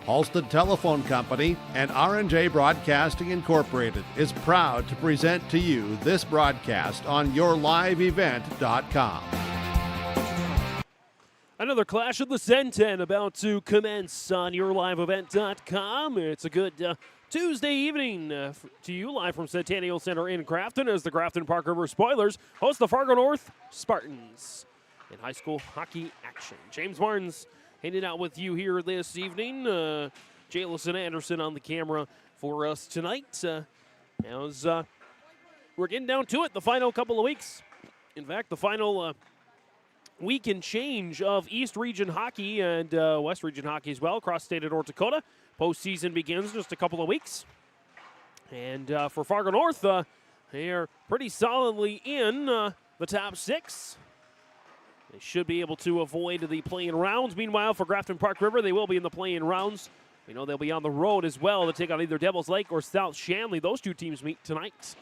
Halstead Telephone Company and R&J Broadcasting Incorporated is proud to present to you this broadcast on YourLiveEvent.com. Another Clash of the Centennial about to commence on YourLiveEvent.com. It's a good Tuesday evening to you, live from Centennial Center in Grafton, as the Grafton-Park River Spoilers host the Fargo North Spartans in high school hockey action. James Barnes hanging out with you here this evening. Jalison Anderson on the camera for us tonight. As we're getting down to it, the final couple of weeks. In fact, the final week and change of East Region hockey and West Region hockey as well across the state of North Dakota. Postseason begins just a couple of weeks. And for Fargo North, they are pretty solidly in the top six. They should be able to avoid the play-in rounds. Meanwhile, for Grafton-Park River, they will be in the play-in rounds. We know they'll be on the road as well to take on either Devils Lake or South Shanley. Those two teams meet tonight.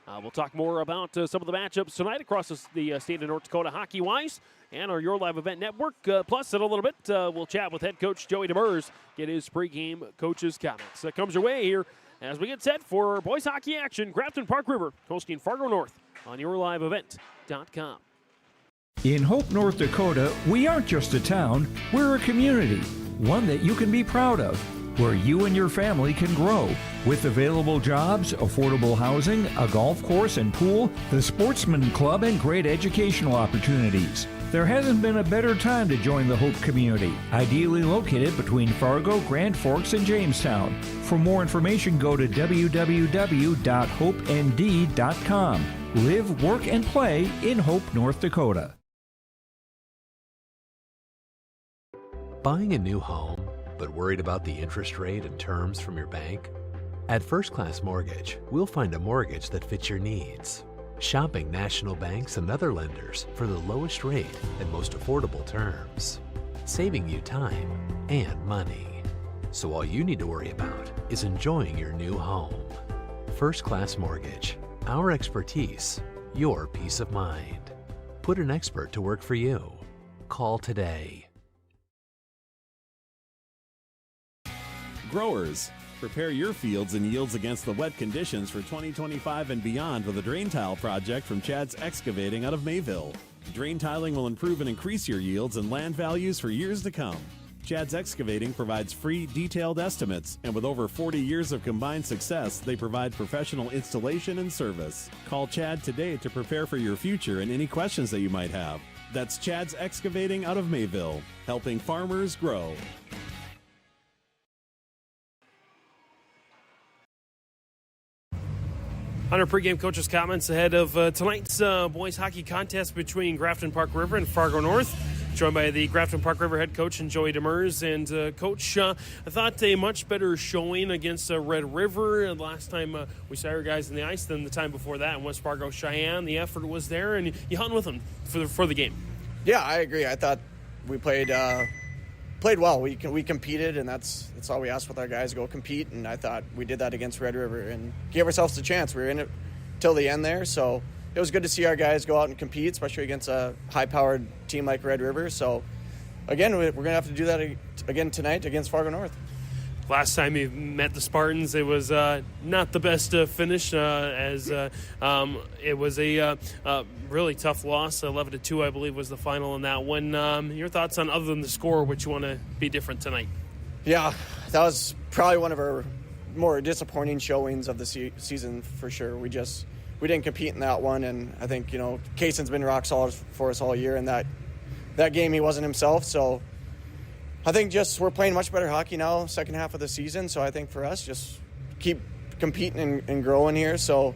We'll talk more about some of the matchups tonight across the state of North Dakota hockey-wise and our Your Live Event Network. Plus, in a little bit, we'll chat with head coach Joey Demers, get his pregame coach's comments. That comes your way here as we get set for boys hockey action. Grafton-Park River hosting Fargo North on YourLiveEvent.com. In Hope, North Dakota, we aren't just a town, we're a community, one that you can be proud of, where you and your family can grow. With available jobs, affordable housing, a golf course and pool, the Sportsman Club, and great educational opportunities. There hasn't been a better time to join the Hope community, ideally located between Fargo, Grand Forks, and Jamestown. For more information, go to www.hopend.com. Live, work, and play in Hope, North Dakota. Buying a new home, but worried about the interest rate and terms from your bank? At First Class Mortgage, we'll find a mortgage that fits your needs. Shopping national banks and other lenders for the lowest rate and most affordable terms. Saving you time and money. So all you need to worry about is enjoying your new home. First Class Mortgage. Our expertise, your peace of mind. Put an expert to work for you. Call today. Growers, prepare your fields and yields against the wet conditions for 2025 and beyond with a drain tile project from Chad's Excavating out of Mayville. Drain tiling will improve and increase your yields and land values for years to come. Chad's Excavating provides free, detailed estimates, and with over 40 years of combined success, they provide professional installation and service. Call Chad today to prepare for your future and any questions that you might have. That's Chad's Excavating out of Mayville, helping farmers grow. On our pregame coach's comments ahead of tonight's boys hockey contest between Grafton-Park River and Fargo North, joined by the Grafton-Park River head coach and Joey Demers. And Coach, I thought a much better showing against Red River. Last time we saw your guys in the ice than the time before that in West Fargo Cheyenne. The effort was there, and you hung with them for the game. Yeah, I agree. I thought we played well. We competed, and that's all we asked with our guys, go compete, and I thought we did that against Red River and gave ourselves a chance. We were in it till the end there, so it was good to see our guys go out and compete, especially against a high-powered team like Red River. So, again, we're going to have to do that again tonight against Fargo North. Last time you met the Spartans, it was not the best finish, as it was a really tough loss. 11-2, I believe, was the final in that one. Your thoughts on, other than the score, what you want to be different tonight? Yeah, that was probably one of our more disappointing showings of the season for sure. We didn't compete in that one, and I think, Kaysen's been rock solid for us all year. In that game, he wasn't himself, so I think we're playing much better hockey now, second half of the season. So I think for us, just keep competing and growing here. So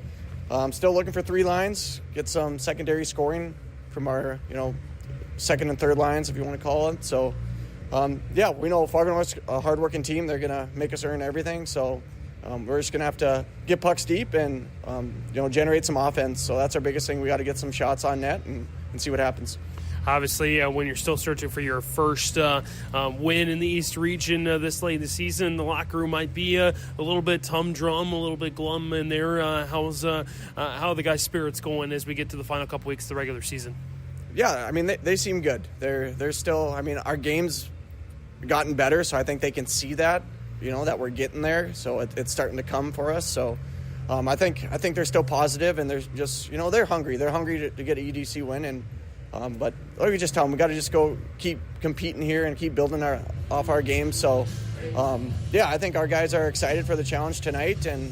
I'm still looking for three lines, get some secondary scoring from our, second and third lines, if you want to call it. So, we know Fargo North's a hard-working team. They're going to make us earn everything. So we're just going to have to get pucks deep and, generate some offense. So that's our biggest thing. We got to get some shots on net and see what happens. Obviously, when you're still searching for your first win in the East region this late in the season, the locker room might be a little bit humdrum, a little bit glum in there. How are the guys' spirits going as we get to the final couple weeks of the regular season? Yeah, I mean, they seem good. They're still, I mean, our game's gotten better, so I think they can see that, that we're getting there. So it's starting to come for us. So I think they're still positive, and they're just, they're hungry. They're hungry to get an EDC win. And but like we just tell them, we got to just go keep competing here and keep building off our game. So yeah, I think our guys are excited for the challenge tonight, and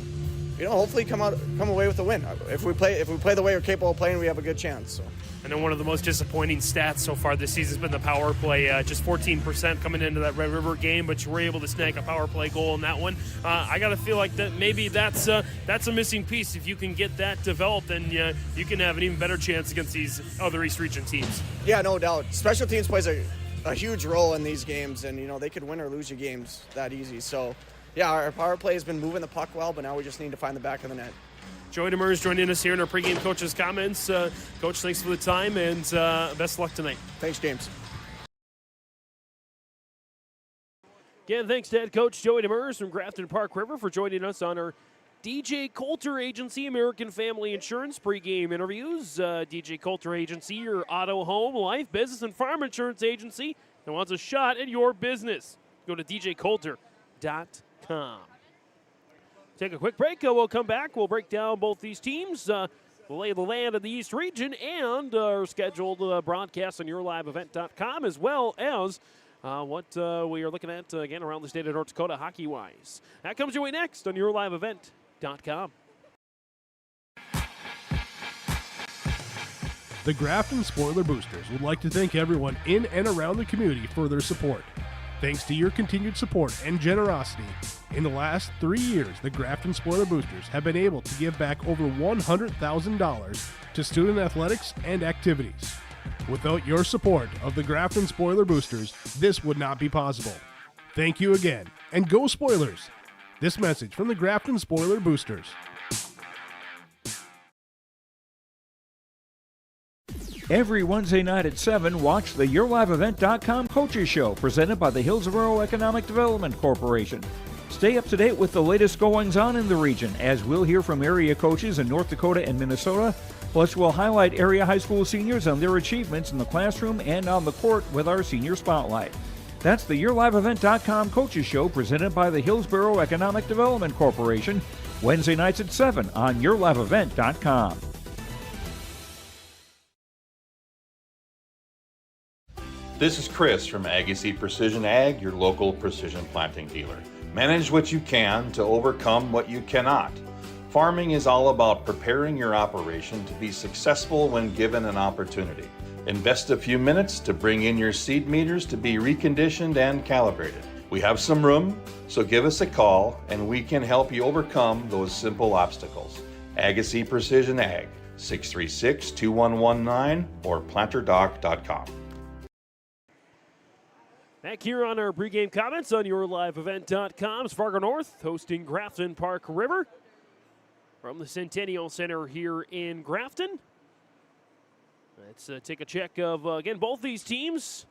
hopefully come away with a win. If we play the way we're capable of playing, we have a good chance. So. I know one of the most disappointing stats so far this season has been the power play. Just 14% coming into that Red River game, but you were able to snag a power play goal in that one. I got to feel like that maybe that's a missing piece. If you can get that developed, then you can have an even better chance against these other East Region teams. Yeah, no doubt. Special teams plays a huge role in these games, and they could win or lose you games that easy. So, yeah, our power play has been moving the puck well, but now we just need to find the back of the net. Joey Demers joining us here in our pregame coach's comments. Coach, thanks for the time, and best of luck tonight. Thanks, James. Again, thanks to head coach Joey Demers from Grafton-Park River for joining us on our DJ Coulter Agency American Family Insurance pregame interviews. DJ Coulter Agency, your auto, home, life, business, and farm insurance agency that wants a shot at your business. Go to djcoulter.com. Take a quick break. We'll come back. We'll break down both these teams. We'll lay the land of the East Region and our scheduled broadcast on yourliveevent.com, as well as what we are looking at, again, around the state of North Dakota hockey-wise. That comes your way next on yourliveevent.com. The Grafton Spoiler Boosters would like to thank everyone in and around the community for their support. Thanks to your continued support and generosity, in the last 3 years, the Grafton Spoiler Boosters have been able to give back over $100,000 to student athletics and activities. Without your support of the Grafton Spoiler Boosters, this would not be possible. Thank you again, and go Spoilers! This message from the Grafton Spoiler Boosters. Every Wednesday night at 7, watch the YourLiveEvent.com Coaches Show, presented by the Hillsborough Economic Development Corporation. Stay up to date with the latest goings-on in the region, as we'll hear from area coaches in North Dakota and Minnesota. Plus, we'll highlight area high school seniors and their achievements in the classroom and on the court with our Senior Spotlight. That's the YourLiveEvent.com Coaches Show, presented by the Hillsborough Economic Development Corporation, Wednesday nights at 7 on YourLiveEvent.com. This is Chris from Agassiz Precision Ag, your local precision planting dealer. Manage what you can to overcome what you cannot. Farming is all about preparing your operation to be successful when given an opportunity. Invest a few minutes to bring in your seed meters to be reconditioned and calibrated. We have some room, so give us a call and we can help you overcome those simple obstacles. Agassiz Precision Ag, 636-2119 or planterdoc.com. Back here on our pregame comments on yourliveevent.com's Fargo North, hosting Grafton-Park River from the Centennial Center here in Grafton. Let's take a check of, again, both these teams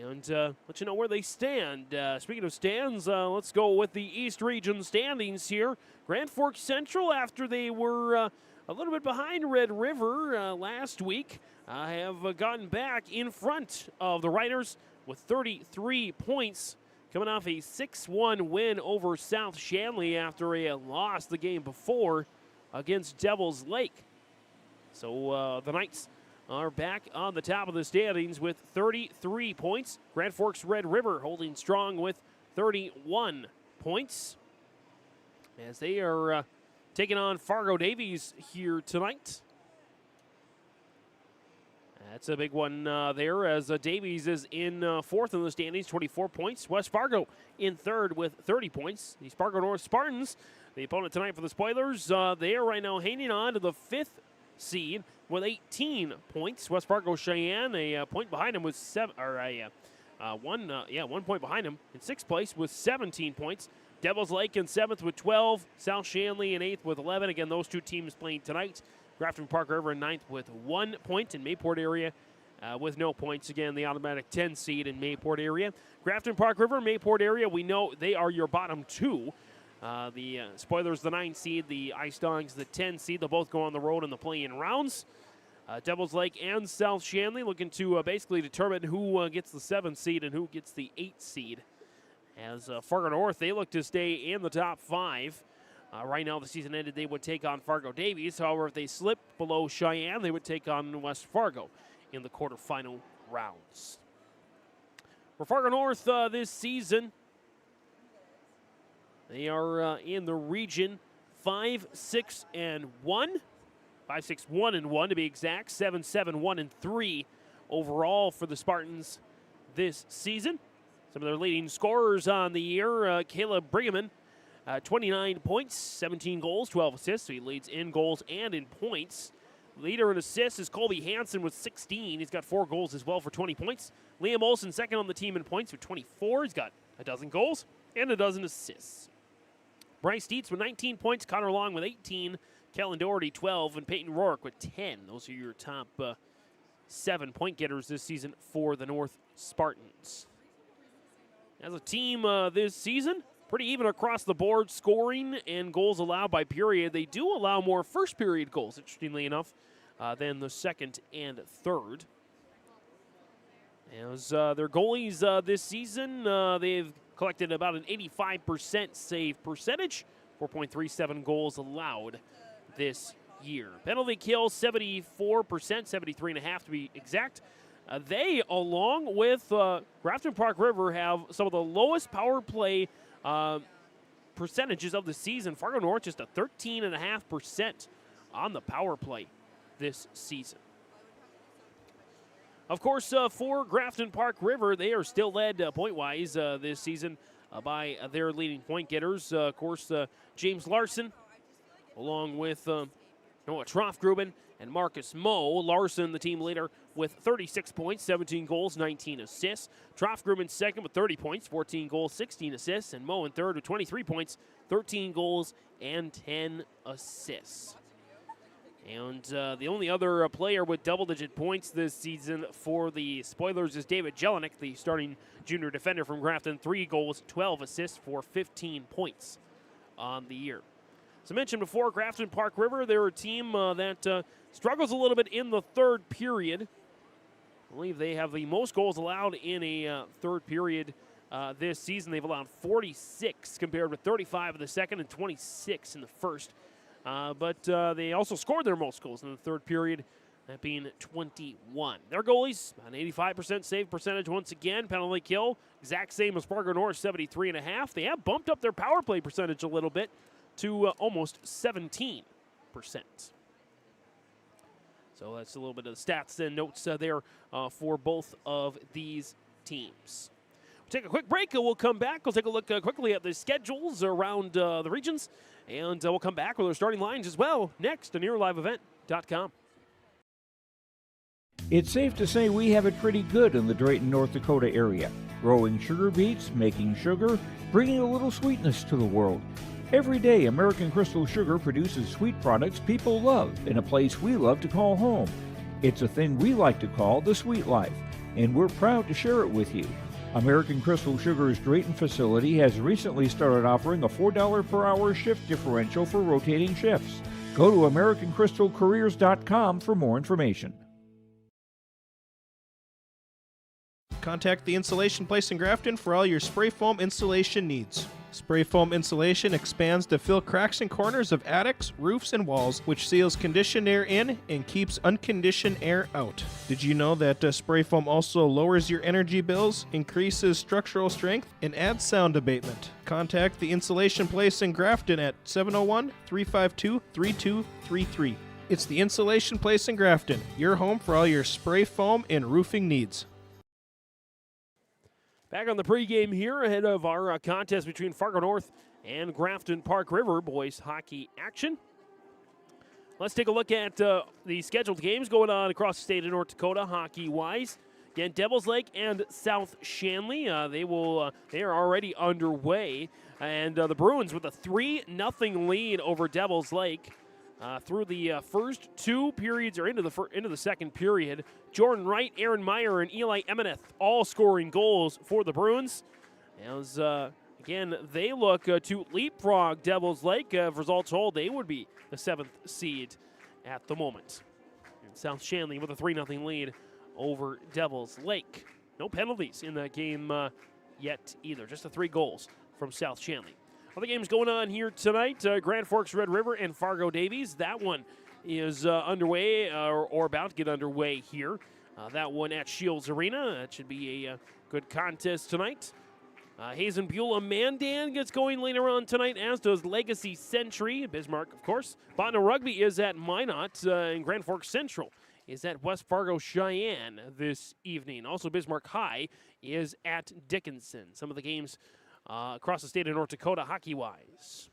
and let you know where they stand. Speaking of stands, let's go with the East Region standings here. Grand Forks Central, after they were a little bit behind Red River last week, have gotten back in front of the Riders with 33 points, coming off a 6-1 win over South Shanley after a loss the game before against Devils Lake. So the Knights are back on the top of the standings with 33 points. Grand Forks Red River holding strong with 31 points as they are taking on Fargo Davies here tonight. That's a big one there, as Davies is in fourth in the standings, 24 points. West Fargo in third with 30 points. The Fargo North Spartans, the opponent tonight for the Spoilers, they are right now hanging on to the fifth seed with 18 points. West Fargo Cheyenne, a point behind him with 1 point behind him in sixth place with 17 points. Devils Lake in seventh with 12. South Shanley in eighth with 11. Again, those two teams playing tonight. Grafton-Park River in ninth with 1 point, in Mayport area with no points. Again, the automatic 10 seed in Mayport area. Grafton-Park River, Mayport area, we know they are your bottom two. The Spoilers, the 9 seed, the Ice Dogs, the 10 seed. They'll both go on the road in the play-in rounds. Devils Lake and South Shanley looking to basically determine who gets the 7th seed and who gets the 8th seed. As Fargo North, they look to stay in the top 5. Right now, the season ended, they would take on Fargo Davies. However, if they slip below Cheyenne, they would take on West Fargo in the quarterfinal rounds. For Fargo North this season, they are in the region 5-6-1. 5-6-1-1 to be exact. 7-7-1-3 overall for the Spartans this season. Some of their leading scorers on the year, Caleb Pregame, 29 points, 17 goals, 12 assists. So he leads in goals and in points. Leader in assists is Colby Hansen with 16. He's got 4 goals as well for 20 points. Liam Olsen second on the team in points with 24. He's got a dozen goals and a dozen assists. Bryce Dietz with 19 points, Connor Long with 18, Kellen Doherty 12, and Peyton Rourke with 10. Those are your top 7 point getters this season for the North Spartans. As a team this season, pretty even across the board, scoring and goals allowed by period. They do allow more first period goals, interestingly enough, than the second and third. As their goalies this season, they've collected about an 85% save percentage, 4.37 goals allowed this year. Penalty kill, 74%, 73.5 to be exact. They, along with Grafton-Park River, have some of the lowest power play percentages of the season. Fargo North just a 13.5% on the power play this season. Of course, for Grafton-Park River, they are still led point-wise this season by their leading point getters. Of course, James Larson, along with Noah Troffgruben and Marcus Moe. Larson, the team leader, with 36 points, 17 goals, 19 assists. Troffgruben second with 30 points, 14 goals, 16 assists. And Moe in third with 23 points, 13 goals, and 10 assists. And the only other player with double-digit points this season for the Spoilers is David Jelinek, the starting junior defender from Grafton. 3 goals, 12 assists for 15 points on the year. As I mentioned before, Grafton-Park River, they're a team that struggles a little bit in the third period. I believe they have the most goals allowed in a third period this season. They've allowed 46 compared with 35 in the second and 26 in the first. But they also scored their most goals in the third period, that being 21. Their goalies, an 85% save percentage once again. Penalty kill, exact same as Fargo North, 73.5. They have bumped up their power play percentage a little bit to almost 17%. So that's a little bit of the stats and notes there for both of these teams. We'll take a quick break and we'll come back. We'll take a look quickly at the schedules around the regions, and we'll come back with our starting lines as well next on YourLiveEvent.com. It's safe to say we have it pretty good in the Drayton, North Dakota area. Growing sugar beets, making sugar, bringing a little sweetness to the world. Every day, American Crystal Sugar produces sweet products people love in a place we love to call home. It's a thing we like to call the sweet life, and we're proud to share it with you. American Crystal Sugar's Drayton facility has recently started offering a $4 per hour shift differential for rotating shifts. Go to AmericanCrystalCareers.com for more information. Contact the Insulation Place in Grafton for all your spray foam installation needs. Spray foam insulation expands to fill cracks and corners of attics, roofs, and walls, which seals conditioned air in and keeps unconditioned air out. Did you know that spray foam also lowers your energy bills, increases structural strength, and adds sound abatement? Contact the Insulation Place in Grafton at 701-352-3233. It's the Insulation Place in Grafton, your home for all your spray foam and roofing needs. Back on the pregame here ahead of our contest between Fargo North and Grafton-Park River boys hockey action. Let's take a look at the scheduled games going on across the state of North Dakota hockey-wise. Again, Devils Lake and South Shanley, they are already underway. And the Bruins with a 3-0 lead over Devils Lake. Through the first 2 periods, or into the second period, Jordan Wright, Aaron Meyer, and Eli Emeneth all scoring goals for the Bruins. As again, they look to leapfrog Devils Lake. If results hold, they would be the 7th seed at the moment. South Shanley with a 3-0 lead over Devils Lake. No penalties in that game yet either. Just the 3 goals from South Shanley. Other games going on here tonight, Grand Forks Red River and Fargo Davies. That one is underway or about to get underway here. That one at Shields Arena. That should be a good contest tonight. Hazen Beulah Mandan gets going later on tonight, as does Legacy Century. Bismarck, of course. Botno Rugby is at Minot, and Grand Forks Central is at West Fargo Cheyenne this evening. Also, Bismarck High is at Dickinson. Some of the games across the state of North Dakota hockey-wise.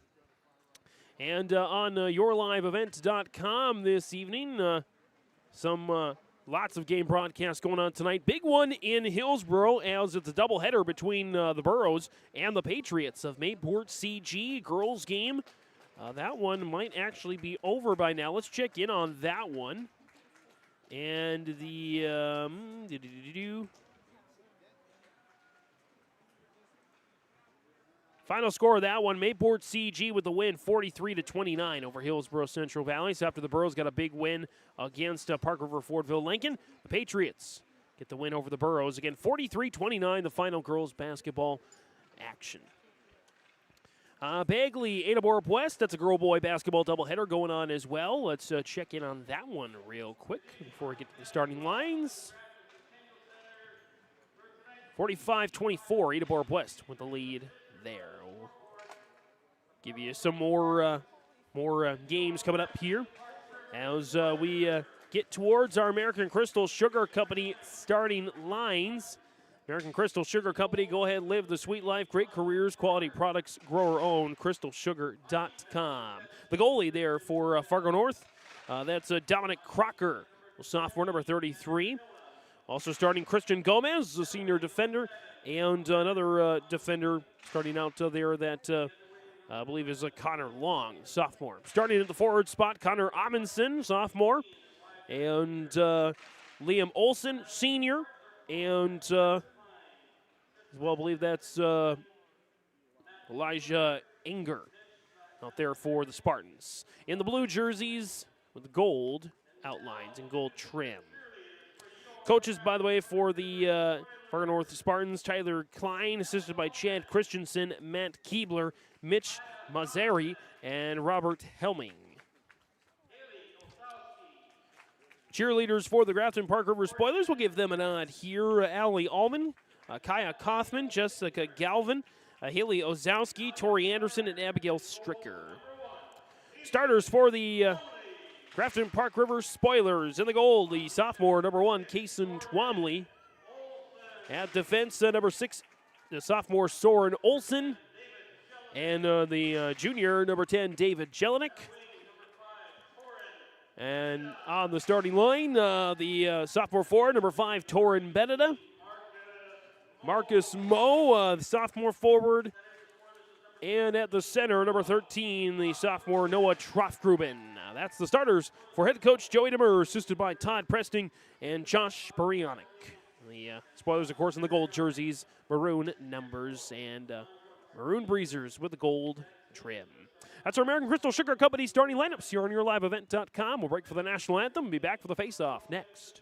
And on yourliveevent.com this evening, lots of game broadcasts going on tonight. Big one in Hillsboro, as it's a doubleheader between the Burros and the Patriots of Mayport CG girls game. That one might actually be over by now. Let's check in on that one. And the final score of that one, Mayport CG with the win, 43-29 over Hillsboro Central Valley. So after the Burros got a big win against Park River Fordville Lincoln, the Patriots get the win over the Burros. Again, 43-29, the final girls basketball action. Bagley, Ada-Borup West, that's a girl-boy basketball doubleheader going on as well. Let's check in on that one real quick before we get to the starting lines. 45-24, Ada-Borup West with the lead there. We'll give you some more games coming up here as we get towards our American Crystal Sugar Company starting lines. American Crystal Sugar Company, go ahead and live the sweet life, great careers, quality products, grower own, crystalsugar.com. The goalie there for Fargo North, that's Dominic Crocker, sophomore number 33. Also starting Christian Gomez, the senior defender, and another defender starting out there that I believe is Connor Long, sophomore. Starting at the forward spot, Connor Amundsen, sophomore, and Liam Olson, senior, and I believe that's Elijah Inger out there for the Spartans. In the blue jerseys with the gold outlines and gold trim. Coaches, by the way, for the Fargo North Spartans, Tyler Klein, assisted by Chad Christensen, Matt Keebler, Mitch Mazzari, and Robert Helming. Cheerleaders for the Grafton-Park River Spoilers, we'll give them a nod here. Allie Allman, Kaya Kaufman, Jessica Galvin, Haley Ozowski, Tori Anderson, and Abigail Stricker. Starters for the Grafton-Park River Spoilers. In the goal, the sophomore, number 1, Kason Twomley. At defense, number 6, the sophomore, Soren Olson. And the junior, number 10, David Jelinek. And on the starting line, the sophomore forward, number 5, Torin Beneda. Marcus Moe, the sophomore forward. And at the center, number 13, the sophomore, Noah Trofgruben. That's the starters for head coach Joey Demers, assisted by Todd Presting and Josh Barionic. The Spoilers, of course, in the gold jerseys, maroon numbers, and maroon breezers with the gold trim. That's our American Crystal Sugar Company starting lineups here on yourliveevent.com. We'll break for the national anthem and be back for the face-off next.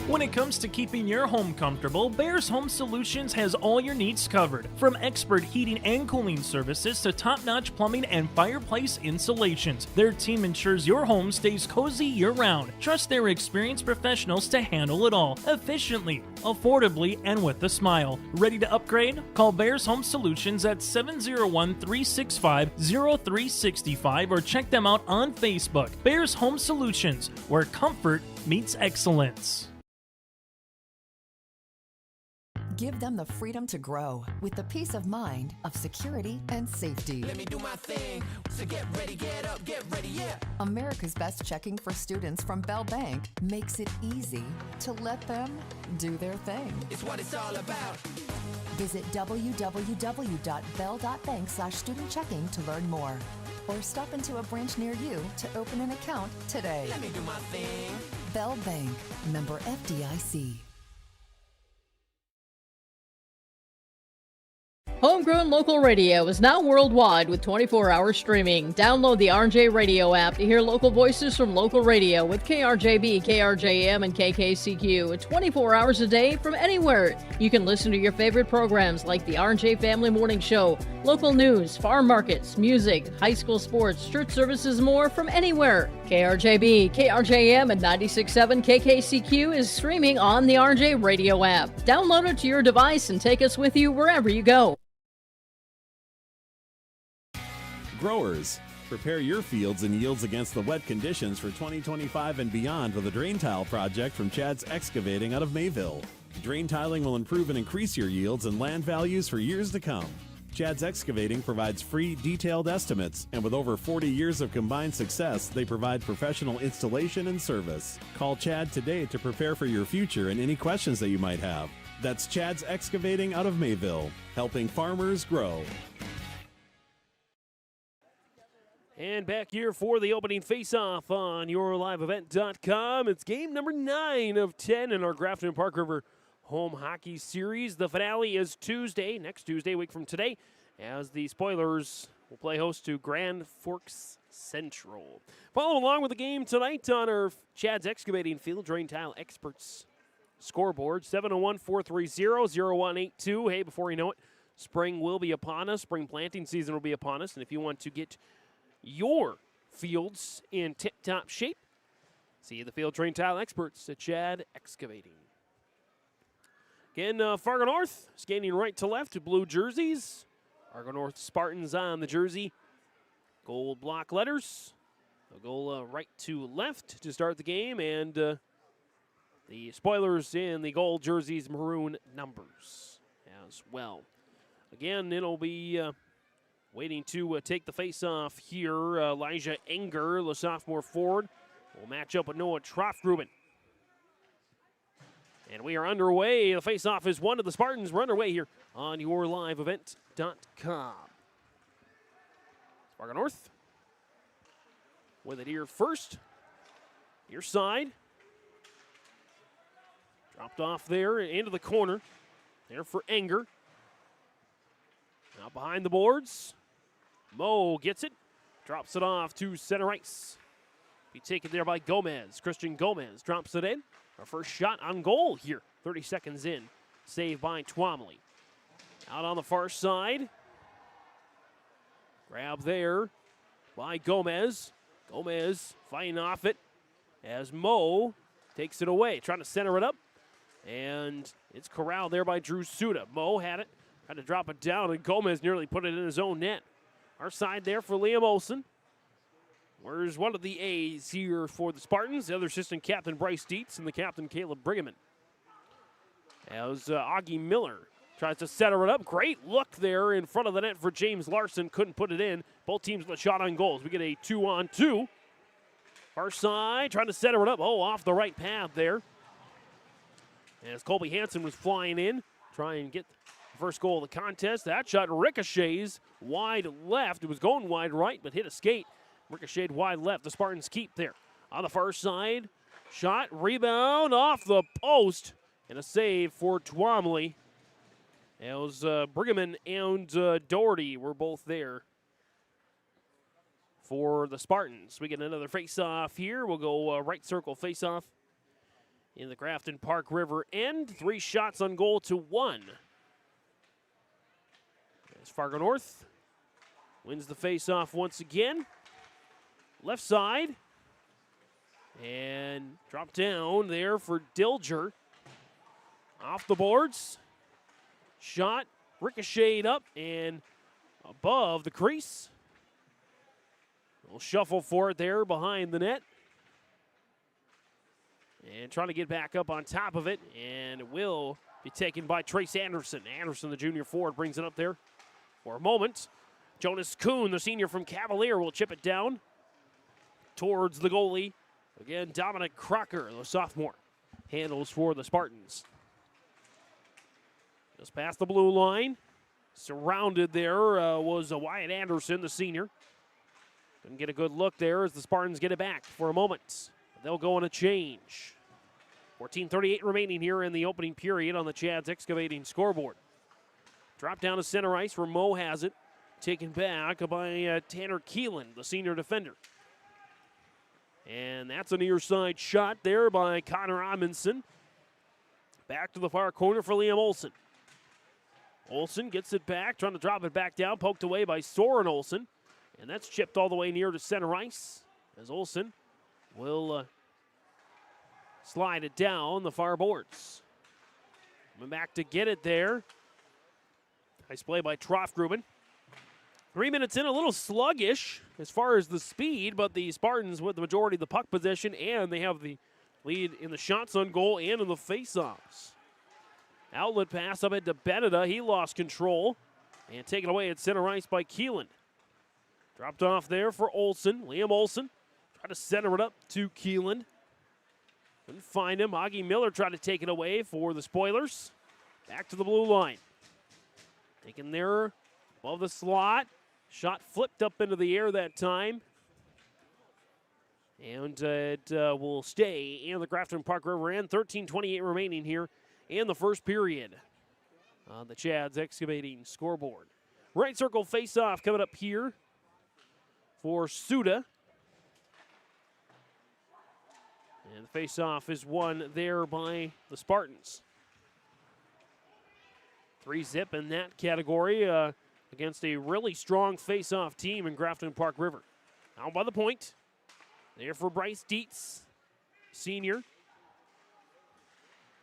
When it comes to keeping your home comfortable, Bears Home Solutions has all your needs covered. From expert heating and cooling services to top-notch plumbing and fireplace installations, their team ensures your home stays cozy year-round. Trust their experienced professionals to handle it all efficiently, affordably, and with a smile. Ready to upgrade? Call Bears Home Solutions at 701-365-0365 or check them out on Facebook. Bears Home Solutions, where comfort meets excellence. Give them the freedom to grow with the peace of mind of security and safety. Let me do my thing. So get ready, get up, get ready, yeah. America's Best Checking for students from Bell Bank makes it easy to let them do their thing. It's what it's all about. Visit www.bell.bank/student-checking to learn more. Or stop into a branch near you to open an account today. Let me do my thing. Bell Bank, member FDIC. Homegrown local radio is now worldwide with 24-hour streaming. Download the RJ Radio app to hear local voices from local radio with KRJB, KRJM, and KKCQ. 24 hours a day from anywhere. You can listen to your favorite programs like the RJ Family Morning Show, local news, farm markets, music, high school sports, church services, more from anywhere. KRJB, KRJM, and 96.7 KKCQ is streaming on the RJ Radio app. Download it to your device and take us with you wherever you go. Growers, prepare your fields and yields against the wet conditions for 2025 and beyond with a drain tile project from Chad's Excavating out of Mayville. Drain tiling will improve and increase your yields and land values for years to come. Chad's Excavating provides free, detailed estimates, and with over 40 years of combined success, they provide professional installation and service. Call Chad today to prepare for your future and any questions that you might have. That's Chad's Excavating out of Mayville, helping farmers grow. And back here for the opening face-off on YourLiveEvent.com. It's game number 9 of 10 in our Grafton-Park River Home Hockey Series. The finale is Tuesday, next Tuesday, a week from today, as the Spoilers will play host to Grand Forks Central. Follow along with the game tonight on our Chad's Excavating Field Drain Tile Experts scoreboard, 701-430-0182. Hey, before you know it, spring will be upon us. Spring planting season will be upon us. And if you want to get your fields in tip-top shape, see the Field Drain Tile Experts at Chad Excavating. Again, Fargo North skating right to left, blue jerseys. Fargo North Spartans on the jersey. Gold block letters. They'll go right to left to start the game, and the Spoilers in the gold jerseys, maroon numbers as well. Again, it'll be waiting to take the face-off here. Elijah Enger, the sophomore forward, will match up with Noah Troftgruben. And we are underway. The face-off is won to the Spartans. We're underway here on YourLiveEvent.com. Fargo North with it here first. Your side. Dropped off there into the corner. There for Enger. Now behind the boards. Mo gets it. Drops it off to center ice. Be taken there by Gomez. Christian Gomez drops it in. Our first shot on goal here. 30 seconds in. Saved by Twomley. Out on the far side. Grab there by Gomez. Gomez fighting off it as Mo takes it away. Trying to center it up. And it's corralled there by Drew Suda. Mo had it. Tried to drop it down, and Gomez nearly put it in his own net. Our side there for Liam Olson. Where's one of the A's here for the Spartans? The other assistant captain, Bryce Dietz, and the captain, Caleb Brigham. As Augie Miller tries to center it up. Great look there in front of the net for James Larson. Couldn't put it in. Both teams with a shot on goals. We get a 2-on-2. Our side trying to center it up. Oh, off the right path there. As Colby Hansen was flying in, trying to get the first goal of the contest. That shot ricochets wide left. It was going wide right, but hit a skate. Ricocheted wide left. The Spartans keep there. On the far side, shot, rebound off the post, and a save for Twomley. It was Brigham and Doherty were both there for the Spartans. We get another face-off here. We'll go right circle face-off in the Grafton-Park River end. 3 shots on goal to 1. As Fargo North wins the face-off once again. Left side. And drop down there for Dilger. Off the boards. Shot ricocheted up and above the crease. We'll shuffle for it there behind the net. And trying to get back up on top of it. And it will be taken by Trace Anderson. Anderson, the junior forward, brings it up there for a moment. Jonas Kuhn, the senior from Cavalier, will chip it down towards the goalie. Again, Dominic Crocker, the sophomore, handles for the Spartans. Just past the blue line. Surrounded there was Wyatt Anderson, the senior. Couldn't get a good look there as the Spartans get it back for a moment. They'll go on a change. 14:38 remaining here in the opening period on the Chad's Excavating scoreboard. Drop down to center ice where Mo has it. Taken back by Tanner Keelan, the senior defender. And that's a near side shot there by Connor Amundsen. Back to the far corner for Liam Olsen. Olsen gets it back, trying to drop it back down, poked away by Soren Olsen. And that's chipped all the way near to center ice as Olsen will slide it down the far boards. Coming back to get it there. Nice play by Trofgruben. 3 minutes in, a little sluggish as far as the speed, but the Spartans with the majority of the puck possession, and they have the lead in the shots on goal and in the faceoffs. Outlet pass up into Beneda. He lost control and taken away at center ice by Keelan. Dropped off there for Olsen. Liam Olsen tried to center it up to Keelan. Couldn't find him. Augie Miller tried to take it away for the Spoilers. Back to the blue line. Taken there above the slot. Shot flipped up into the air that time. And it will stay in the Grafton-Park River end. 13:28 remaining here in the first period on the Chad's Excavating scoreboard. Right circle face-off coming up here for Suda. And the face-off is won there by the Spartans. 3-zip in that category against a really strong face-off team in Grafton-Park River. Out by the point. There for Bryce Dietz, senior.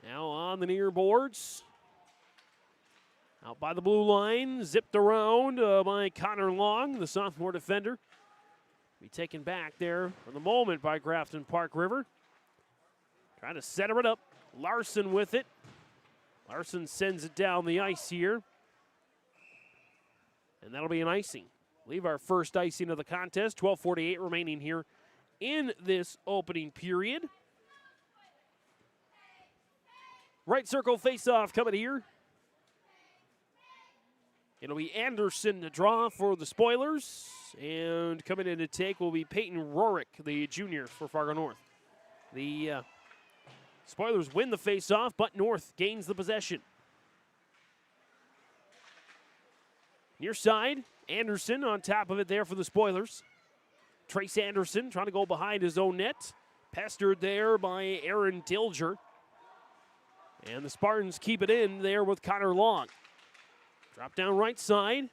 Now on the near boards. Out by the blue line, zipped around by Connor Long, the sophomore defender. Be taken back there for the moment by Grafton-Park River. Trying to center it up. Larson with it. Larson sends it down the ice here. And that'll be an icing. Leave our first icing of the contest. 12:48 remaining here in this opening period. Right circle face-off coming here. It'll be Anderson to draw for the Spoilers. And coming in to take will be Peyton Rorick, the junior for Fargo North. The Spoilers win the face-off, but North gains the possession. Near side, Anderson on top of it there for the Spoilers. Trace Anderson trying to go behind his own net. Pestered there by Aaron Dilger. And the Spartans keep it in there with Connor Long. Drop down right side.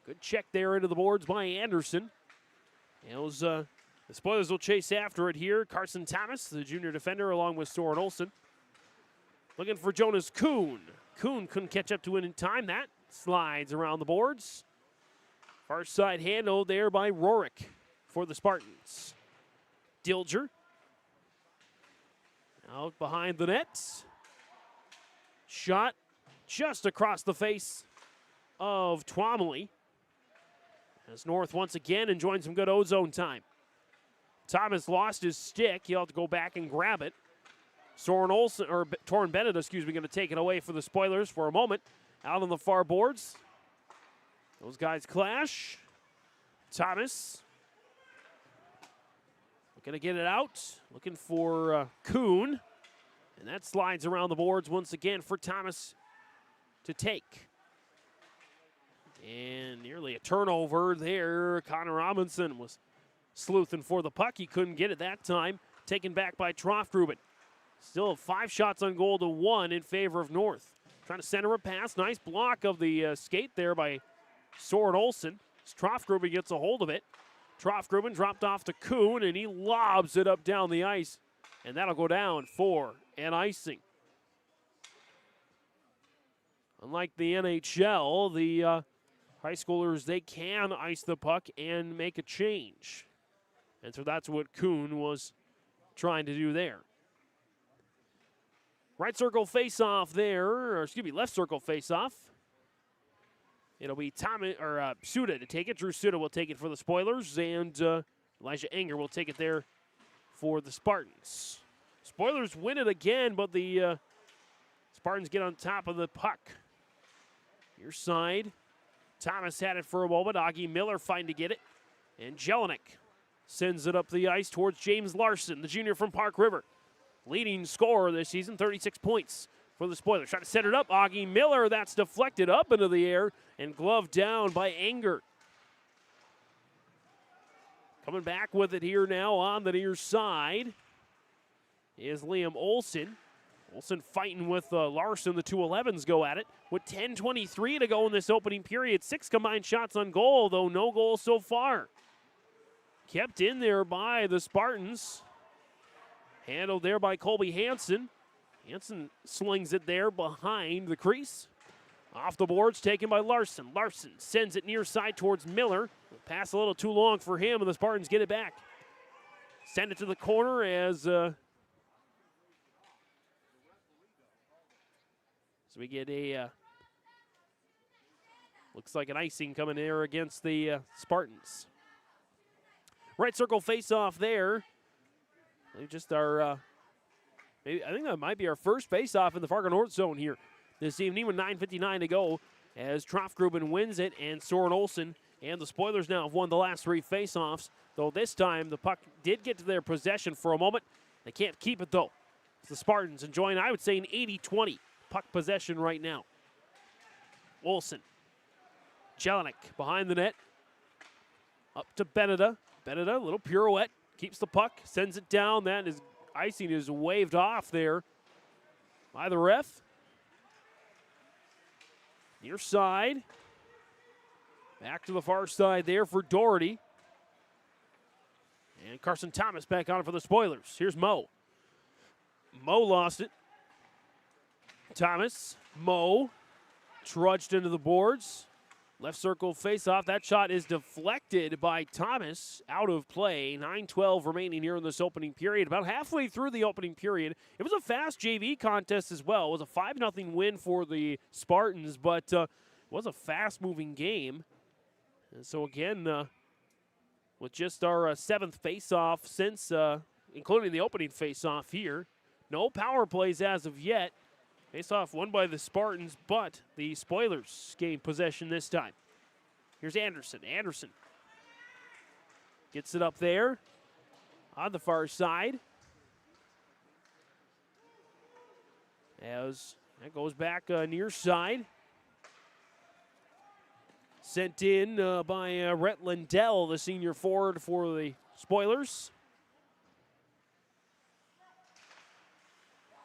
Good check there into the boards by Anderson. The Spoilers will chase after it here. Carson Thomas, the junior defender, along with Soren Olsen. Looking for Jonas Kuhn. Kuhn couldn't catch up to it in time. That slides around the boards. Far side handle there by Rorick for the Spartans. Dilger. Out behind the net. Shot just across the face of Twomley. As North once again enjoying some good O-zone time. Thomas lost his stick. He'll have to go back and grab it. Soren Olsen, or Torrin Bennett, going to take it away for the Spoilers for a moment. Out on the far boards. Those guys clash. Thomas. Looking to get it out. Looking for Kuhn. And that slides around the boards once again for Thomas to take. And nearly a turnover there. Connor Amundsen was sleuthing for the puck. He couldn't get it that time. Taken back by Trofgruben. Still 5 shots on goal to 1 in favor of North. Trying to center a pass. Nice block of the skate there by Soren Olsen. Trofgruben gets a hold of it. Trofgruben dropped off to Kuhn, and he lobs it up down the ice. And that'll go down for an icing. Unlike the NHL, the high schoolers, they can ice the puck and make a change. And so that's what Kuhn was trying to do there. Right circle face-off there, or excuse me, left circle face-off. It'll be Suda to take it. Drew Suda will take it for the Spoilers, and Elijah Enger will take it there for the Spartans. Spoilers win it again, but the Spartans get on top of the puck. Your side. Thomas had it for a moment. Augie Miller fighting to get it. And Jelinek sends it up the ice towards James Larson, the junior from Park River. Leading scorer this season, 36 points. for the Spoilers. Trying to set it up. Augie Miller, that's deflected up into the air and gloved down by Anger. Coming back with it here now on the near side is Liam Olson. Olson fighting with Larson. The 2-11s go at it with 10:23 to go in this opening period. 6 combined shots on goal, though no goal so far. Kept in there by the Spartans. Handled there by Colby Hansen. Hansen slings it there behind the crease. Off the boards, taken by Larson. Larson sends it near side towards Miller. Pass a little too long for him, and the Spartans get it back. Send it to the corner as so we get a looks like an icing coming there against the Spartans. Right circle face-off there. They just are maybe I think that might be our first face-off in the Fargo North zone here this evening with 9:59 to go as Trofgruben wins it, and Soren Olsen and the Spoilers now have won the last 3 face-offs, though this time the puck did get to their possession for a moment. They can't keep it, though. It's the Spartans enjoying, I would say, an 80-20 puck possession right now. Olsen. Jelinek behind the net. Up to Beneda. Beneda, little pirouette. Keeps the puck, sends it down. That is icing is waved off there by the ref. Near side. Back to the far side there for Doherty. And Carson Thomas back on for the Spoilers. Here's Moe. Moe lost it. Thomas. Moe trudged into the boards. Left circle face-off. That shot is deflected by Thomas. Out of play. 9:12 remaining here in this opening period. About halfway through the opening period. It was a fast JV contest as well. It was a 5-0 win for the Spartans, but it was a fast-moving game. And so again, with just our 7th face-off since, including the opening face-off here, no power plays as of yet. Face-off won by the Spartans, but the Spoilers gain possession this time. Here's Anderson. Anderson gets it up there on the far side. As that goes back near side. Sent in by Rhett Lindell, the senior forward for the Spoilers.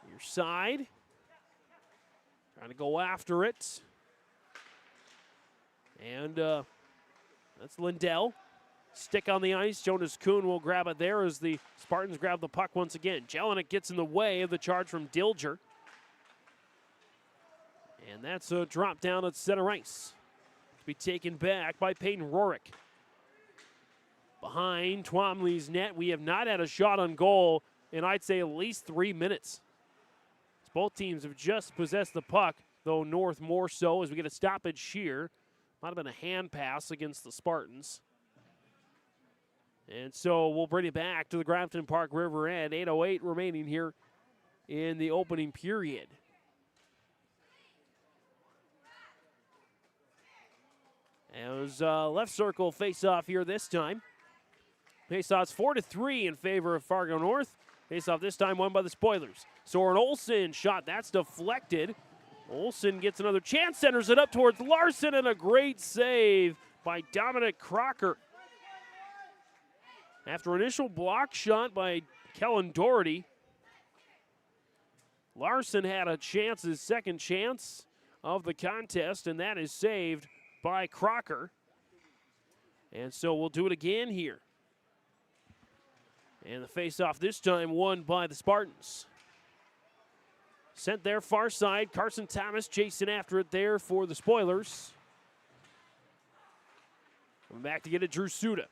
Near side. Trying to go after it. And that's Lindell. Stick on the ice. Jonas Kuhn will grab it there as the Spartans grab the puck once again. Jelinek gets in the way of the charge from Dilger. And that's a drop down at center ice. To be taken back by Peyton Rorick. Behind Twomley's net, we have not had a shot on goal in, I'd say, at least 3 minutes. Both teams have just possessed the puck, though North more so as we get a stoppage here. Might have been a hand pass against the Spartans. And so we'll bring it back to the Grafton-Park River end. 8:08 remaining here in the opening period. And it was left circle face-off here this time. Face-off's 4-3 in favor of Fargo North. Face-off this time won by the Spoilers. Soren Olsen shot, that's deflected. Olsen gets another chance, centers it up towards Larson, and a great save by Dominic Crocker. After initial block shot by Kellen Doherty, Larson had a chance, his second chance of the contest, and that is saved by Crocker. And so we'll do it again here. And the face-off this time won by the Spartans. Sent there far side. Carson Thomas chasing after it there for the Spoilers. Coming back to get it, Drew Suda.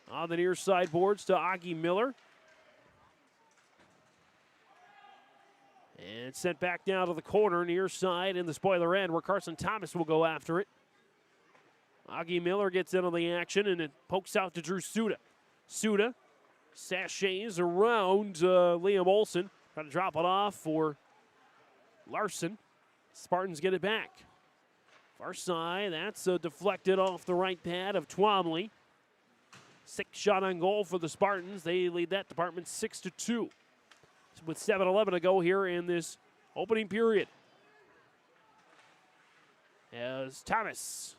On the near side boards to Augie Miller. And sent back down to the corner near side in the Spoiler end where Carson Thomas will go after it. Augie Miller gets in on the action and it pokes out to Drew Suda. Suda sachets around Liam Olsen. Trying to drop it off for Larson. Spartans get it back. Far side, that's deflected off the right pad of Twomley. 6 shot on goal for the Spartans. They lead that department 6-2. With 7:11 to go here in this opening period. As Thomas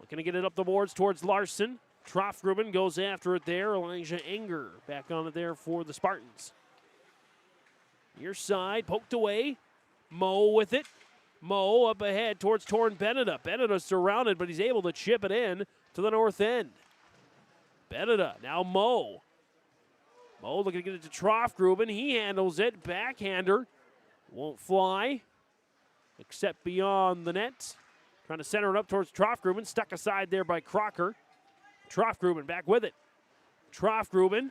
looking to get it up the boards towards Larson. Trofgruben goes after it there. Elijah Enger back on it there for the Spartans. Near side, poked away. Moe with it. Moe up ahead towards Torrin Beneda. Beneda surrounded, but he's able to chip it in to the north end. Beneda, now Moe. Moe looking to get it to Trofgruben. He handles it. Backhander. Won't fly. Except beyond the net. Trying to center it up towards Trofgruben. Stuck aside there by Crocker. Trofgruben back with it. Trofgruben.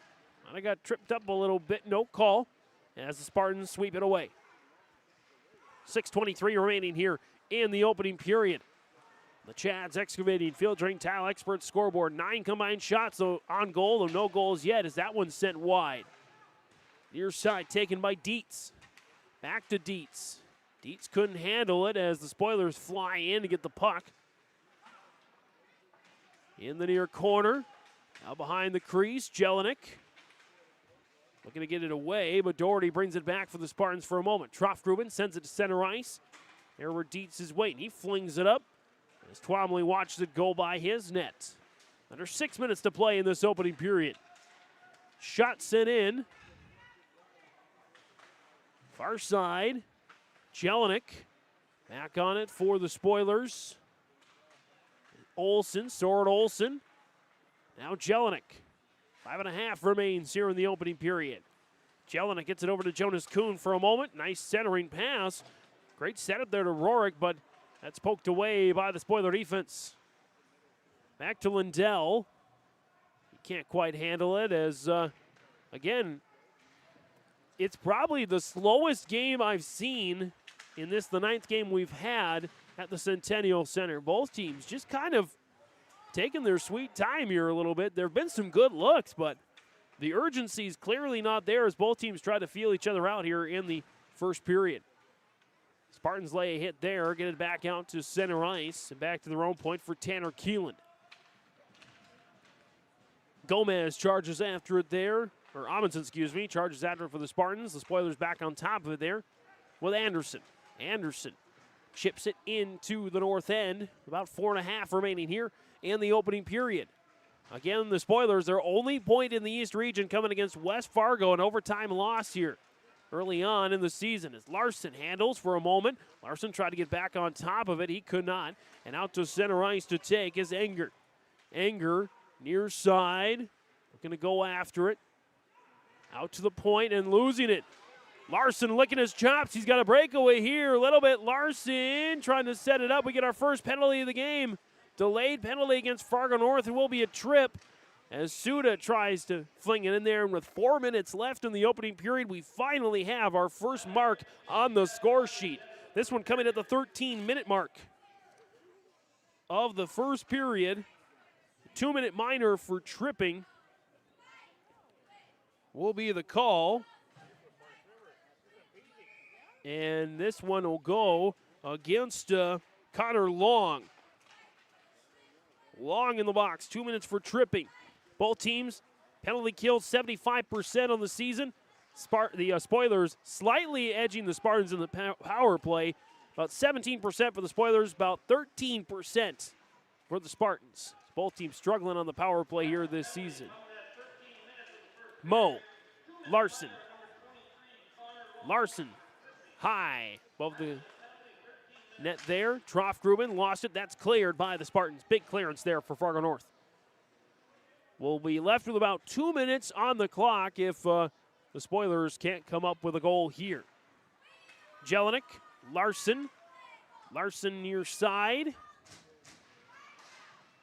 I got tripped up a little bit. No call. As the Spartans sweep it away. 6:23 remaining here in the opening period. The Chads Excavating Field Drain Tile Expert scoreboard. 9 combined shots on goal, though no goals yet as that one's sent wide. Near side taken by Dietz. Back to Dietz. Dietz couldn't handle it as the Spoilers fly in to get the puck. In the near corner. Now behind the crease, Jelinek. Looking to get it away, but Doherty brings it back for the Spartans for a moment. Trofgruben sends it to center ice. There where Dietz is waiting. He flings it up as Twomley watches it go by his net. Under 6 minutes to play in this opening period. Shot sent in. Far side. Jelinek back on it for the Spoilers. Olsen, Soren Olsen. Now Jelinek. 5.5 remains here in the opening period. Jelinek gets it over to Jonas Kuhn for a moment. Nice centering pass. Great setup there to Rorik, but that's poked away by the Spoiler defense. Back to Lindell. He can't quite handle it as, again, it's probably the slowest game I've seen in this, the 9th game we've had at the Centennial Center. Both teams just kind of taking their sweet time here a little bit. There have been some good looks, but the urgency is clearly not there as both teams try to feel each other out here in the first period. Spartans lay a hit there, get it back out to center ice, and back to their own point for Tanner Keelan. Gomez charges after it there, or Amundsen, charges after it for the Spartans. The Spoilers back on top of it there with Anderson. Anderson chips it into the north end. About 4.5 remaining here in the opening period. Again, the Spoilers, their only point in the East region coming against West Fargo, an overtime loss here early on in the season as Larson handles for a moment. Larson tried to get back on top of it. He could not. And out to center ice to take is Enger. Enger near side. Looking to go after it. Out to the point and losing it. Larson licking his chops. He's got a breakaway here. A little bit. Larson trying to set it up. We get our first penalty of the game. Delayed penalty against Fargo North. It will be a trip as Suda tries to fling it in there. And with 4 minutes left in the opening period, we finally have our first mark on the score sheet. This one coming at the 13-minute mark of the first period. 2-minute minor for tripping will be the call. And this one will go against Connor Long. Long in the box, 2 minutes for tripping. Both teams penalty killed 75% on the season. The Spoilers slightly edging the Spartans in the power play. About 17% for the Spoilers, about 13% for the Spartans. Both teams struggling on the power play here this season. Moe, Larson. Larson, high above the net there. Trofgruben lost it. That's cleared by the Spartans. Big clearance there for Fargo North. We'll be left with about 2 minutes on the clock if the Spoilers can't come up with a goal here. Jelinek, Larson. Larson near side.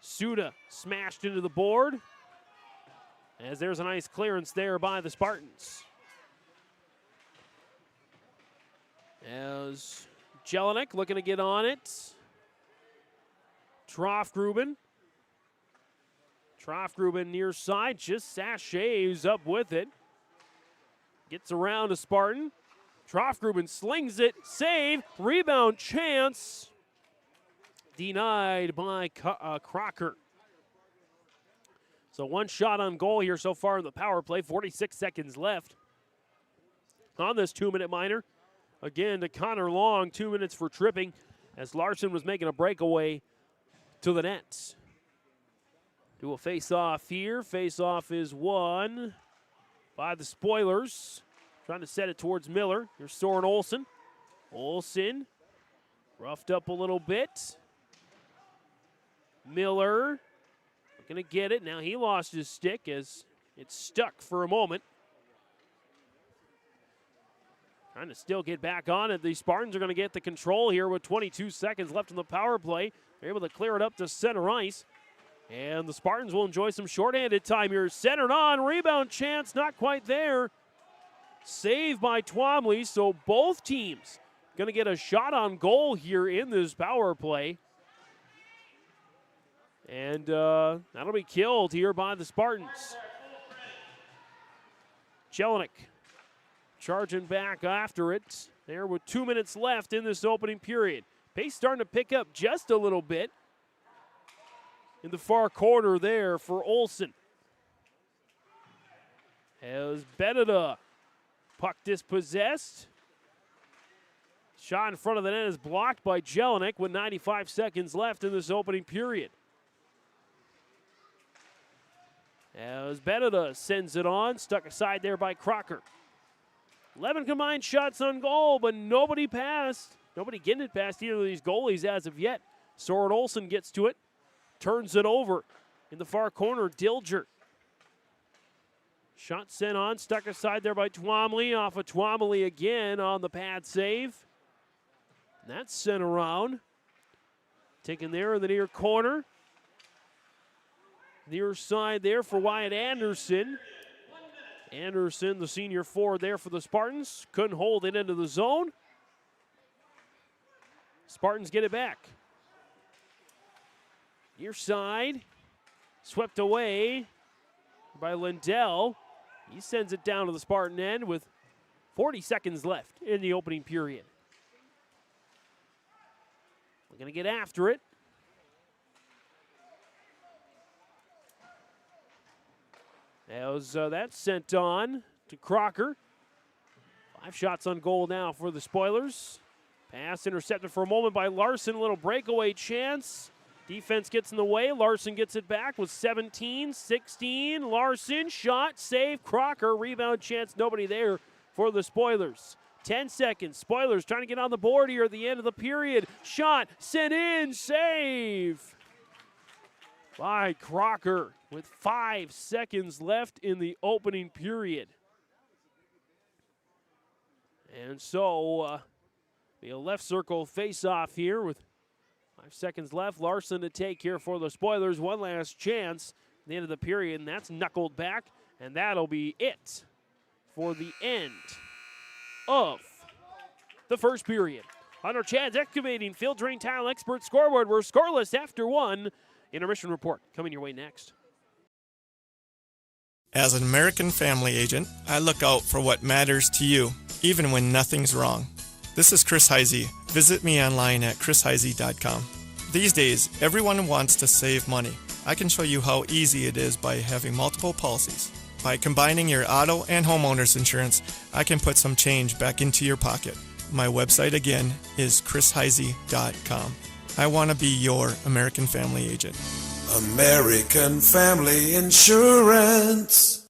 Suda smashed into the board. As there's a nice clearance there by the Spartans. As Jelinek looking to get on it. Trofgruben. Trofgruben near side, just sachets up with it. Gets around to Spartan. Trofgruben slings it, save, rebound chance. Denied by Crocker. So one shot on goal here so far in the power play, 46 seconds left on this 2-minute minor. again to Connor Long. 2 minutes for tripping as Larson was making a breakaway to the net. Do a face-off here. Face-off is won by the Spoilers. Trying to set it towards Miller. Here's Soren Olsen. Olsen roughed up a little bit. Miller going to get it. Now he lost his stick as it stuck for a moment. Trying to still get back on it. The Spartans are going to get the control here with 22 seconds left in the power play. They're able to clear it up to center ice. And the Spartans will enjoy some shorthanded time here. Centered on, rebound chance, not quite there. Saved by Twomley, so both teams going to get a shot on goal here in this power play. And that'll be killed here by the Spartans. Jelinek charging back after it. There with 2 minutes left in this opening period. Pace starting to pick up just a little bit. In the far corner there for Olsen. As Beneda. Puck dispossessed. Shot in front of the net is blocked by Jelinek with 95 seconds left in this opening period. As Beneda sends it on, stuck aside there by Crocker. 11 combined shots on goal, but nobody passed. Nobody getting it past either of these goalies as of yet. Soren Olsen gets to it. Turns it over in the far corner, Dilger. Shot sent on, stuck aside there by Twomley. Off of Twomley again on the pad save. And that's sent around. Taken there in the near corner. Near side there for Wyatt Anderson. Anderson, the senior forward there for the Spartans. Couldn't hold it into the zone. Spartans get it back. Near side, swept away by Lindell. He sends it down to the Spartan end with 40 seconds left in the opening period. We're going to get after it. As that's sent on to Crocker. 5 shots on goal now for the Spoilers. Pass intercepted for a moment by Larson. A little breakaway chance. Defense gets in the way. Larson gets it back with 17, 16. Larson, shot, save. Crocker, rebound chance. Nobody there for the Spoilers. 10 seconds. Spoilers trying to get on the board here at the end of the period. Shot, sent in, save by Crocker with 5 seconds left in the opening period. And so, a left circle face-off here with 5 seconds left. Larson to take here for the Spoilers. One last chance at the end of the period, and that's knuckled back, and that'll be it for the end of the first period. On our Chad's Excavating Field Drain Tile Expert scoreboard, we're scoreless after one. Intermission report coming your way next. As an American family agent, I look out for what matters to you, even when nothing's wrong. This is Chris Heisey. Visit me online at chrisheisey.com. These days, everyone wants to save money. I can show you how easy it is by having multiple policies. By combining your auto and homeowner's insurance, I can put some change back into your pocket. My website again is chrisheisey.com. I want to be your American family agent. American Family Insurance.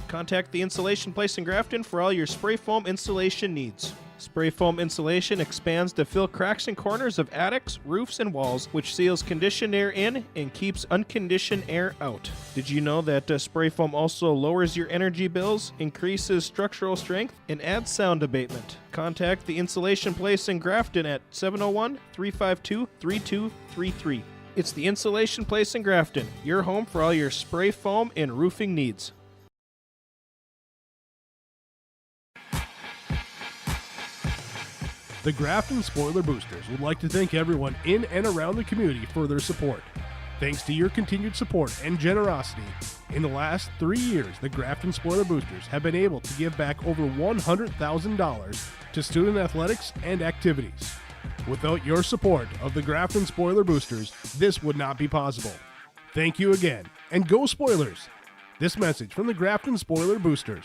Contact the Insulation Place in Grafton for all your spray foam insulation needs. Spray foam insulation expands to fill cracks and corners of attics, roofs, and walls, which seals conditioned air in and keeps unconditioned air out. Did you know that spray foam also lowers your energy bills, increases structural strength, and adds sound abatement? Contact the Insulation Place in Grafton at 701-352-3233. It's the Insulation Place in Grafton, your home for all your spray foam and roofing needs. The Grafton Spoiler Boosters would like to thank everyone in and around the community for their support. Thanks to your continued support and generosity, in the last 3 years, the Grafton Spoiler Boosters have been able to give back over $100,000 to student athletics and activities. Without your support of the Grafton Spoiler Boosters, this would not be possible. Thank you again, and go Spoilers! This message from the Grafton Spoiler Boosters.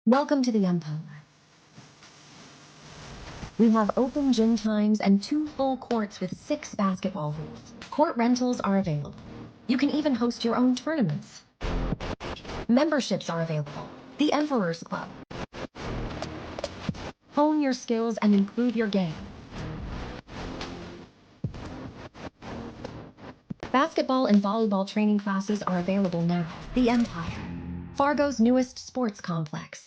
Welcome to the Empire. We have open gym times and 2 full courts with 6 basketball hoops. Court rentals are available. You can even host your own tournaments. Memberships are available. The Emperor's Club. Hone your skills and improve your game. Basketball and volleyball training classes are available now. The Empire, Fargo's newest sports complex.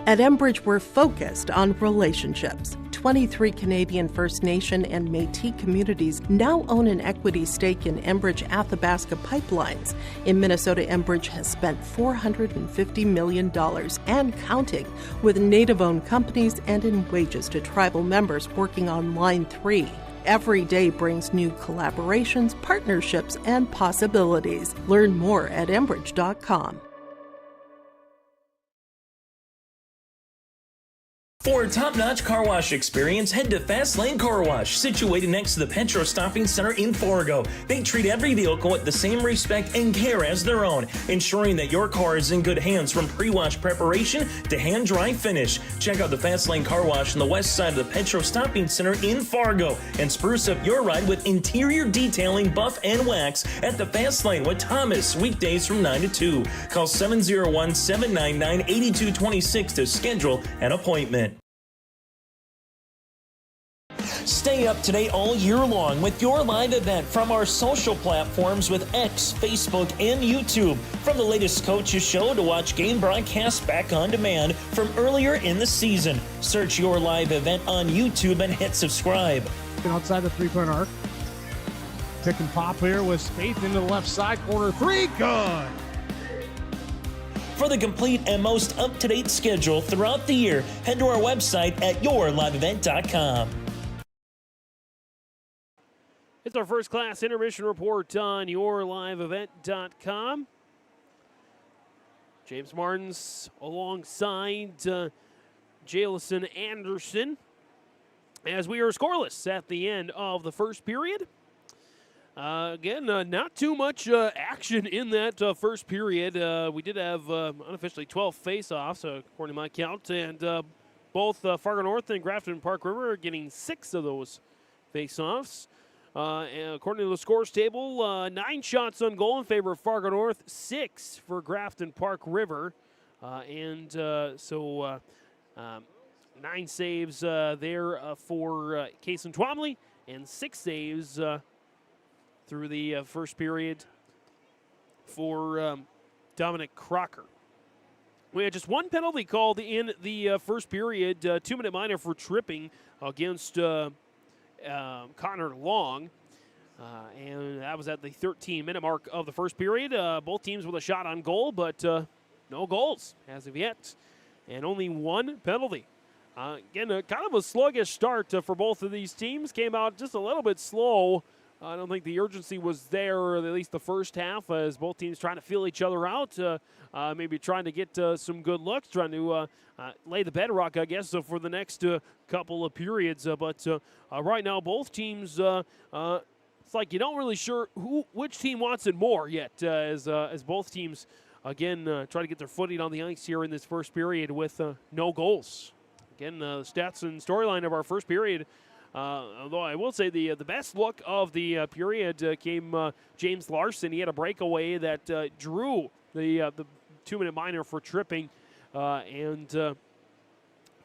At Enbridge, we're focused on relationships. 23 Canadian First Nation and Métis communities now own an equity stake in Enbridge Athabasca Pipelines. In Minnesota, Enbridge has spent $450 million and counting with Native-owned companies and in wages to tribal members working on Line 3. Every day brings new collaborations, partnerships, and possibilities. Learn more at Enbridge.com. For a top-notch car wash experience, head to Fast Lane Car Wash, situated next to the Petro Stopping Center in Fargo. They treat every vehicle with the same respect and care as their own, ensuring that your car is in good hands from pre-wash preparation to hand-dry finish. Check out the Fast Lane Car Wash on the west side of the Petro Stopping Center in Fargo and spruce up your ride with interior detailing, buff, and wax at the Fast Lane with Thomas, weekdays from 9 to 2. Call 701-799-8226 to schedule an appointment. Stay up to date all year long with your live event from our social platforms with X, Facebook, and YouTube. From the latest coaches show to watch game broadcasts back on demand from earlier in the season. Search your live event on YouTube and hit subscribe. Outside the three-point arc. Pick and pop here with Spaeth into the left side corner. 3, good! For the complete and most up-to-date schedule throughout the year, head to our website at yourliveevent.com. It's our first class intermission report on yourliveevent.com. James Martins alongside Jalison Anderson as we are scoreless at the end of the first period. Again, not too much action in that first period. We did have unofficially 12 face-offs, according to my count, and both Fargo North and Grafton-Park River are getting 6 of those face-offs. According to the scores table, 9 shots on goal in favor of Fargo North, 6 for Grafton-Park River. 9 saves there for Cason Twombly, and 6 saves through the first period for Dominic Crocker. We had just 1 penalty called in the first period, 2-minute minor for tripping against Connor Long, and that was at the 13-minute mark of the first period. Both teams with a shot on goal, but no goals as of yet, and only 1 penalty. Again, kind of a sluggish start for both of these teams. Came out just a little bit slow. I don't think the urgency was there, at least the first half, as both teams trying to feel each other out, maybe trying to get some good looks, trying to lay the bedrock, I guess, for the next couple of periods. But right now, both teams, it's like you don't really sure which team wants it more yet, as both teams, again, try to get their footing on the ice here in this first period with no goals. Again, the stats and storyline of our first period. Although I will say the best look of the period came James Larson. He had a breakaway that drew the 2-minute minor for tripping and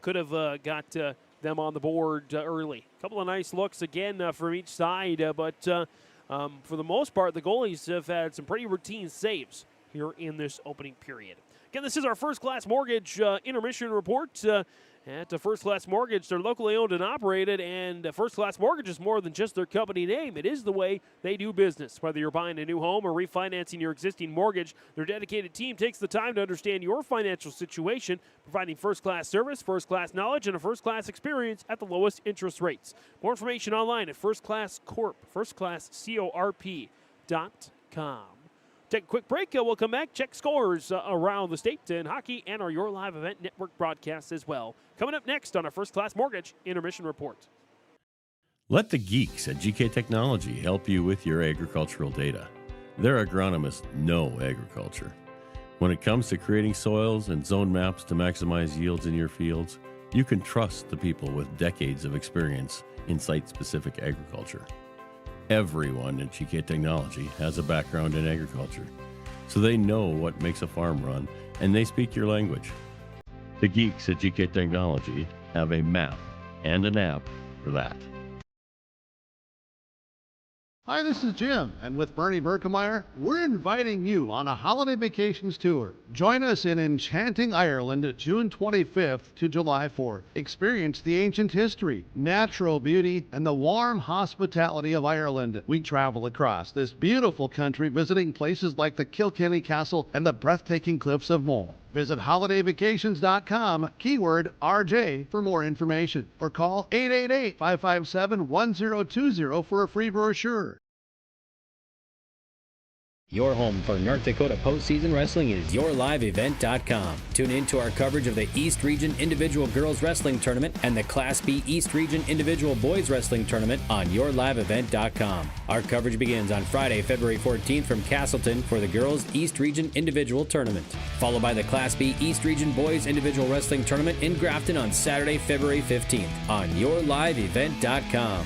could have got them on the board early. A couple of nice looks again from each side, but for the most part, the goalies have had some pretty routine saves here in this opening period. Again, this is our First Class Mortgage intermission report. At First Class Mortgage, they're locally owned and operated, and First Class Mortgage is more than just their company name. It is the way they do business. Whether you're buying a new home or refinancing your existing mortgage, their dedicated team takes the time to understand your financial situation, providing first-class service, first-class knowledge, and a first-class experience at the lowest interest rates. More information online at firstclasscorp.com. Take a quick break. We'll come back, check scores around the state in hockey, and our Your Live Event Network broadcasts as well. Coming up next on our First Class Mortgage Intermission Report. Let the geeks at GK Technology help you with your agricultural data. Their agronomists know agriculture. When it comes to creating soils and zone maps to maximize yields in your fields, you can trust the people with decades of experience in site-specific agriculture. Everyone at GK Technology has a background in agriculture, so they know what makes a farm run, and they speak your language. The geeks at GK Technology have a map and an app for that. Hi, this is Jim, and with Bernie Berkemeyer, we're inviting you on a holiday vacations tour. Join us in enchanting Ireland, June 25th to July 4th. Experience the ancient history, natural beauty, and the warm hospitality of Ireland. We travel across this beautiful country, visiting places like the Kilkenny Castle and the breathtaking cliffs of Moher. Visit holidayvacations.com, keyword RJ, for more information, or call 888-557-1020 for a free brochure. Your home for North Dakota postseason wrestling is YourLiveEvent.com. Tune in to our coverage of the East Region Individual Girls Wrestling Tournament and the Class B East Region Individual Boys Wrestling Tournament on YourLiveEvent.com. Our coverage begins on Friday, February 14th from Castleton for the Girls East Region Individual Tournament, followed by the Class B East Region Boys Individual Wrestling Tournament in Grafton on Saturday, February 15th on YourLiveEvent.com.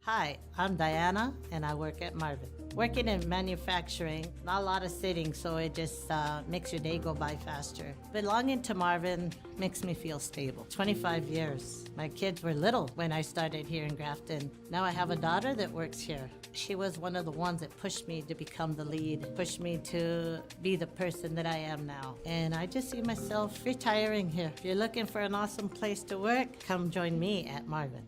Hi, I'm Diana, and I work at Marvin. Working in manufacturing, not a lot of sitting, so it just makes your day go by faster. Belonging to Marvin makes me feel stable. 25 years. My kids were little when I started here in Grafton. Now I have a daughter that works here. She was one of the ones that pushed me to become the lead, pushed me to be the person that I am now. And I just see myself retiring here. If you're looking for an awesome place to work, come join me at Marvin.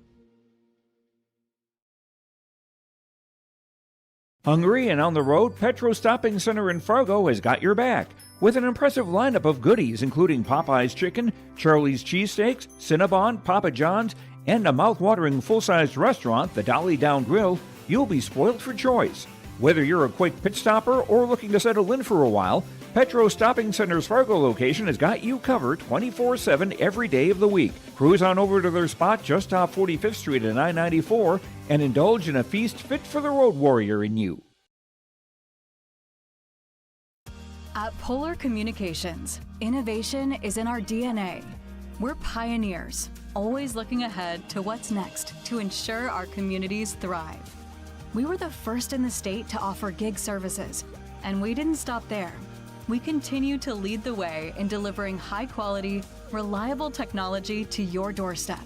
Hungry and on the road, Petro Stopping Center in Fargo has got your back with an impressive lineup of goodies including Popeye's Chicken, Charlie's Cheesesteaks, Cinnabon, Papa John's, and a mouth-watering full-sized restaurant, the Dolly Down Grill. You'll be spoiled for choice. Whether you're a quick pit stopper or looking to settle in for a while, Petro Stopping Center's Fargo location has got you covered 24/7 every day of the week. Cruise on over to their spot just off 45th Street and I-94 and indulge in a feast fit for the road warrior in you. At Polar Communications, innovation is in our DNA. We're pioneers, always looking ahead to what's next to ensure our communities thrive. We were the first in the state to offer gig services, and we didn't stop there. We continue to lead the way in delivering high-quality, reliable technology to your doorstep.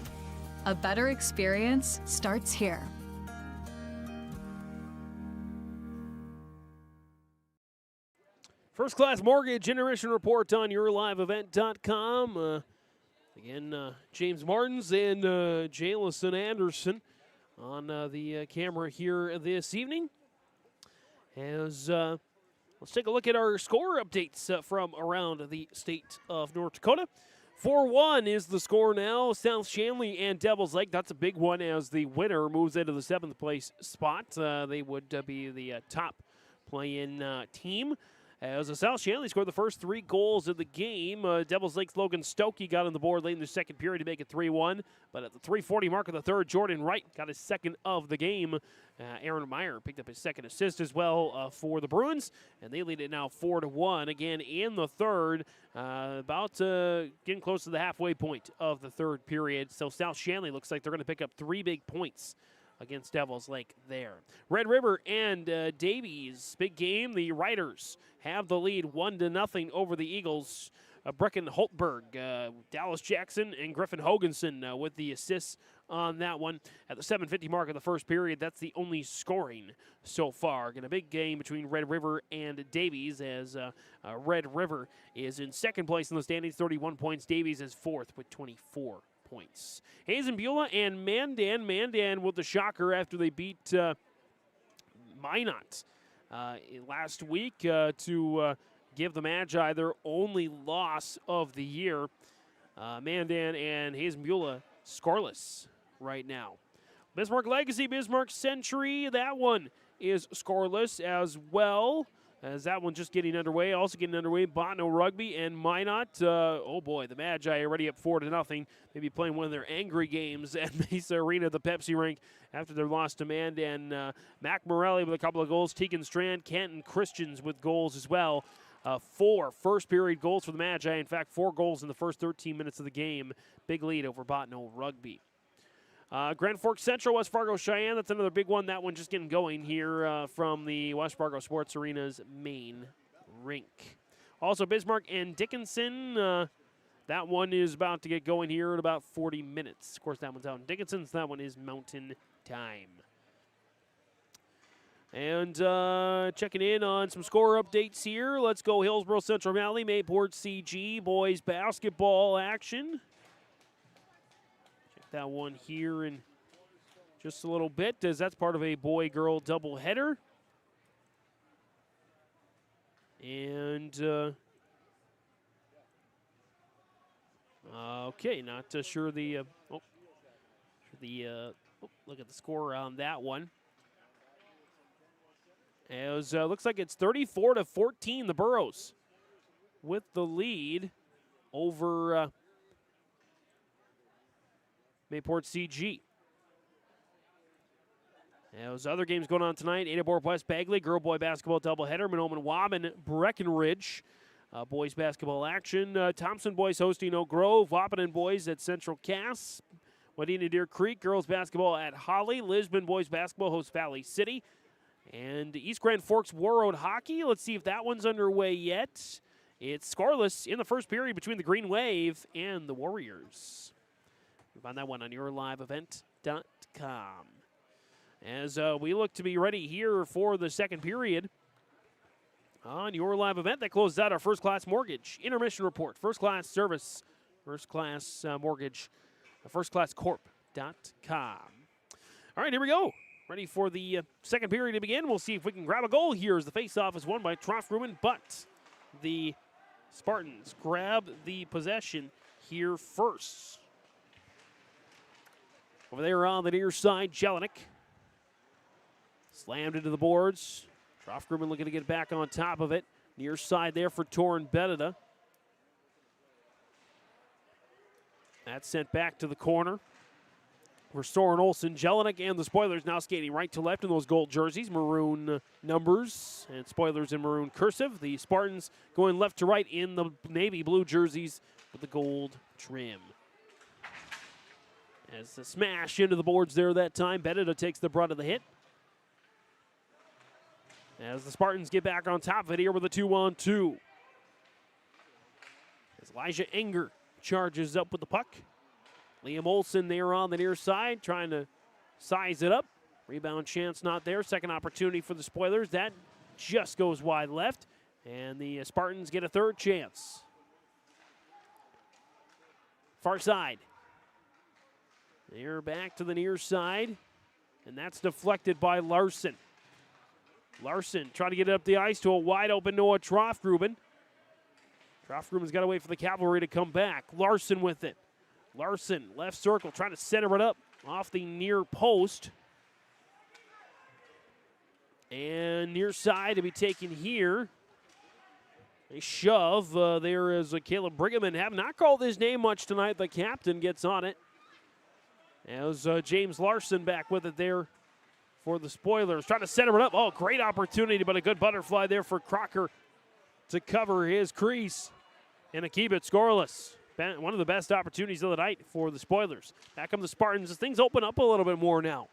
A better experience starts here. First Class Mortgage Intermission report on YourLiveEvent.com. Again, James Martins and Jalison Anderson on the camera here this evening. As let's take a look at our score updates from around the state of North Dakota. 4-1 is the score now. South Shanley and Devils Lake. That's a big one as the winner moves into the 7th place spot. They would be the top play-in team. As the South Shanley scored the first 3 goals of the game. Devils Lake's Logan Stokey got on the board late in the second period to make it 3-1. But at the 3:40 mark of the third, Jordan Wright got his second of the game. Aaron Meyer picked up his second assist as well for the Bruins. And they lead it now 4-1 again in the third. About getting close to the halfway point of the third period. So South Shanley looks like they're going to pick up 3 big points against Devils Lake there. Red River and Davies, big game. The Riders have the lead 1-0 over the Eagles. Brecken Holtberg, Dallas Jackson, and Griffin Hoganson with the assists on that one. At the 7:50 mark of the first period, that's the only scoring so far. Again, a big game between Red River and Davies as Red River is in second place in the standings, 31 points. Davies is fourth with 24 points. Hazen Beulah and Mandan. Mandan with the shocker after they beat Minot last week to give the Magi their only loss of the year. Mandan and Hazen Beulah scoreless right now. Bismarck Legacy, Bismarck Century, that one is scoreless as well. As that one just getting underway. Also getting underway, Botno Rugby and Minot. Oh boy, the Magi already up 4-0. Maybe playing one of their angry games at Mesa Arena, the Pepsi rink, after their loss to Mand. And Mac Morelli with a couple of goals. Tegan Strand, Canton Christians with goals as well. 4 first-period goals for the Magi. In fact, 4 goals in the first 13 minutes of the game. Big lead over Botno Rugby. Grand Forks Central, West Fargo Cheyenne. That's another big one. That one just getting going here from the West Fargo Sports Arena's main rink. Also, Bismarck and Dickinson. That one is about to get going here in about 40 minutes. Of course, that one's out in Dickinson, so that one is Mountain Time. And checking in on some score updates here. Let's go Hillsborough Central Valley, Mayport CG, boys basketball action. That one here in just a little bit, as that's part of a boy-girl doubleheader. And, okay, not sure the, look at the score on that one. As looks like it's 34-14, the Burros with the lead over Mayport CG. Those other games going on tonight. Adabor West Bagley, girl-boy basketball doubleheader. Mahnomen Waban Breckenridge. Boys basketball action. Thompson boys hosting Oak Grove. Wapenen boys at Central Cass. Wadena Deer Creek, girls basketball at Holly. Lisbon boys basketball hosts Valley City. And East Grand Forks War Road Hockey. Let's see if that one's underway yet. It's scoreless in the first period between the Green Wave and the Warriors. You can find that one on yourliveevent.com. As we look to be ready here for the second period on Your Live Event, that closes out our First Class Mortgage Intermission Report. First Class Service, First Class Mortgage, firstclasscorp.com. All right, here we go. Ready for the second period to begin. We'll see if we can grab a goal here as the faceoff is won by Troff-Ruben, but the Spartans grab the possession here first. Over there on the near side, Jelinek slammed into the boards. Troff-Ruben looking to get back on top of it. Near side there for Torrin Bedida. That's sent back to the corner for Soren Olsen. Jelinek and the Spoilers now skating right to left in those gold jerseys. Maroon numbers and Spoilers in maroon cursive. The Spartans going left to right in the navy blue jerseys with the gold trim. As the smash into the boards there that time, Bedida takes the brunt of the hit. As the Spartans get back on top of it here with a 2-on-2. As Elijah Enger charges up with the puck. Liam Olsen there on the near side trying to size it up. Rebound chance not there. Second opportunity for the Spoilers. That just goes wide left. And the Spartans get a third chance. Far side. They're back to the near side. And that's deflected by Larson. Larson trying to get it up the ice to a wide open Noah Troff-Ruben. Troff-Ruben's got to wait for the Cavalry to come back. Larson with it. Larson, left circle, trying to center it up off the near post. And near side to be taken here. A shove. There is Caleb Brigham. Have not called his name much tonight. The captain gets on it. As James Larson back with it there for the Spoilers. Trying to center it up. Oh, great opportunity, but a good butterfly there for Crocker to cover his crease and to keep it scoreless. One of the best opportunities of the night for the Spoilers. Back come the Spartans as things open up a little bit more now.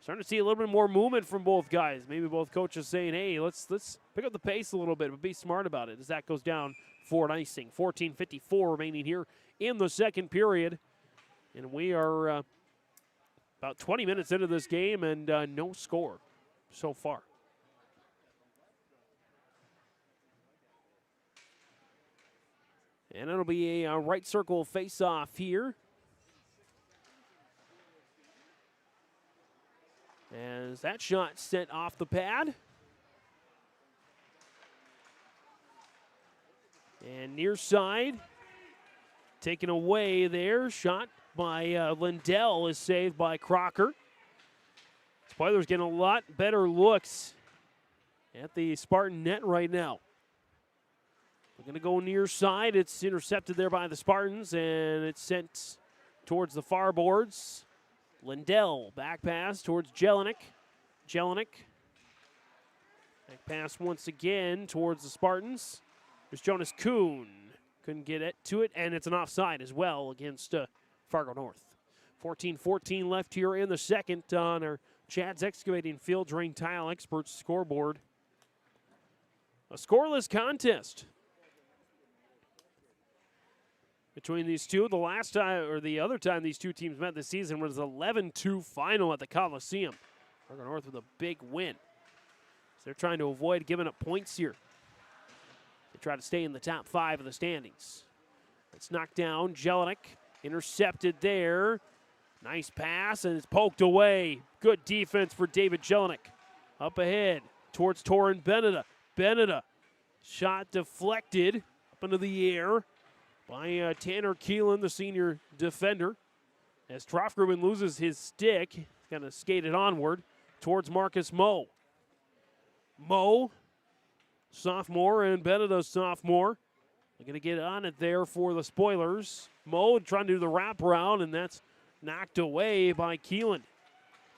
Starting to see a little bit more movement from both guys. Maybe both coaches saying, hey, let's pick up the pace a little bit, but be smart about it as that goes down for an icing. 14:54 remaining here in the second period. And we are about 20 minutes into this game and no score so far. And it'll be a right circle face-off here. As that shot sent off the pad. And near side, taken away there. Shot by Lindell is saved by Crocker. Spoilers getting a lot better looks at the Spartan net right now. We're going to go near side. It's intercepted there by the Spartans, and it's sent towards the far boards. Lindell, back pass towards Jelinek. Jelinek. Back pass once again towards the Spartans. There's Jonas Kuhn. Couldn't get it to it, and it's an offside as well against Fargo North. 14-14 left here in the second on our Chad's Excavating Field Drain Tile Experts scoreboard. A scoreless contest between these two. The last time, or the other time these two teams met this season was 11-2 final at the Coliseum. Fargo North with a big win. So they're trying to avoid giving up points here. They try to stay in the top 5 of the standings. It's knocked down. Jelinek intercepted there. Nice pass, and it's poked away. Good defense for David Jelinek. Up ahead towards Torin Beneda. Beneda, shot deflected up into the air by Tanner Keelan, the senior defender. As Trofgruben loses his stick, he's going to skate it onward towards Marcus Moe. Moe, sophomore, and Beneda, sophomore. They're going to get on it there for the Spoilers. Moe trying to do the wraparound, and that's knocked away by Keelan.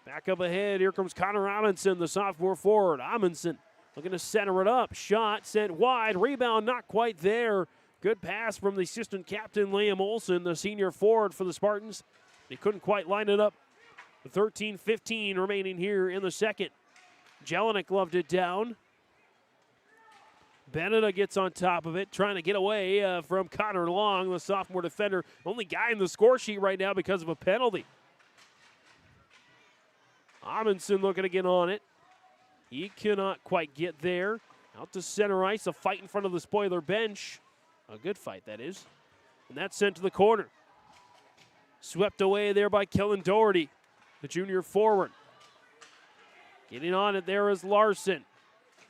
Back up ahead, here comes Connor Amundsen, the sophomore forward. Amundsen looking to center it up. Shot sent wide. Rebound not quite there. Good pass from the assistant captain, Liam Olson, the senior forward for the Spartans. They couldn't quite line it up. 13-15 remaining here in the second. Jelinek loved it down. Beneda gets on top of it, trying to get away from Connor Long, the sophomore defender. Only guy in the score sheet right now because of a penalty. Amundsen looking to get on it. He cannot quite get there. Out to center ice, a fight in front of the Spoiler bench. A good fight, that is. And that's sent to the corner. Swept away there by Kellen Doherty, the junior forward. Getting on it there is Larson.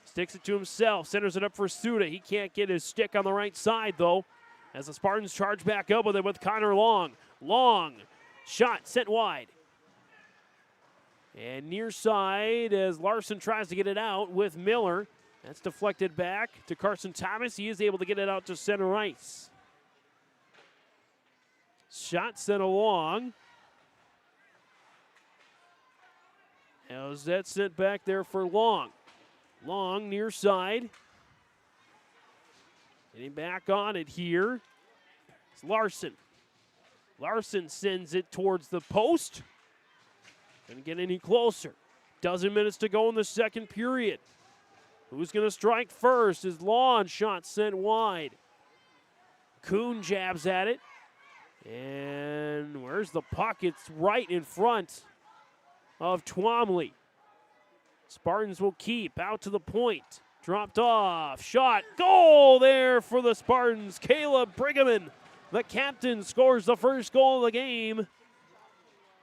Sticks it to himself, centers it up for Suda. He can't get his stick on the right side, though, as the Spartans charge back up with it with Connor Long. Long, shot sent wide. And near side as Larson tries to get it out with Miller. That's deflected back to Carson Thomas. He is able to get it out to center ice. Shot sent along. How's that sent back there for Long? Long near side. Getting back on it here. It's Larson. Larson sends it towards the post. Didn't get any closer. Dozen minutes to go in the second period. Who's going to strike first? Is Long shot sent wide. Kuhn jabs at it. And where's the puck? It's right in front of Twomley. Spartans will keep out to the point. Dropped off. Shot. Goal there for the Spartans. Caleb Pregame, the captain, scores the first goal of the game.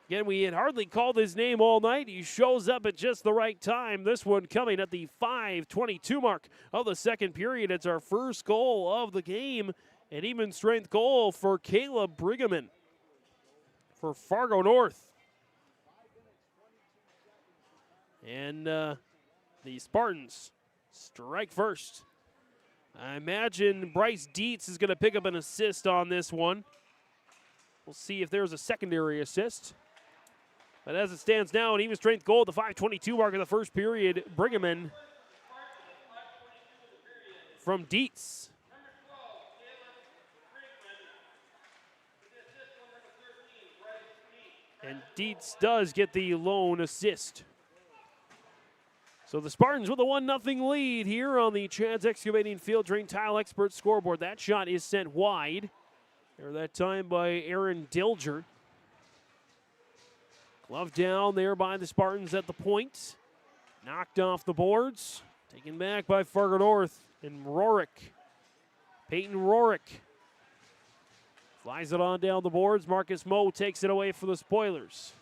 Again, we had hardly called his name all night. He shows up at just the right time. This one coming at the 5:22 mark of the second period. It's our first goal of the game. An even strength goal for Caleb Pregame for Fargo North. And the Spartans strike first. I imagine Bryce Dietz is going to pick up an assist on this one. We'll see if there's a secondary assist. But as it stands now, an even strength goal at the 5:22 mark of the first period. Pregame from Dietz. And Dietz does get the lone assist. So the Spartans with a 1-0 lead here on the Chad's Excavating Field Drain Tile Expert scoreboard. That shot is sent wide. There that time by Aaron Dilger. Glove down there by the Spartans at the point. Knocked off the boards. Taken back by Fargo North and Rorick. Peyton Rorick flies it on down the boards. Marcus Moe takes it away for the Spoilers.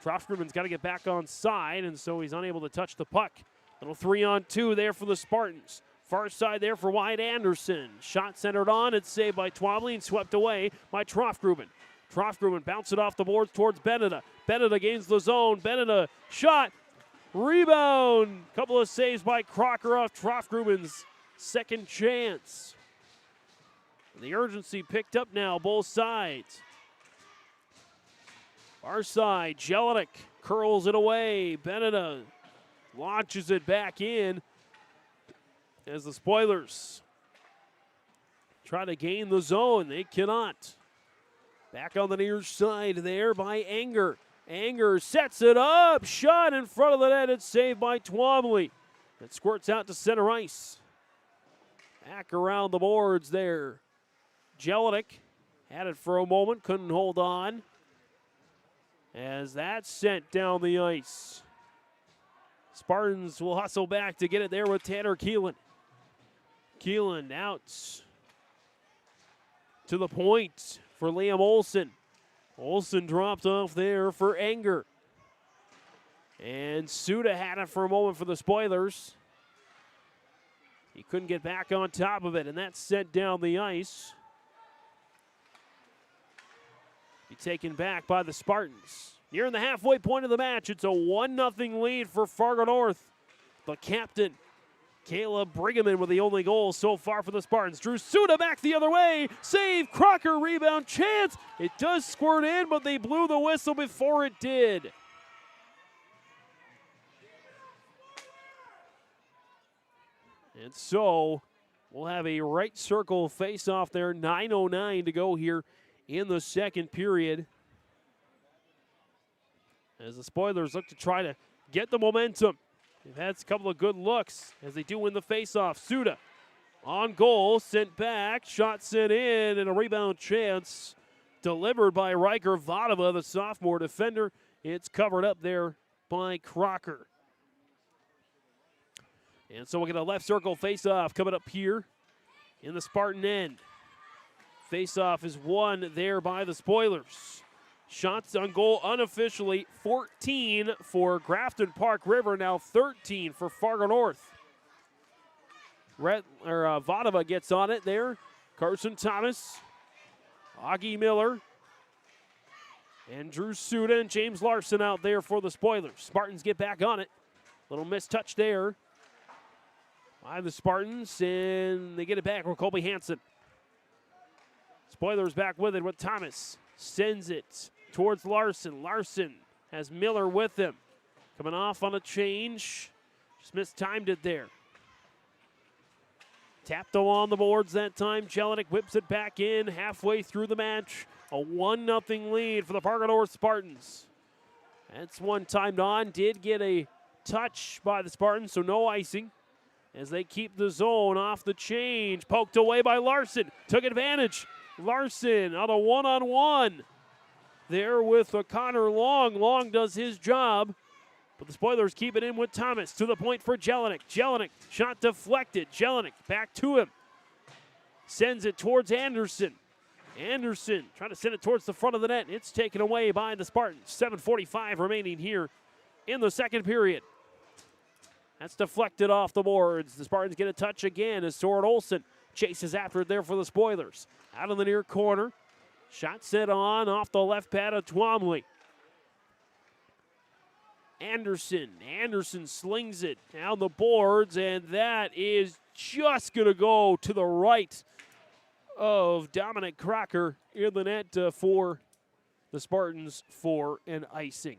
Trofgruben's got to get back on side, and so he's unable to touch the puck. Little 3-on-2 there for the Spartans. Far side there for Wyatt Anderson. Shot centered on. It's saved by Twomley and swept away by Trofgruben. Trofgruben bounced it off the boards towards Beneda. Beneda gains the zone. Beneda shot Rebound. Couple of saves by Crocker off Trofgruben's second chance. The urgency picked up now, both sides. Far side, Jelinek curls it away. Beneda launches it back in as the Spoilers try to gain the zone. They cannot. Back on the near side there by Anger. Anger sets it up. Shot in front of the net. It's saved by Twombly. It squirts out to center ice. Back around the boards there. Jelinek had it for a moment. Couldn't hold on. As that's sent down the ice. Spartans will hustle back to get it there with Tanner Keelan. Keelan out to the point for Liam Olsen. Olsen dropped off there for Anger. And Suda had it for a moment for the Spoilers. He couldn't get back on top of it, and that's sent down the ice. Be taken back by the Spartans. Nearing the halfway point of the match, it's a 1-0 lead for Fargo North. The captain, Caleb Brigham, with the only goal so far for the Spartans. Drew Suda back the other way. Save, Crocker, rebound, chance. It does squirt in, but they blew the whistle before it did. And so we'll have a right circle face-off there. 9:09 to go here in the second period. As the Spoilers look to try to get the momentum. They've had a couple of good looks as they do win the faceoff. Suda on goal, sent back, shot sent in, and a rebound chance delivered by Riker Vadova, the sophomore defender. It's covered up there by Crocker. And so we'll get a left circle faceoff coming up here in the Spartan end. Faceoff is won there by the Spoilers. Shots on goal unofficially, 14 for Grafton-Park River, now 13 for Fargo North. Vadova gets on it there. Carson Thomas, Augie Miller, and Drew Suda and James Larson out there for the Spoilers. Spartans get back on it. Little missed touch there by the Spartans, and they get it back for Colby Hansen. Spoilers back with it with Thomas. Sends it towards Larson. Larson has Miller with him. Coming off on a change. Just mistimed it there. Tapped along the boards that time. Jelinek whips it back in halfway through the match. A 1-0 lead for the Fargo North Spartans. That's one timed on. Did get a touch by the Spartans, so no icing. As they keep the zone off the change. Poked away by Larson. Took advantage. Larson on a one-on-one. There with Connor Long. Long does his job. But the Spoilers keep it in with Thomas. To the point for Jelinek. Jelinek, shot deflected. Jelinek back to him. Sends it towards Anderson. Anderson trying to send it towards the front of the net. It's taken away by the Spartans. 7:45 remaining here in the second period. That's deflected off the boards. The Spartans get a touch again as Soren Olsen chases after it there for the Spoilers. Out in the near corner. Shot set on off the left pad of Twombly. Anderson slings it down the boards, and that is just going to go to the right of Dominic Crocker in the net for the Spartans for an icing.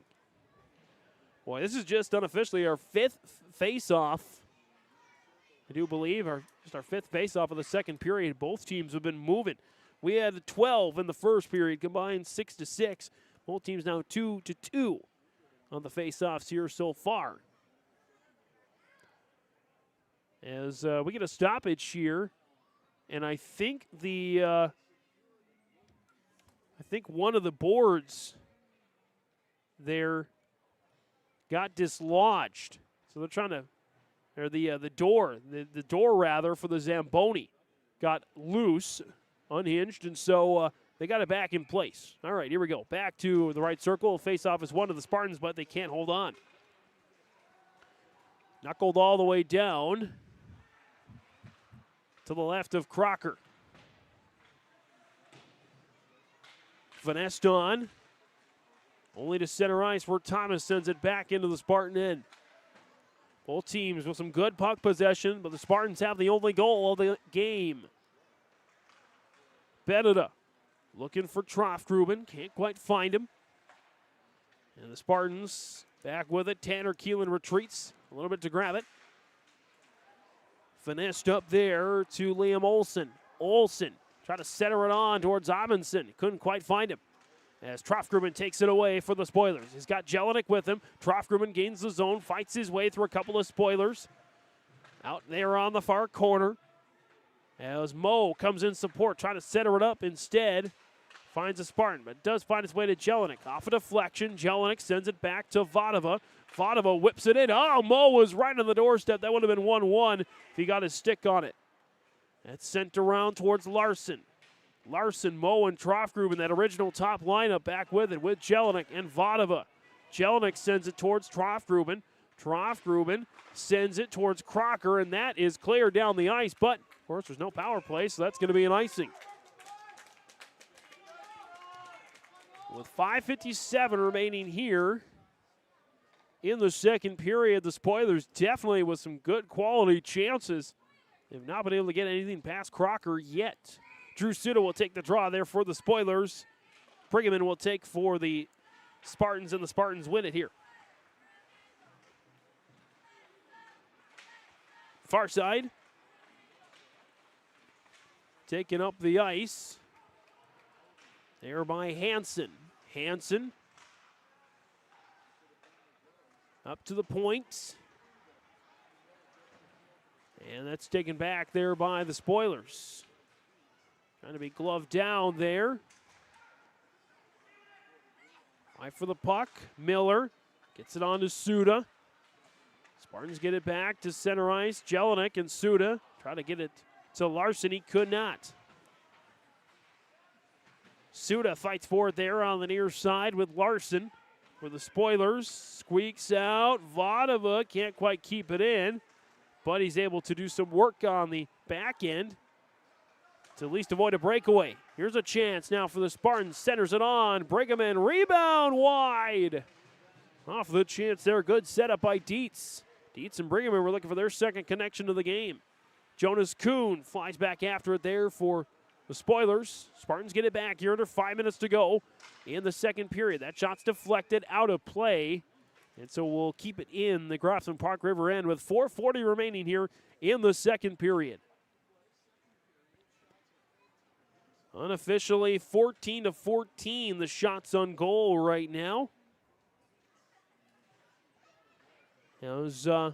Boy, this is just unofficially our fifth face-off. I do believe our fifth face-off of the second period. Both teams have been moving. We had 12 in the first period, combined 6-6. Both teams now 2-2 on the face-offs here so far. As we get a stoppage here, and I think one of the boards there got dislodged. So they're trying to, or the door rather for the Zamboni got loose, unhinged, and so they got it back in place. All right, here we go. Back to the right circle. Face-off is one of the Spartans, but they can't hold on. Knuckled all the way down to the left of Crocker. Finessed on. Only to center ice where Thomas sends it back into the Spartan end. Both teams with some good puck possession, but the Spartans have the only goal of the game. Beneda looking for Troftgruben, can't quite find him. And the Spartans back with it. Tanner Keelan retreats a little bit to grab it. Finessed up there to Liam Olsen. Olsen tried to center it on towards Amundsen. Couldn't quite find him. As Troftgruben takes it away for the Spoilers. He's got Jelinek with him. Troftgruben gains the zone, fights his way through a couple of Spoilers. Out there on the far corner. As Moe comes in support, trying to center it up instead. Finds a Spartan, but does find its way to Jelinek. Off a deflection, Jelinek sends it back to Vodova. Vodova whips it in. Oh, Moe was right on the doorstep. That would have been 1-1 if he got his stick on it. That's sent around towards Larson. Larson, Moe, and Troftgruben, that original top lineup back with it with Jelinek and Vodova. Jelinek sends it towards Troftgruben. Troftgruben sends it towards Crocker, and that is cleared down the ice, but of course there's no power play, so that's going to be an icing. With 5:57 remaining here in the second period, the Spoilers definitely with some good quality chances. They've not been able to get anything past Crocker yet. Drew Suda will take the draw there for the Spoilers. Pregame will take for the Spartans, and the Spartans win it here. Far side. Taking up the ice. There by Hansen. Hansen. Up to the point. And that's taken back there by the Spoilers. Trying to be gloved down there. Fight for the puck. Miller gets it on to Suda. Spartans get it back to center ice. Jelinek and Suda try to get it to Larson. He could not. Suda fights for it there on the near side with Larson. For the Spoilers, squeaks out. Vodova can't quite keep it in, but he's able to do some work on the back end to at least avoid a breakaway. Here's a chance now for the Spartans. Centers it on. Pregame, rebound wide. Off the chance there. Good setup by Dietz. Dietz and Pregame were looking for their second connection to the game. Jonas Kuhn flies back after it there for the Spoilers. Spartans get it back here under 5 minutes to go in the second period. That shot's deflected out of play. And so we'll keep it in the Grafton-Park River end with 4:40 remaining here in the second period. Unofficially 14-14, the shots on goal right now. That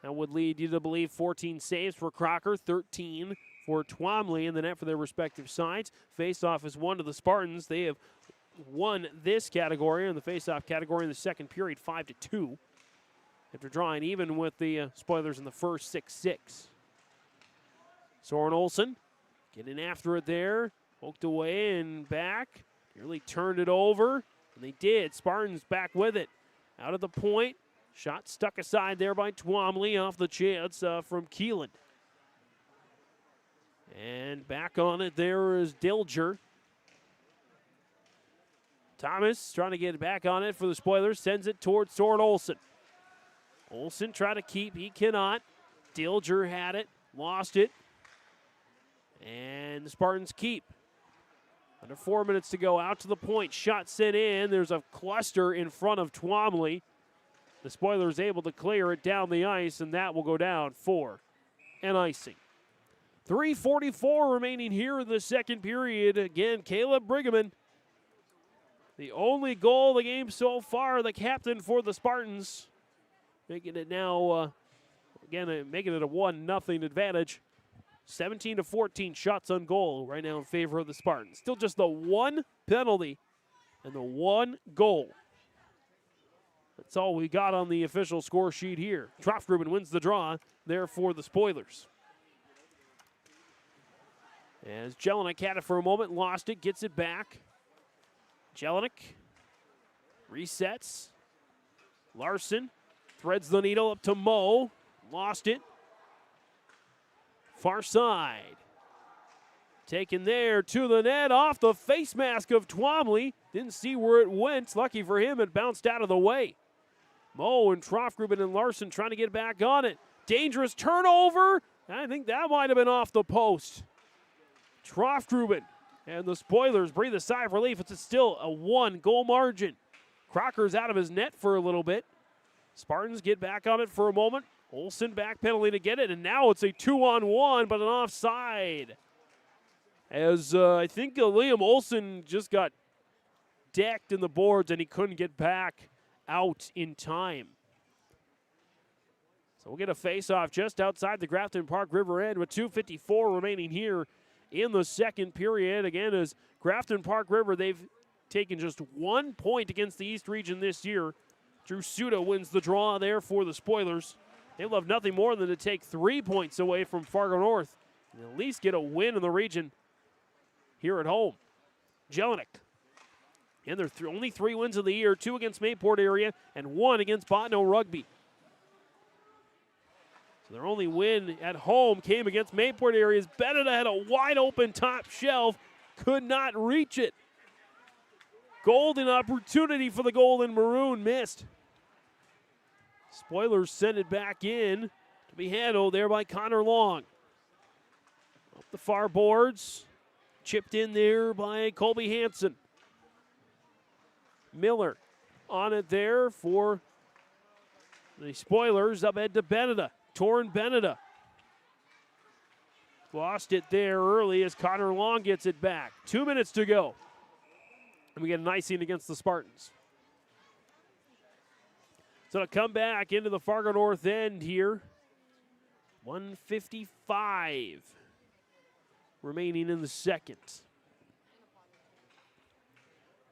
would lead you to believe 14 saves for Crocker, 13 for Twomley in the net for their respective sides. Face-off is one to the Spartans. They have won this category in the face-off category in the second period, 5-2. After drawing even with the Spoilers in the first 6-6. Soren Olsen getting after it there. Poked away and back. Nearly turned it over. And they did. Spartans back with it. Out of the point. Shot stuck aside there by Twomley off the chance from Keelan. And back on it there is Dilger. Thomas trying to get back on it for the Spoilers. Sends it towards Soren Olsen. Olsen trying to keep. He cannot. Dilger had it. Lost it. And the Spartans keep. Under 4 minutes to go. Out to the point. Shot sent in. There's a cluster in front of Twomley. The Spoilers able to clear it down the ice, and that will go down for an icing. 3:44 remaining here in the second period. Again, Caleb Pregame, the only goal of the game so far, the captain for the Spartans. Making it now, making it a 1-0 advantage. 17-14 shots on goal right now in favor of the Spartans. Still just the one penalty and the one goal. That's all we got on the official score sheet here. Troftgruben wins the draw there for the Spoilers. As Jelinek had it for a moment, lost it, gets it back. Jelinek resets. Larson threads the needle up to Moe. Lost it. Far side. Taken there to the net off the face mask of Twomley. Didn't see where it went. Lucky for him, it bounced out of the way. Moe and Trofgruben and Larson trying to get back on it. Dangerous turnover. I think that might have been off the post. Trofgruben and the Spoilers breathe a sigh of relief. It's still a 1-goal margin. Crocker's out of his net for a little bit. Spartans get back on it for a moment. Olsen back penalty to get it, and now it's a 2-on-1, but an offside. As I think Liam Olsen just got decked in the boards and he couldn't get back out in time. So we'll get a face-off just outside the Grafton-Park River end with 2:54 remaining here in the second period. Again, as Grafton-Park River, they've taken just 1 point against the East Region this year. Drew Suda wins the draw there for the Spoilers. They love nothing more than to take 3 points away from Fargo North and at least get a win in the region here at home. Jelinek. And their only 3 wins of the year, 2 against Mayport area and 1 against Botno Rugby. So their only win at home came against Mayport areas. Beneda had a wide open top shelf, could not reach it. Golden opportunity for the Golden Maroon, missed. Spoilers send it back in to be handled there by Connor Long. Up the far boards, chipped in there by Colby Hansen. Miller on it there for the Spoilers, up ahead to Beneda. Torrin Beneda. Lost it there early as Connor Long gets it back. 2 minutes to go. And we get an icing against the Spartans. So to come back into the Fargo North end here. 1:55 remaining in the second.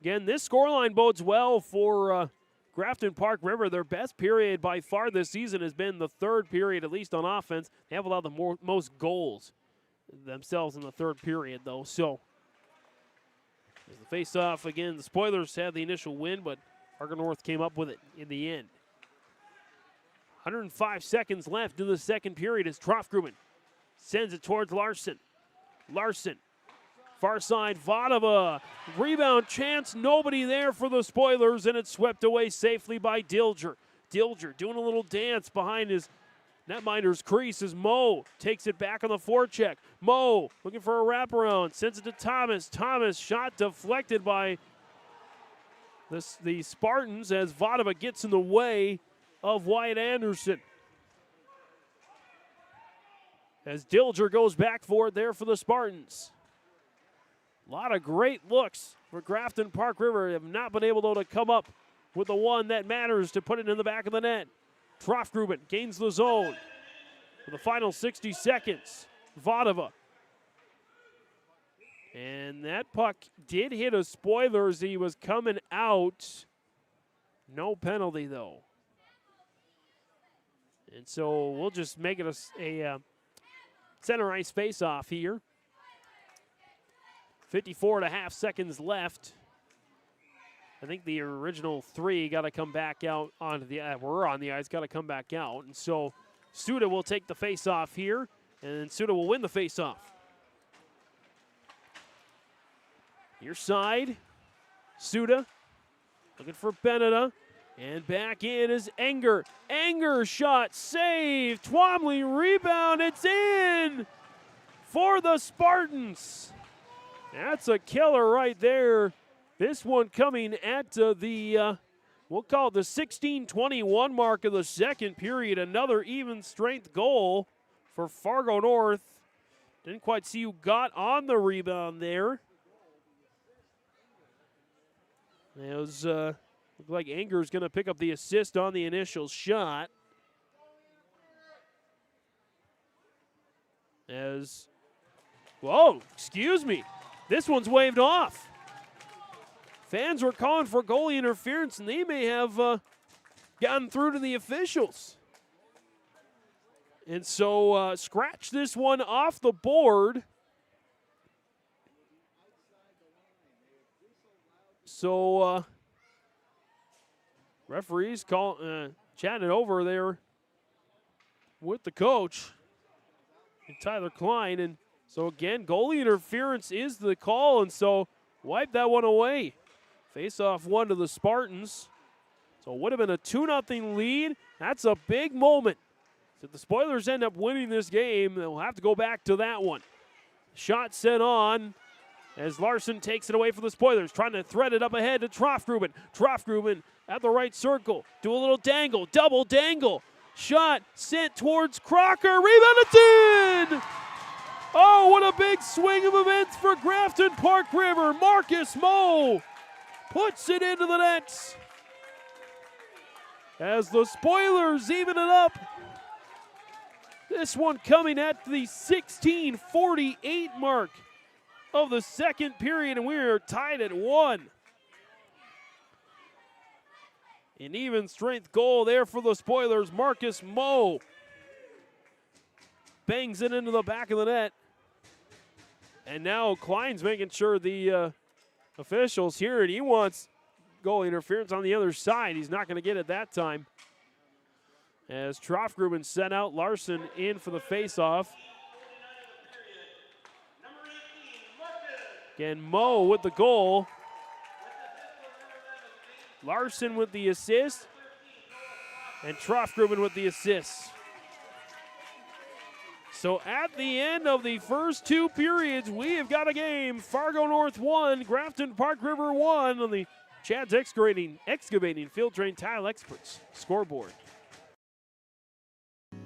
Again, this scoreline bodes well for Grafton-Park River. Their best period by far this season has been the third period, at least on offense. They have allowed the most goals themselves in the third period, though. So, as the face-off, again, the Spoilers had the initial win, but Fargo North came up with it in the end. 105 seconds left in the second period as Trofgruben sends it towards Larson. Larson. Far side, Vodova. Rebound chance, nobody there for the Spoilers, and it's swept away safely by Dilger. Dilger doing a little dance behind his netminder's crease as Moe takes it back on the forecheck. Moe looking for a wraparound, sends it to Thomas. Thomas, shot deflected by the Spartans as Vodova gets in the way of Wyatt Anderson. As Dilger goes back for it there for the Spartans. A lot of great looks for Grafton-Park River. They have not been able, though, to come up with the one that matters to put it in the back of the net. Trofgruben gains the zone for the final 60 seconds. Vodova. And that puck did hit a Spoiler as he was coming out. No penalty, though. And so we'll just make it a center ice face-off here. 54.5 seconds left. I think the original 3 got to come back out onto the were on the ice, got to come back out. And so Suda will take the face-off here, and Suda will win the face-off. Your side, Suda looking for Beneda. And back in is Enger. Enger shot, save. Twomley rebound. It's in for the Spartans. That's a killer right there. This one coming at we'll call it the 16:21 mark of the second period. Another even strength goal for Fargo North. Didn't quite see who got on the rebound there. It was looked like Enger's going to pick up the assist on the initial shot. Whoa, excuse me. This one's waved off. Fans were calling for goalie interference, and they may have gotten through to the officials. And so scratch this one off the board. So referees chatting it over there with the coach, and Tyler Klein. And so again, goalie interference is the call, and so wipe that one away. Face-off one to the Spartans. So it would have been a 2-0 lead. That's a big moment. If the Spoilers end up winning this game, they'll have to go back to that one. Shot sent on as Larson takes it away from the Spoilers, trying to thread it up ahead to Trofgruben. Trofgruben at the right circle. Do a little dangle, double dangle. Shot sent towards Crocker. Rebound, it's in! Oh, what a big swing of events for Grafton-Park River. Marcus Moe puts it into the nets as the Spoilers even it up. This one coming at the 16:48 mark of the second period, and we are tied at 1. An even strength goal there for the Spoilers. Marcus Moe bangs it into the back of the net. And now Klein's making sure the officials hear it. He wants goal interference on the other side. He's not going to get it that time. As Trofgruben sent out, Larson in for the faceoff. Again, Moe with the goal. Larson with the assist. And Trofgruben with the assist. So at the end of the first 2 periods, we have got a game. Fargo North 1, Grafton-Park River 1 on the Chad's Excavating Field Train Tile Experts scoreboard.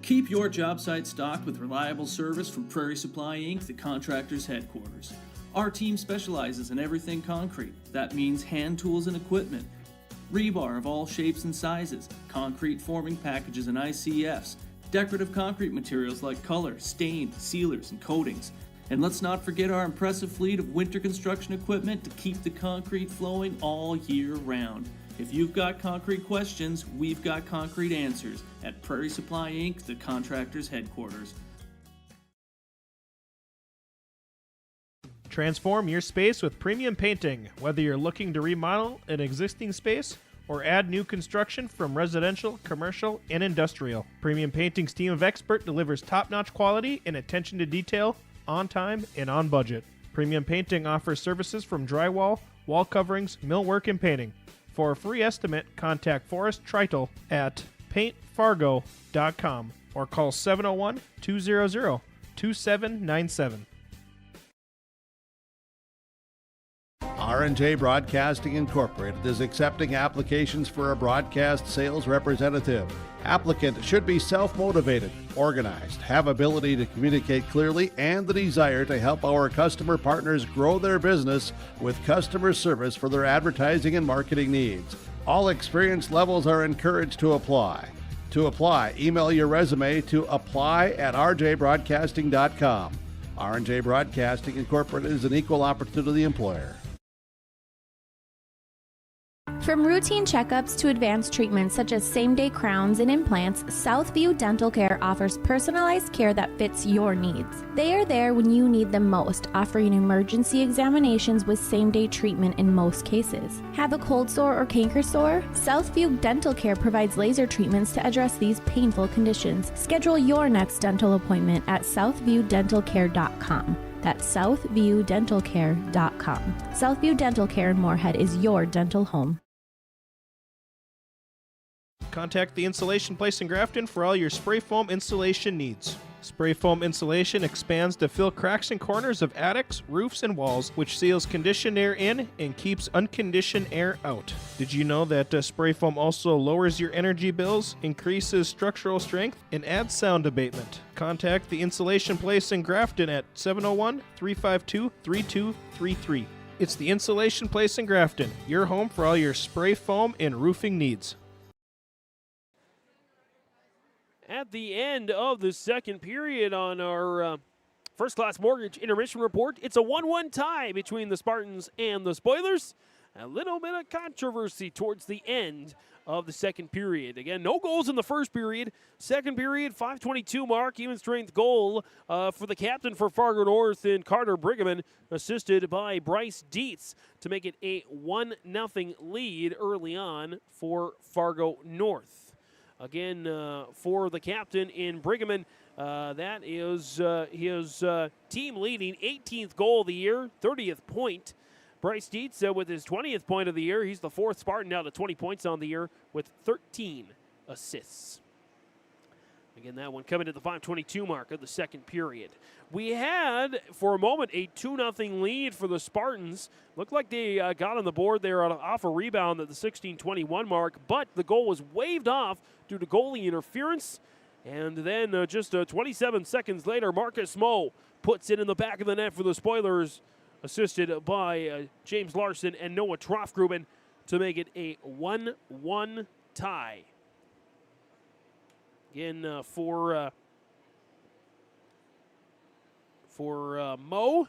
Keep your job site stocked with reliable service from Prairie Supply Inc., the contractor's headquarters. Our team specializes in everything concrete. That means hand tools and equipment, rebar of all shapes and sizes, concrete forming packages and ICFs, decorative concrete materials like color, stain, sealers, and coatings. And let's not forget our impressive fleet of winter construction equipment to keep the concrete flowing all year round. If you've got concrete questions, we've got concrete answers at Prairie Supply Inc., the contractor's headquarters. Transform your space with premium painting. Whether you're looking to remodel an existing space or add new construction from residential, commercial, and industrial, Premium Painting's team of experts delivers top-notch quality and attention to detail on time and on budget. Premium Painting offers services from drywall, wall coverings, millwork, and painting. For a free estimate, contact Forrest Tritel at paintfargo.com or call 701-200-2797. R&J Broadcasting Incorporated is accepting applications for a broadcast sales representative. Applicant should be self-motivated, organized, have ability to communicate clearly, and the desire to help our customer partners grow their business with customer service for their advertising and marketing needs. All experience levels are encouraged to apply. To apply, email your resume to apply@rjbroadcasting.com. R&J Broadcasting Incorporated is an equal opportunity employer. From routine checkups to advanced treatments such as same-day crowns and implants, Southview Dental Care offers personalized care that fits your needs. They are there when you need them most, offering emergency examinations with same-day treatment in most cases. Have a cold sore or canker sore? Southview Dental Care provides laser treatments to address these painful conditions. Schedule your next dental appointment at southviewdentalcare.com. That's southviewdentalcare.com. Southview Dental Care in Moorhead is your dental home. Contact the Insulation Place in Grafton for all your spray foam insulation needs. Spray foam insulation expands to fill cracks and corners of attics, roofs, and walls, which seals conditioned air in and keeps unconditioned air out. Did you know that spray foam also lowers your energy bills, increases structural strength, and adds sound abatement? Contact the Insulation Place in Grafton at 701-352-3233. It's the Insulation Place in Grafton, your home for all your spray foam and roofing needs. At the end of the second period on our First Class Mortgage Intermission Report, it's a 1-1 tie between the Spartans and the Spoilers. A little bit of controversy towards the end of the second period. Again, no goals in the first period. Second period, 5:22 mark, even strength goal for the captain for Fargo North in Carter Brigham, assisted by Bryce Dietz to make it a 1-0 lead early on for Fargo North. Again, for the captain in Brigham, that is his team leading 18th goal of the year, 30th point. Bryce Dietz with his 20th point of the year. He's the fourth Spartan now to 20 points on the year with 13 assists. Again, that one coming to the 5:22 mark of the second period. We had, for a moment, a 2-0 lead for the Spartans. Looked like they got on the board there off a rebound at the 16:21 mark, but the goal was waved off due to goalie interference. And then just 27 seconds later, Marcus Moe puts it in the back of the net for the Spoilers, assisted by James Larson and Noah Trofgruben to make it a 1-1 tie. Again, for Moe,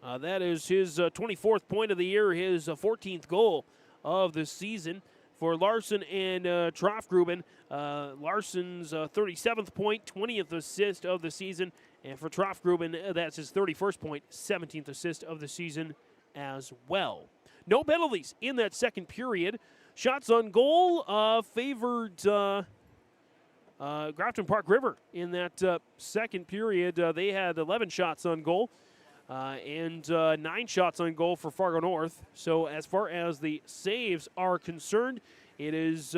that is his 24th point of the year, his 14th goal of the season. For Larson and Trofgruben, Larson's 37th point, 20th assist of the season. And for Trofgruben, that's his 31st point, 17th assist of the season as well. No penalties in that second period. Shots on goal favored Grafton-Park River in that second period. They had 11 shots on goal and 9 shots on goal for Fargo North. So as far as the saves are concerned, it is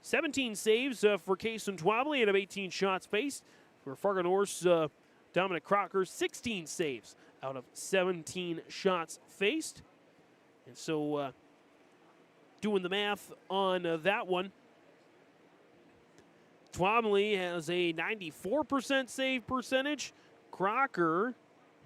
17 saves for Kason Twombly and 18 shots faced. For Fargo North's Dominic Crocker, 16 saves out of 17 shots faced. And so doing the math on that one, Twombly has a 94% save percentage. Crocker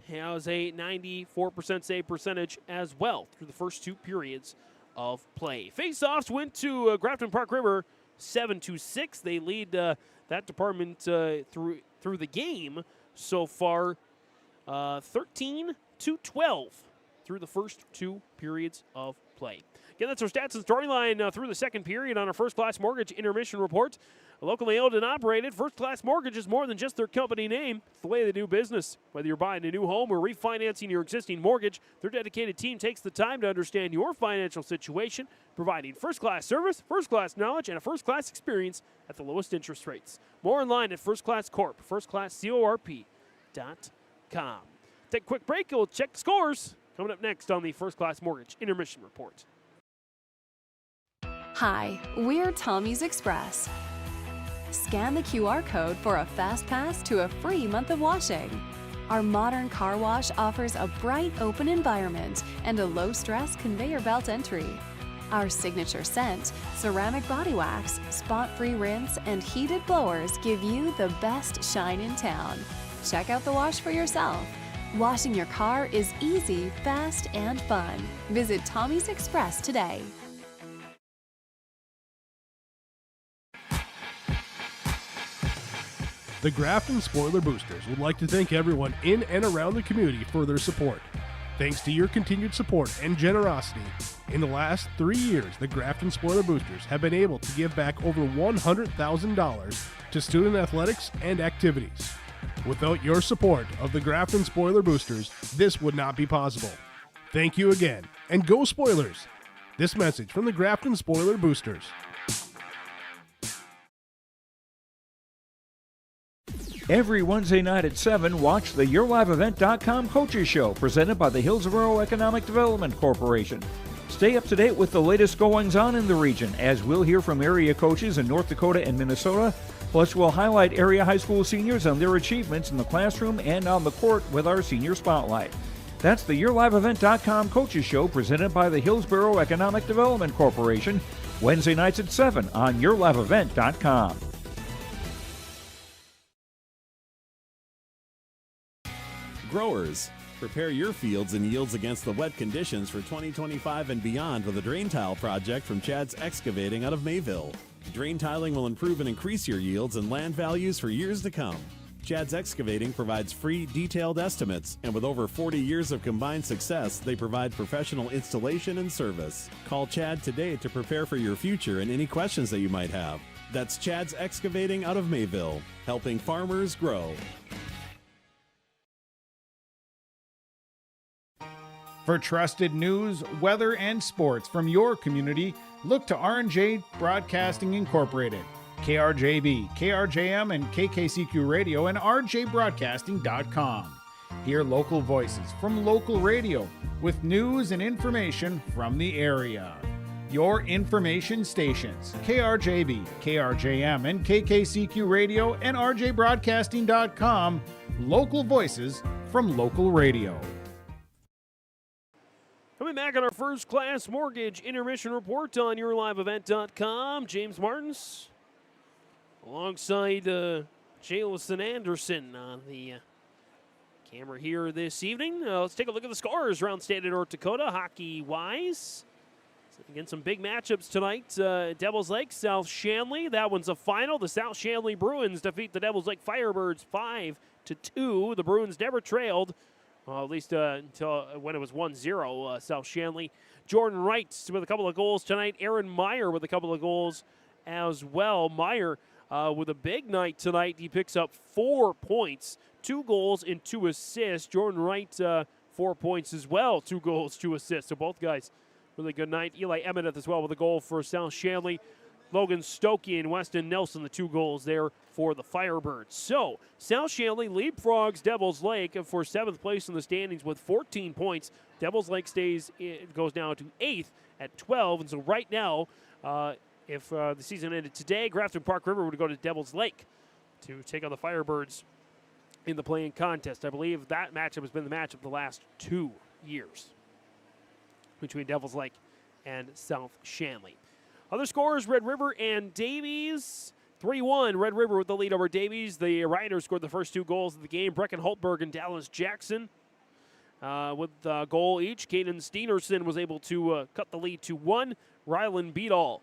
has a 94% save percentage as well through the first 2 periods of play. Face-offs went to Grafton-Park River 7-6. They lead that department through the game so far 13-12 through the first 2 periods of play. Again, that's our stats and storyline through the second period on our First Class Mortgage Intermission Report. Locally owned and operated, First Class Mortgage is more than just their company name. It's the way they do business. Whether you're buying a new home or refinancing your existing mortgage, their dedicated team takes the time to understand your financial situation, providing first-class service, first-class knowledge, and a first-class experience at the lowest interest rates. More online at First Class Corp, firstclasscorp.com. Take a quick break. We'll check the scores. Coming up next on the First Class Mortgage Intermission Report. Hi, we're Tommy's Express. Scan the QR code for a fast pass to a free month of washing. Our modern car wash offers a bright, open environment and a low-stress conveyor belt entry. Our signature scent, ceramic body wax, spot-free rinse, and heated blowers give you the best shine in town. Check out the wash for yourself. Washing your car is easy, fast, and fun. Visit Tommy's Express today. The Grafton Spoiler Boosters would like to thank everyone in and around the community for their support. Thanks to your continued support and generosity, in the last 3 years, the Grafton Spoiler Boosters have been able to give back over $100,000 to student athletics and activities. Without your support of the Grafton Spoiler Boosters, this would not be possible. Thank you again, and go Spoilers! This message from the Grafton Spoiler Boosters. Every Wednesday night at 7, watch the YourLiveEvent.com Coaches Show presented by the Hillsborough Economic Development Corporation. Stay up to date with the latest goings-on in the region, as we'll hear from area coaches in North Dakota and Minnesota. Plus, we'll highlight area high school seniors and their achievements in the classroom and on the court with our Senior Spotlight. That's the YourLiveEvent.com Coaches Show presented by the Hillsborough Economic Development Corporation, Wednesday nights at 7 on YourLiveEvent.com. Growers, prepare your fields and yields against the wet conditions for 2025 and beyond with a drain tile project from Chad's Excavating out of Mayville. Drain tiling will improve and increase your yields and land values for years to come. Chad's Excavating provides free, detailed estimates, and with over 40 years of combined success, they provide professional installation and service. Call Chad today to prepare for your future and any questions that you might have. That's Chad's Excavating out of Mayville, helping farmers grow. For trusted news, weather, and sports from your community, look to R&J Broadcasting Incorporated, KRJB, KRJM, and KKCQ Radio, and rjbroadcasting.com. Hear local voices from local radio with news and information from the area. Your information stations, KRJB, KRJM, and KKCQ Radio and RJBroadcasting.com, local voices from local radio. Coming back on our First Class Mortgage Intermission Report on YourLiveEvent.com, James Martins alongside Jalison Anderson on the camera here this evening. Let's take a look at the scores around state of North Dakota, hockey-wise. Again, some big matchups tonight. Devils Lake, South Shanley. That one's a final. The South Shanley Bruins defeat the Devils Lake Firebirds 5-2. The Bruins never trailed, at least until when it was 1-0. South Shanley. Jordan Wright with a couple of goals tonight. Aaron Meyer with a couple of goals as well. Meyer with a big night tonight. He picks up 4 points, 2 goals and 2 assists. Jordan Wright, 4 points as well, 2 goals, 2 assists. So both guys, really good night. Eli Emineth as well with a goal for South Shanley. Logan Stokey and Weston Nelson, the 2 goals there for the Firebirds. So South Shanley leapfrogs Devils Lake for 7th place in the standings with 14 points. Devils Lake goes down to 8th at 12. And so right now, if the season ended today, Grafton-Park River would go to Devils Lake to take on the Firebirds in the play-in contest. I believe that matchup has been the matchup the last 2 years between Devils Lake and South Shanley. Other scores, Red River and Davies. 3-1, Red River with the lead over Davies. The Riders scored the first 2 goals of the game. Brecken Holtberg and Dallas Jackson with a goal each. Caden Steenerson was able to cut the lead to 1. Rylan Beadall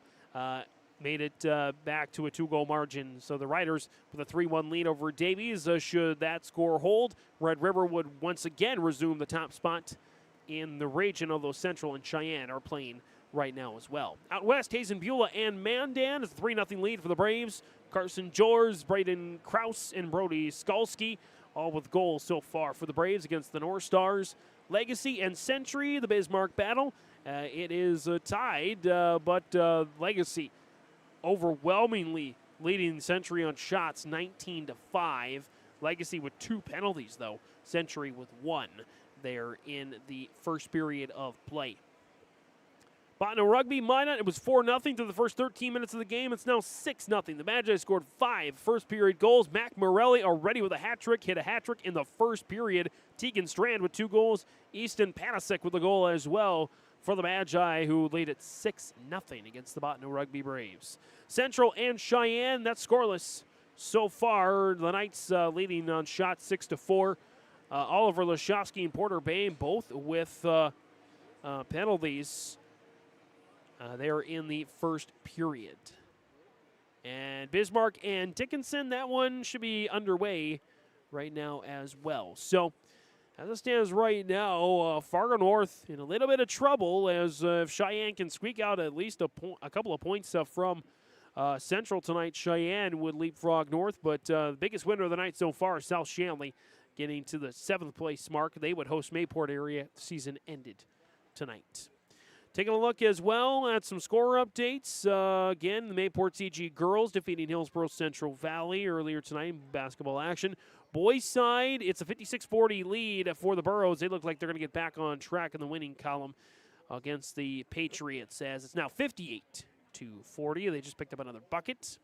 made it back to a 2-goal margin. So the Riders with a 3-1 lead over Davies. Should that score hold, Red River would once again resume the top spot in the region, although Central and Cheyenne are playing right now as well. Out west, Hazen Beulah and Mandan is a 3-0 lead for the Braves. Carson Jors, Braden Kraus, and Brody Skalski, all with goals so far for the Braves against the North Stars. Legacy and Century, the Bismarck battle. It is tied, but Legacy overwhelmingly leading Century on shots, 19-5. Legacy with 2 penalties, though. Century with 1. There in the first period of play. Botno Rugby, Minot, it was 4-0 through the first 13 minutes of the game. It's now 6-0. The Magi scored 5 first-period goals. Mac Morelli already with a hat trick, hit a hat trick in the first period. Tegan Strand with 2 goals. Easton Panasek with a goal as well for the Magi, who lead at 6-0 against the Botno Rugby Braves. Central and Cheyenne, that's scoreless so far. The Knights leading on shots 6-4. Oliver Laszowski and Porter Bain both with penalties. They're in the first period. And Bismarck and Dickinson, that one should be underway right now as well. So as it stands right now, Fargo North in a little bit of trouble, as if Cheyenne can squeak out at least a couple of points from Central tonight, Cheyenne would leapfrog North. But the biggest winner of the night so far is South Shanley, getting to the 7th place mark. They would host Mayport area. The season ended tonight. Taking a look as well at some score updates. Again, the Mayport CG girls defeating Hillsborough Central Valley earlier tonight in basketball action. Boys side, it's a 56-40 lead for the Burros. They look like they're going to get back on track in the winning column against the Patriots, as it's now 58-40. They just picked up another bucket.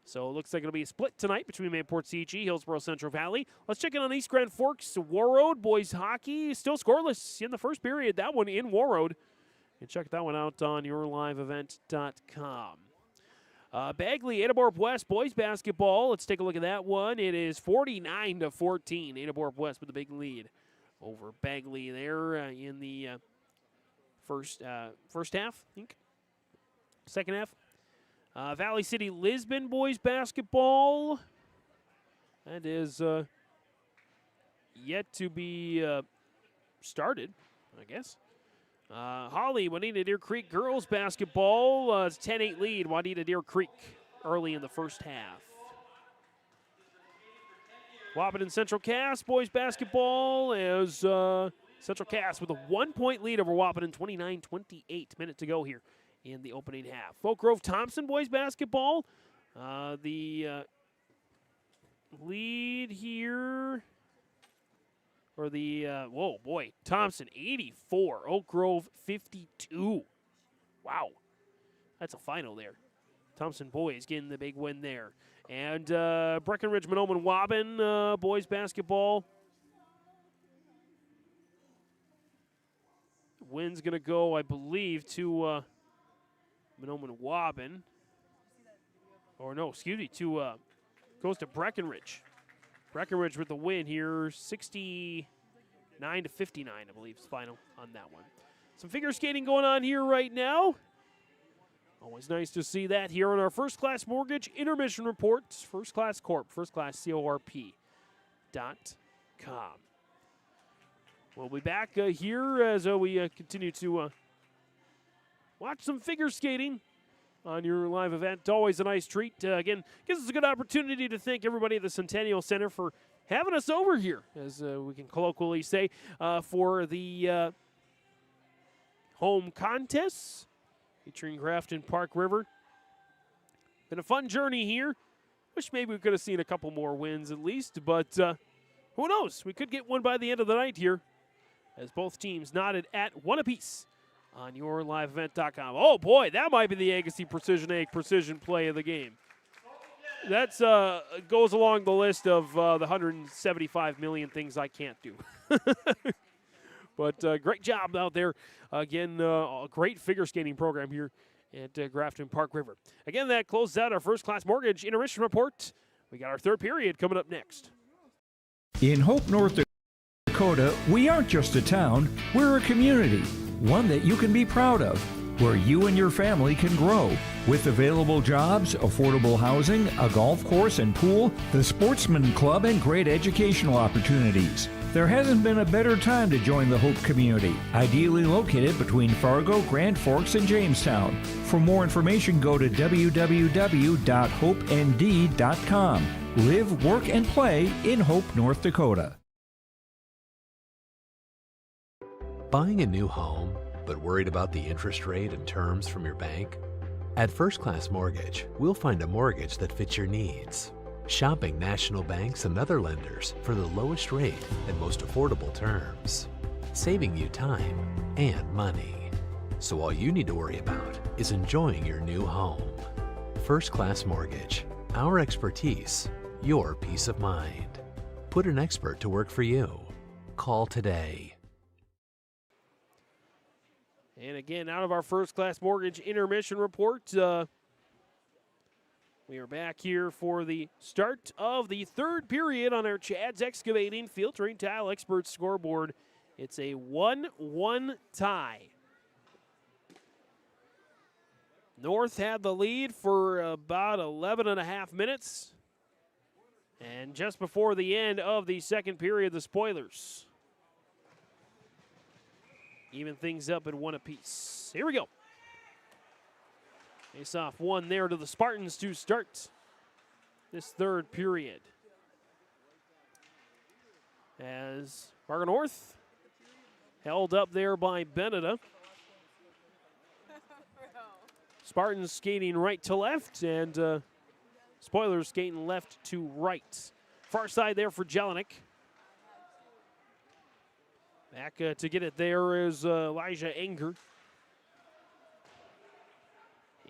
So it looks like it'll be a split tonight between Mayport CG, Hillsborough Central Valley. Let's check in on East Grand Forks Warroad. Boys hockey still scoreless in the first period. That one in Warroad. And check that one out on YourLiveEvent.com. Bagley, Adaborp West boys basketball. Let's take a look at that one. It is 49-14. Adaborp West with a big lead over Bagley there in the first half, I think. Second half. Valley City Lisbon boys basketball. That is yet to be started, I guess. Holly, Juanita Deer Creek girls basketball. It's 10-8 lead, Juanita Deer Creek early in the first half. Wahpeton Central Cass boys basketball as Central Cass with a 1-point lead over Wahpeton, 29-28 minute to go here in the opening half. Folk Grove Thompson boys basketball. The lead here for the, whoa, boy, Thompson 84, Oak Grove 52. Wow, that's a final there. Thompson boys getting the big win there. And Breckenridge, Monoman, Waubun boys basketball. Win's going to go, I believe, to Monoman, Waubun. Or no, excuse me, goes to Breckenridge. Breckenridge with the win here, 69-59, I believe, is final on that one. Some figure skating going on here right now. Always nice to see that here on our First Class Mortgage Intermission Report. First Class Corp, firstclasscorp.com. We'll be back here as we continue to watch some figure skating on your live event. Always a nice treat. Again, gives us a good opportunity to thank everybody at the Centennial Center for having us over here, as we can colloquially say, for the home contests featuring Grafton-Park River. Been a fun journey here. Wish maybe we could have seen a couple more wins at least, but who knows? We could get one by the end of the night here, as both teams knotted at one apiece on yourliveevent.com. Oh, boy, that might be the Agassi Precision Egg Precision play of the game. That's goes along the list of the 175 million things I can't do. But great job out there. Again, a great figure skating program here at Grafton-Park River. Again, that closes out our First Class Mortgage Intermission Report. We got our third period coming up next. In Hope, North Dakota, we aren't just a town, we're a community. One that you can be proud of, where you and your family can grow. With available jobs, affordable housing, a golf course and pool, the Sportsman Club, and great educational opportunities. There hasn't been a better time to join the Hope community, ideally located between Fargo, Grand Forks, and Jamestown. For more information, go to www.hopend.com. Live, work, and play in Hope, North Dakota. Buying a new home, but worried about the interest rate and terms from your bank? At First Class Mortgage, we'll find a mortgage that fits your needs. Shopping national banks and other lenders for the lowest rate and most affordable terms. Saving you time and money. So all you need to worry about is enjoying your new home. First Class Mortgage. Our expertise, your peace of mind. Put an expert to work for you. Call today. And again, out of our First Class Mortgage Intermission Report, we are back here for the start of the third period on our Chad's Excavating Field Train Tile Expert scoreboard. It's a 1-1 tie. North had the lead for about 11 and a half minutes. And just before the end of the second period, the Spoilers even things up at one apiece. Here we go. Face off one there to the Spartans to start this third period. As Fargo North held up there by Beneda. Spartans skating right to left, and Spoilers skating left to right. Far side there for Jelinek. Back to get it there is Elijah Enger.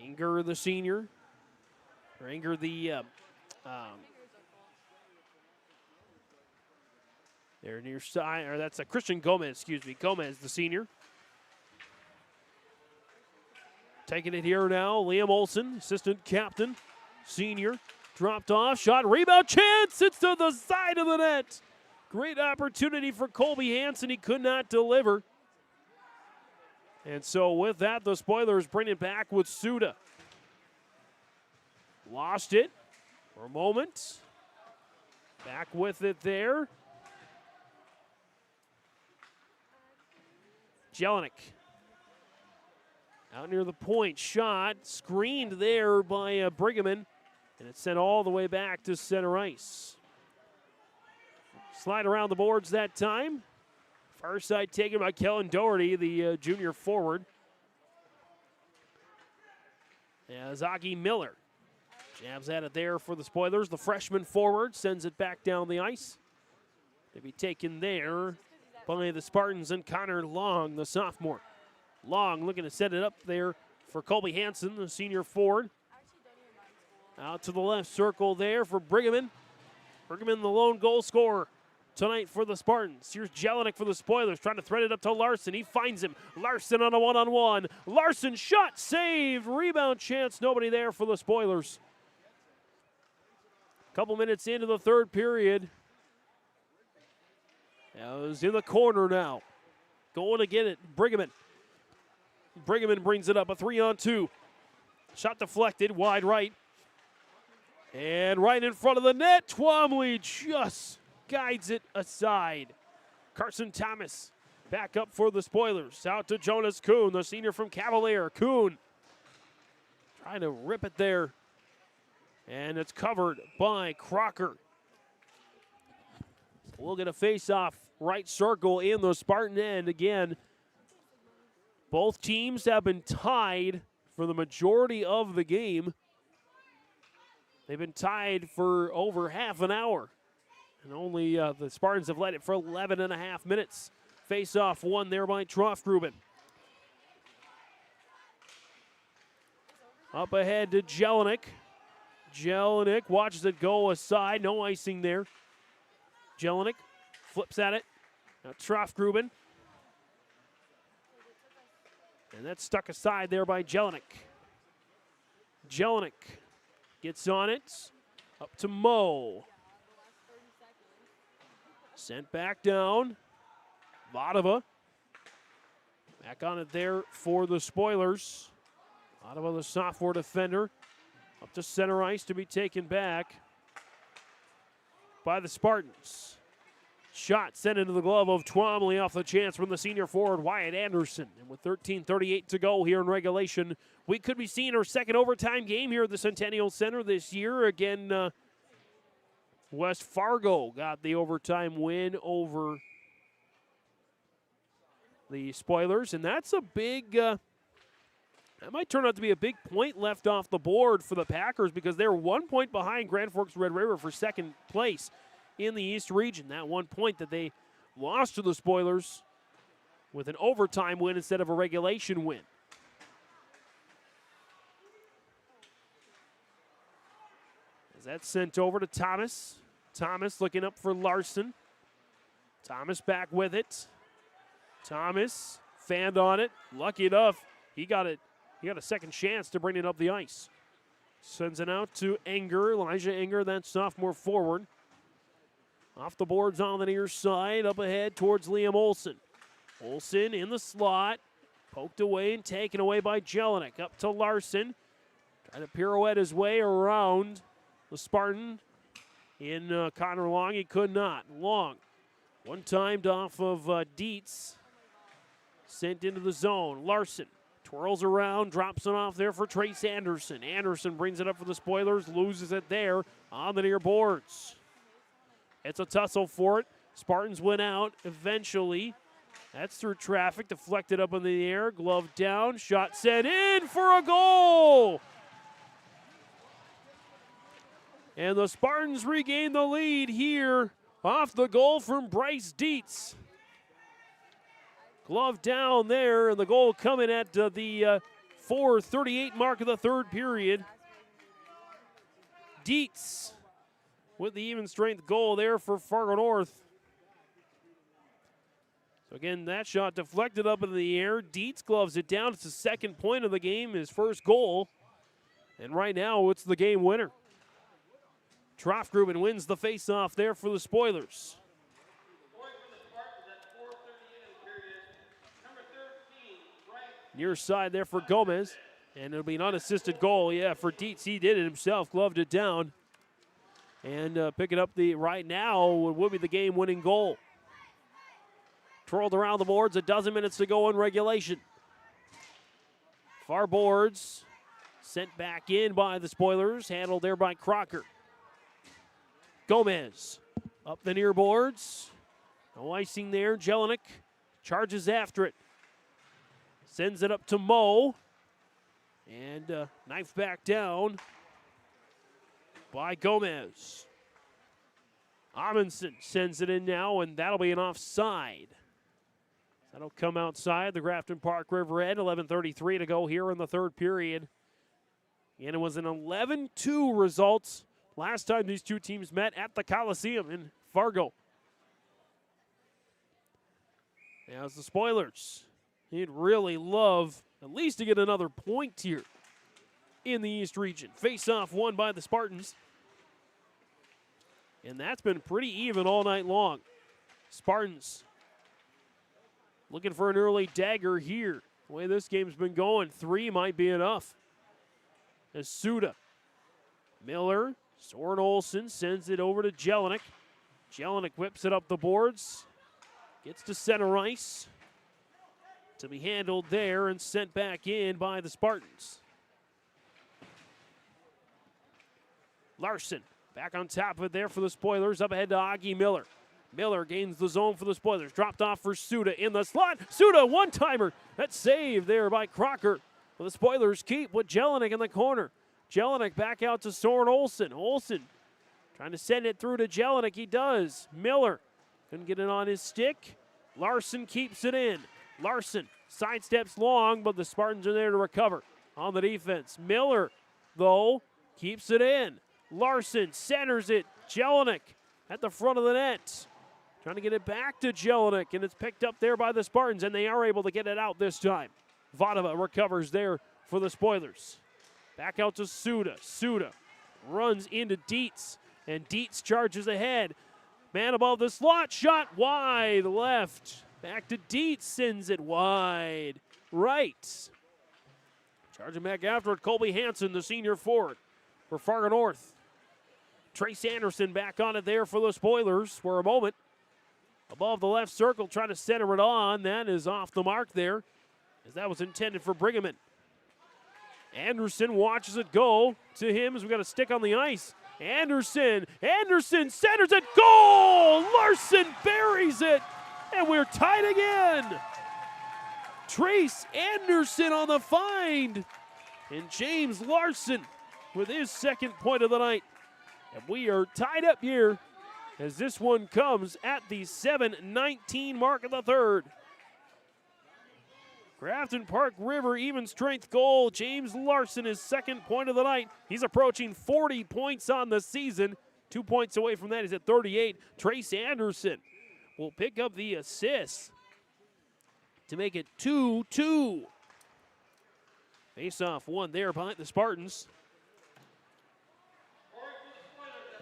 Enger, the senior. Or Enger, the they're near side, or that's a Christian Gomez, excuse me. Gomez, the senior. Taking it here now, Liam Olson, assistant captain, senior. Dropped off, shot, rebound, chance. It's to the side of the net. Great opportunity for Colby Hansen. He could not deliver. And so with that, the Spoilers bring it back with Suda. Lost it for a moment. Back with it there. Jelinek. Out near the point, shot, screened there by Brigham, and it's sent all the way back to center ice. Slide around the boards that time. Far side taken by Kellen Doherty, the junior forward. As Augie Miller jabs at it there for the Spoilers. The freshman forward sends it back down the ice. to be taken there by the Spartans and Connor Long, the sophomore. Long looking to set it up there for Colby Hansen, the senior forward. Out to the left circle there for Pregame. Pregame, the lone goal scorer tonight for the Spartans. Here's Jelinek for the Spoilers, trying to thread it up to Larson. He finds him. Larson on a one-on-one. Larson shot, saved, rebound chance. Nobody there for the Spoilers. Couple minutes into the third period. Is in the corner now. Going to get it, Pregame. Pregame brings it up, a 3-on-2. Shot deflected, wide right. And right in front of the net, Twombly just guides it aside. Carson Thomas back up for the Spoilers. Out to Jonas Kuhn, the senior from Cavalier. Kuhn trying to rip it there. And it's covered by Crocker. We'll get a face-off right circle in the Spartan end. Again, both teams have been tied for the majority of the game. They've been tied for over half an hour. And only the Spartans have led it for 11 and a half minutes. Face-off won there by Troftgruben. Up ahead to Jelinek. Jelinek watches it go aside. No icing there. Jelinek flips at it. Now Troftgruben. And that's stuck aside there by Jelinek. Jelinek gets on it. Up to Moe. Sent back down. Vatova. Back on it there for the Spoilers. Vatova, the sophomore defender. Up to center ice to be taken back by the Spartans. Shot sent into the glove of Twombly off the chance from the senior forward, Wyatt Anderson. And with 13:38 to go here in regulation, we could be seeing our second overtime game here at the Centennial Center this year. Again, West Fargo got the overtime win over the Spoilers. And that's a big... that might turn out to be a big point left off the board for the Packers because they're 1 point behind Grand Forks Red River for second place in the East Region. That 1 point that they lost to the Spoilers with an overtime win instead of a regulation win. As that's sent over to Thomas. Thomas looking up for Larson. Thomas back with it. Thomas fanned on it. Lucky enough, he got it. He got a second chance to bring it up the ice. Sends it out to Enger, Elijah Enger, that sophomore forward. Off the boards on the near side, up ahead towards Liam Olson. Olson in the slot, poked away and taken away by Jelinek. Up to Larson, trying to pirouette his way around the Spartan. In Connor Long, he could not. Long, one timed off of Dietz, sent into the zone. Larson twirls around, drops it off there for Trace Anderson. Anderson brings it up for the Spoilers, loses it there on the near boards. It's a tussle for it. Spartans went out eventually. That's through traffic, deflected up in the air, glove down, shot sent in for a goal! And the Spartans regain the lead here off the goal from Bryce Dietz. Glove down there, and the goal coming at the 4:38 mark of the third period. Dietz with the even strength goal there for Fargo North. So again, that shot deflected up in the air. Dietz gloves it down. It's the second point of the game, his first goal. And right now, it's the game winner. Troftgruben wins the faceoff there for the Spoilers. Near side there for Gomez. And it'll be an unassisted goal, for Dietz. He did it himself, gloved it down. And picking up the, right now, would be the game-winning goal. Twirled around the boards, a dozen minutes to go in regulation. Far boards, sent back in by the Spoilers, handled there by Crocker. Gomez, up the near boards. No icing there, Jelinek charges after it. Sends it up to Moe. And knife back down by Gomez. Amundsen sends it in now, and that'll be an offside. That'll come outside the Grafton-Park River end. 11:33 to go here in the third period. And it was an 11-2 result last time these two teams met at the Coliseum in Fargo. As the Spoilers, he'd really love at least to get another point here in the East region. Face-off won by the Spartans. And that's been pretty even all night long. Spartans looking for an early dagger here. The way this game's been going, 3 might be enough. As Suda. Miller, Soren Olsen sends it over to Jelinek. Jelinek whips it up the boards. Gets to center ice. To be handled there and sent back in by the Spartans. Larson back on top of it there for the Spoilers. Up ahead to Augie Miller. Miller gains the zone for the Spoilers. Dropped off for Suda in the slot. Suda, one-timer. That's saved there by Crocker. But the Spoilers keep with Jelinek in the corner. Jelinek back out to Soren Olsen. Olsen trying to send it through to Jelinek. He does. Miller couldn't get it on his stick. Larson keeps it in. Larson sidesteps long, but the Spartans are there to recover on the defense. Miller, though, keeps it in. Larson centers it. Jelinek at the front of the net. Trying to get it back to Jelinek, and it's picked up there by the Spartans, and they are able to get it out this time. Vadova recovers there for the Spoilers. Back out to Suda. Suda runs into Dietz, and Dietz charges ahead. Man above the slot, shot wide left. Back to Dietz, sends it wide right. Charging back after it, Colby Hansen, the senior forward for Fargo North. Trace Anderson back on it there for the Spoilers for a moment. Above the left circle, trying to center it on. That is off the mark there, as that was intended for Pregame. Anderson watches it go to him as we got a stick on the ice. Anderson centers it, goal! Larson buries it, and we're tied again. Trace Anderson on the find, and James Larson with his second point of the night. And we are tied up here as this one comes at the 7:19 mark of the third. Grafton-Park River even strength goal. James Larson, his second point of the night. He's approaching 40 points on the season. 2 points away from that. He's at 38. Trace Anderson will pick up the assist to make it 2-2. Face-off one there behind the Spartans.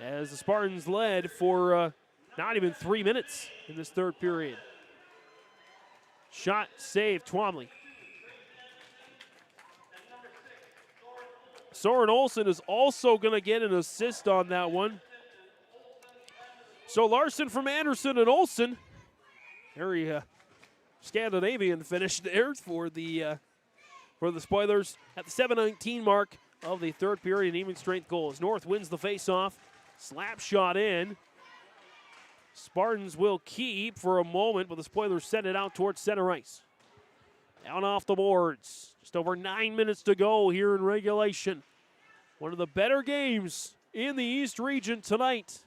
As the Spartans led for not even 3 minutes in this third period. Shot saved, Twomley. Soren Olsen is also going to get an assist on that one. So Larson from Anderson and Olsen. Very Scandinavian finish there for the Spoilers at the 7:19 mark of the third period. Even strength goals. North wins the faceoff. Slap shot in. Spartans will keep for a moment, but the Spoilers send it out towards center ice. Down off the boards. Just over 9 minutes to go here in regulation. One of the better games in the East region tonight.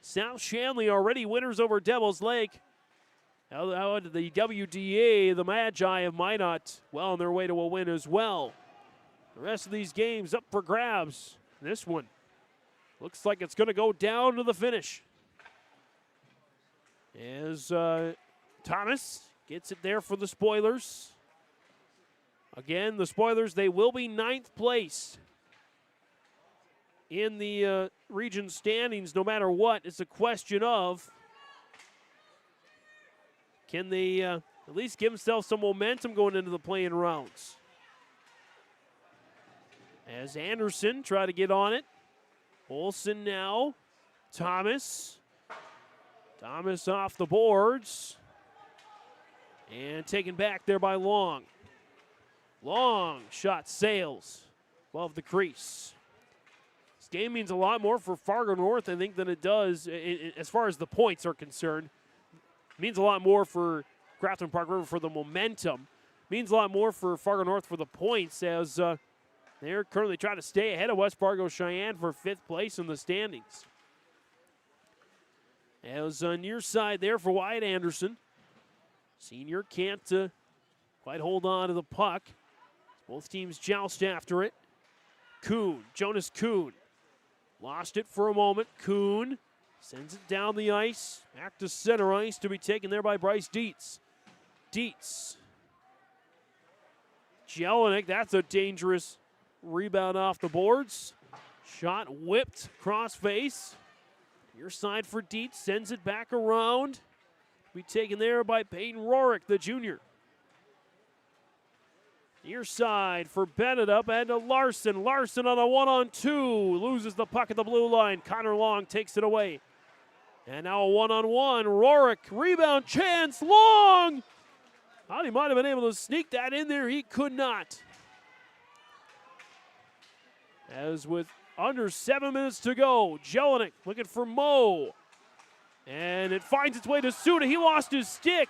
South Shanley already winners over Devil's Lake. How did the WDA, the Magi of Minot, well on their way to a win as well. The rest of these games up for grabs. This one looks like it's going to go down to the finish. As Thomas gets it there for the Spoilers. Again, the Spoilers, they will be 9th place in the region standings no matter what. It's a question of, can they at least give themselves some momentum going into the play-in rounds? As Anderson try to get on it. Olsen now. Thomas off the boards. And taken back there by Long. Long shot sails above the crease. This game means a lot more for Fargo North, I think, than it does as far as the points are concerned. It means a lot more for Grafton-Park River for the momentum. It means a lot more for Fargo North for the points, as they're currently trying to stay ahead of West Fargo Cheyenne for 5th place in the standings. As near side there for Wyatt Anderson. Senior can't quite hold on to the puck. Both teams joust after it. Kuhn, Jonas Kuhn. Lost it for a moment. Kuhn sends it down the ice. Back to center ice to be taken there by Bryce Dietz. Dietz. Jelinek, that's a dangerous rebound off the boards. Shot whipped cross face. Your side for Dietz, sends it back around. To be taken there by Peyton Rorick, the junior. Near side for Bennett up and to Larson. Larson on a 1-on-2. Loses the puck at the blue line. Connor Long takes it away. And now a 1-on-1. Rorick, rebound chance. Long! Thought he might have been able to sneak that in there. He could not. As with under 7 minutes to go, Jelinek looking for Moe. And it finds its way to Suda. He lost his stick.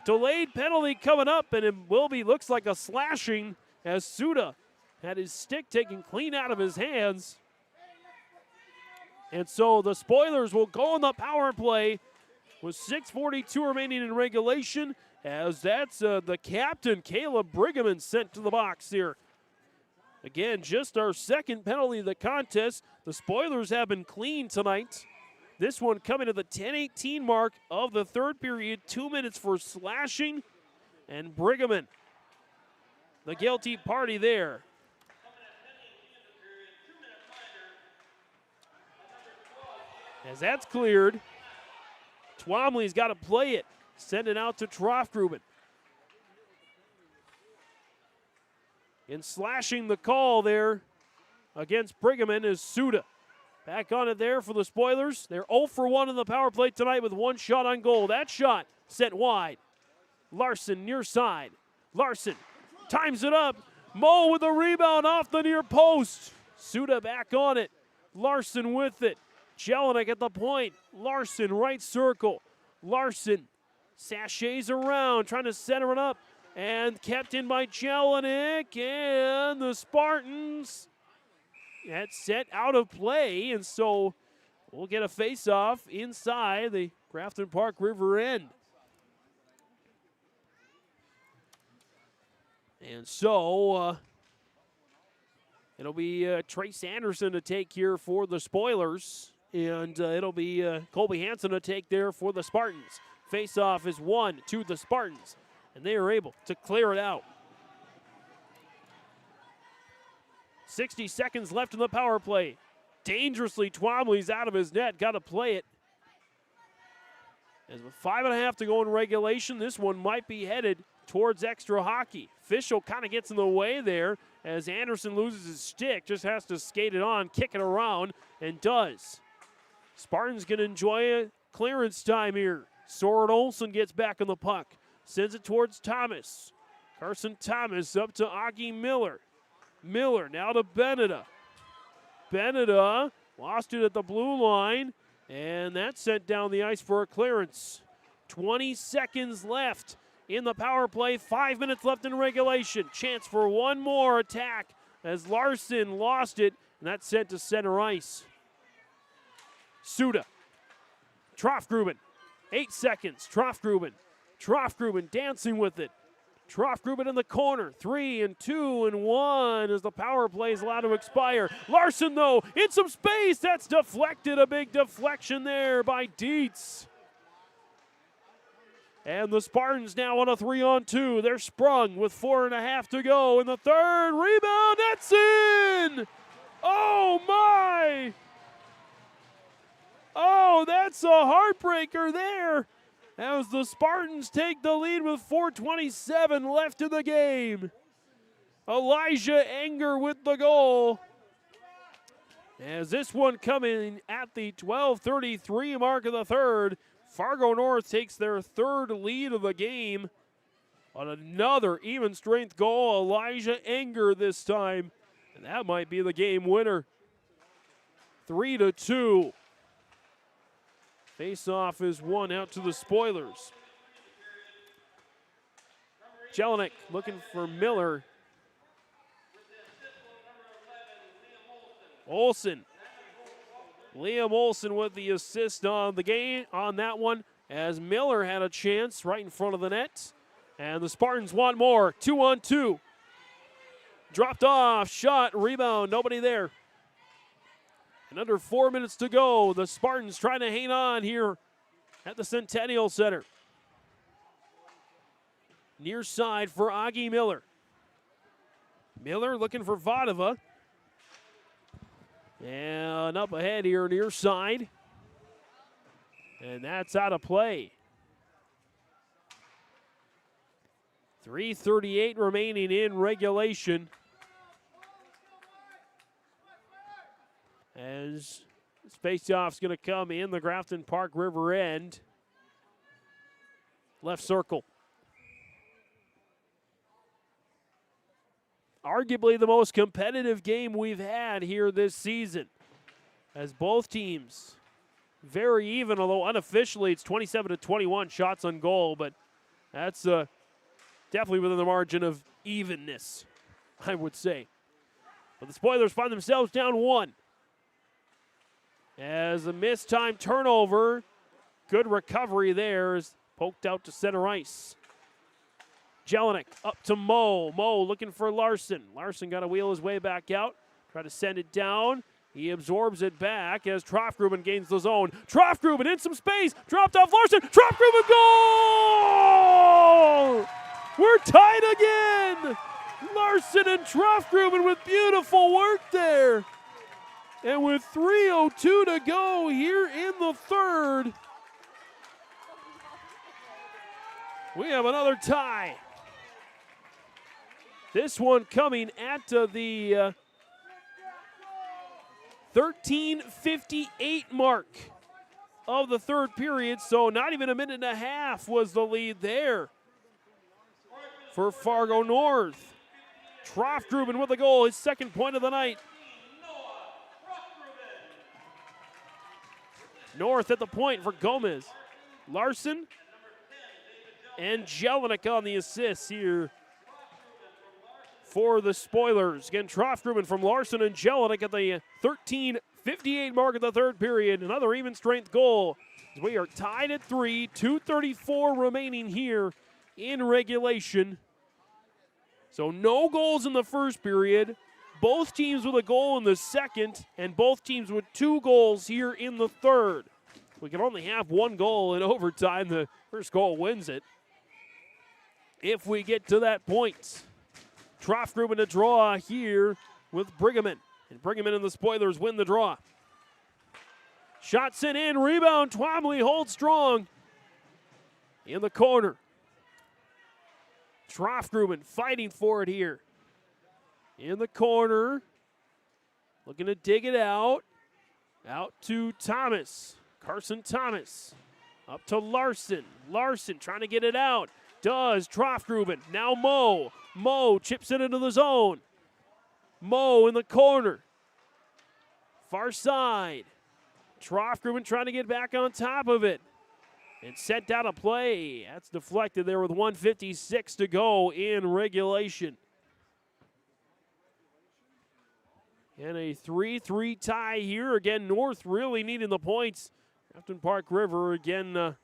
Delayed penalty coming up, and it will be, looks like a slashing as Suda had his stick taken clean out of his hands. And so the Spoilers will go on the power play with 6:42 remaining in regulation, as that's the captain, Caleb Brigham, sent to the box here. Again, just our second penalty of the contest. The Spoilers have been clean tonight. This one coming to the 10:18 mark of the third period. 2 minutes for slashing. And Brigham, the guilty party there. As that's cleared, Twomley's got to play it. Send it out to Troftgruben. In slashing the call there against Brigham is Suda. Back on it there for the Spoilers. They're 0 for 1 in the power play tonight with one shot on goal. That shot sent wide. Larson near side. Larson times it up. Moe with a rebound off the near post. Suda back on it. Larson with it. Jelinek at the point. Larson right circle. Larson sachets around trying to center it up. And kept in by Jelinek. And the Spartans that's set out of play, and so we'll get a face-off inside the Grafton-Park river end. And so it'll be Trace Anderson to take here for the Spoilers, and it'll be Colby Hansen to take there for the Spartans. Face-off is won to the Spartans, and they are able to clear it out. 60 seconds left in the power play. Dangerously, Twomley's out of his net. Got to play it. As with 5.5 to go in regulation, this one might be headed towards extra hockey. Fischel kind of gets in the way there as Anderson loses his stick. Just has to skate it on, kick it around, and does. Spartans going to enjoy a clearance time here. Soren Olsen gets back on the puck. Sends it towards Thomas. Carson Thomas up to Augie Miller. Miller now to Beneda. Beneda lost it at the blue line, and that's sent down the ice for a clearance. 20 seconds left in the power play. 5 minutes left in regulation. Chance for one more attack as Larson lost it, and that's sent to center ice. Suda. Troftgruben. 8 seconds. Troftgruben dancing with it. Troftgruben in the corner. 3 and 2 and 1 as the power play is allowed to expire. Larson, though, in some space. That's deflected. A big deflection there by Dietz. And the Spartans now on a 3-on-2. They're sprung with 4.5 to go in the third. Rebound. That's in. Oh, my. Oh, that's a heartbreaker there. As the Spartans take the lead with 4:27 left in the game. Elijah Enger with the goal. As this one coming at the 12:33 mark of the third. Fargo North takes their third lead of the game on another even strength goal. Elijah Enger this time. And that might be the game winner. 3-2. Face-off is won out to the Spoilers. Jelinek looking for Miller. Olsen Liam Olsen with the assist on the game on that one, as Miller had a chance right in front of the net. And the Spartans want more. 2-on-2. Dropped off, shot, rebound, nobody there. And under 4 minutes to go, the Spartans trying to hang on here at the Centennial Center. Near side for Augie Miller. Miller looking for Vadova. And up ahead here near side. And that's out of play. 3:38 remaining in regulation. As this faceoff's going to come in the Grafton-Park River end. Left circle. Arguably the most competitive game we've had here this season, as both teams very even, although unofficially it's 27-21 shots on goal, but that's definitely within the margin of evenness, I would say. But the Spoilers find themselves down 1. As a missed time turnover, good recovery there, is poked out to center ice. Jelinek up to Moe. Moe looking for Larson. Larson got to wheel his way back out. Try to send it down. He absorbs it back as Trofgruben gains the zone. Trofgruben in some space. Dropped off Larson. Trofgruben goal! We're tied again. Larson and Trofgruben with beautiful work there. And with 3:02 to go here in the third, we have another tie. This one coming at the 13:58 mark of the third period, so not even a minute and a half was the lead there for Fargo North. Trofgruben with the goal, his second point of the night. North at the point for Gomez. Larson and Jelinek on the assists here for the Spoilers. Again, Trofgruben from Larson and Jelinek at the 13:58 mark of the third period. Another even strength goal. We are tied at 3, 2:34 remaining here in regulation. So no goals in the first period. Both teams with a goal in the second, and both teams with 2 goals here in the third. We can only have 1 goal in overtime. The first goal wins it, if we get to that point. Trofgruben to draw here with Pregame. And Pregame and the Spoilers win the draw. Shot sent in, rebound. Twombly holds strong in the corner. Trofgruben fighting for it here. In the corner, looking to dig it out. Out to Thomas. Carson Thomas. Up to Larson. Larson trying to get it out. Does Trofgruben. Now Moe. Moe chips it into the zone. Moe in the corner. Far side. Trofgruben trying to get back on top of it. And sent out a play. That's deflected there with 1:56 to go in regulation. And a 3-3 tie here. Again, North really needing the points. Grafton-Park River, again,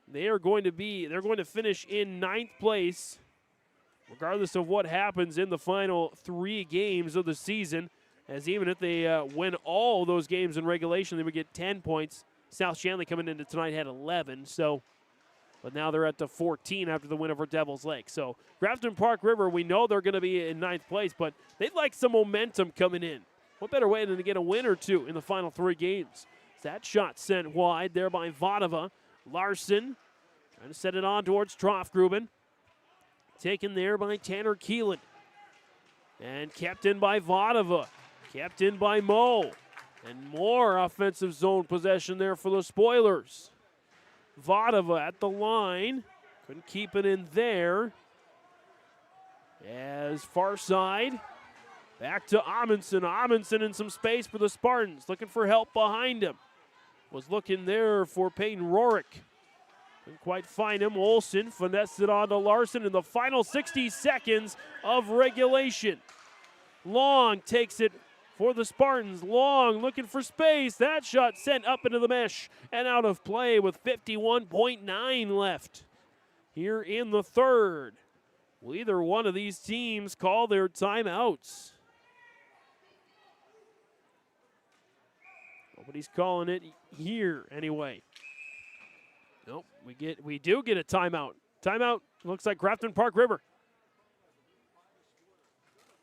they're going to finish in 9th place, regardless of what happens in the final 3 games of the season. As even if they win all those games in regulation, they would get 10 points. South Shanley coming into tonight had 11, but now they're at the 14 after the win over Devil's Lake. So Grafton-Park River, we know they're going to be in 9th place, but they'd like some momentum coming in. What better way than to get a win or 2 in the final 3 games? That shot sent wide there by Vadova. Larson trying to set it on towards Trofgruben. Taken there by Tanner Keelan. And kept in by Vadova. Kept in by Moe. And more offensive zone possession there for the Spoilers. Vadova at the line. Couldn't keep it in there. As far side. Back to Amundsen. Amundsen in some space for the Spartans. Looking for help behind him. Was looking there for Peyton Rorick. Couldn't quite find him. Olsen finessed it on to Larson in the final 60 seconds of regulation. Long takes it for the Spartans. Long looking for space. That shot sent up into the mesh and out of play with 51.9 left here in the third. Will either one of these teams call their timeouts? Nobody's calling it here anyway. Nope, we do get a timeout. Timeout looks like Grafton-Park River.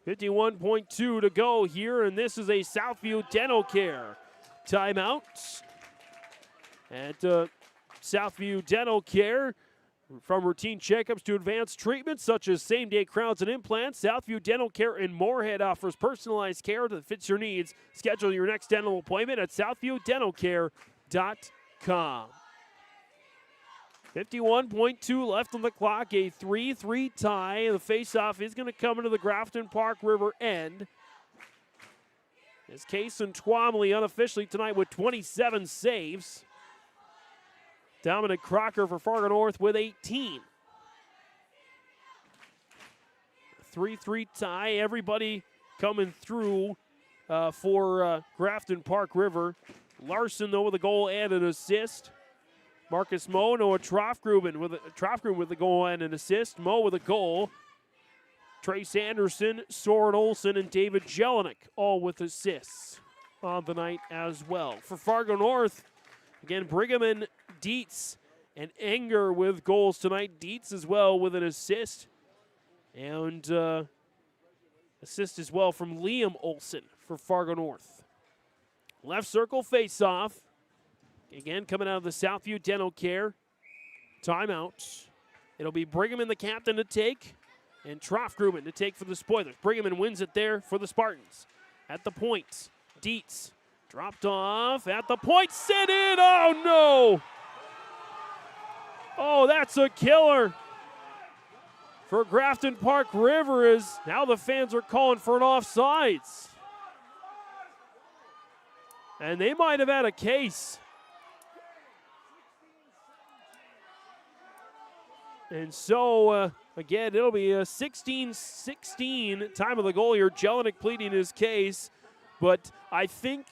51.2 to go here, and this is a Southview Dental Care timeout. At Southview Dental Care, from routine checkups to advanced treatments such as same-day crowns and implants, Southview Dental Care in Moorhead offers personalized care that fits your needs. Schedule your next dental appointment at southviewdentalcare.com. 51.2 left on the clock, a 3-3 tie. The faceoff is going to come into the Grafton-Park River end. As Kason Twomley unofficially tonight with 27 saves. Dominic Crocker for Fargo North with 18. 3-3 tie. Everybody coming through for Grafton-Park River. Larson, though, with a goal and an assist. Marcus Moe, Noah Trofgruben with the goal and an assist. Moe with a goal. Trace Anderson, Soren Olsen, and David Jelinek all with assists on the night as well. For Fargo North, again, Brigham, Dietz, and Enger with goals tonight. Dietz as well with an assist. And assist as well from Liam Olsen for Fargo North. Left circle face-off. Again, coming out of the Southview Dental Care timeout. It'll be Brigham, the captain, to take, and Trofgruben to take for the Spoilers. Brigham wins it there for the Spartans. At the point, Dietz dropped off. At the point, sent in. Oh, no. Oh, that's a killer for Grafton-Park River, as now the fans are calling for an offsides. And they might have had a case. And so, again, it'll be a 16-16 time of the goal here. Jelinek pleading his case. But I think,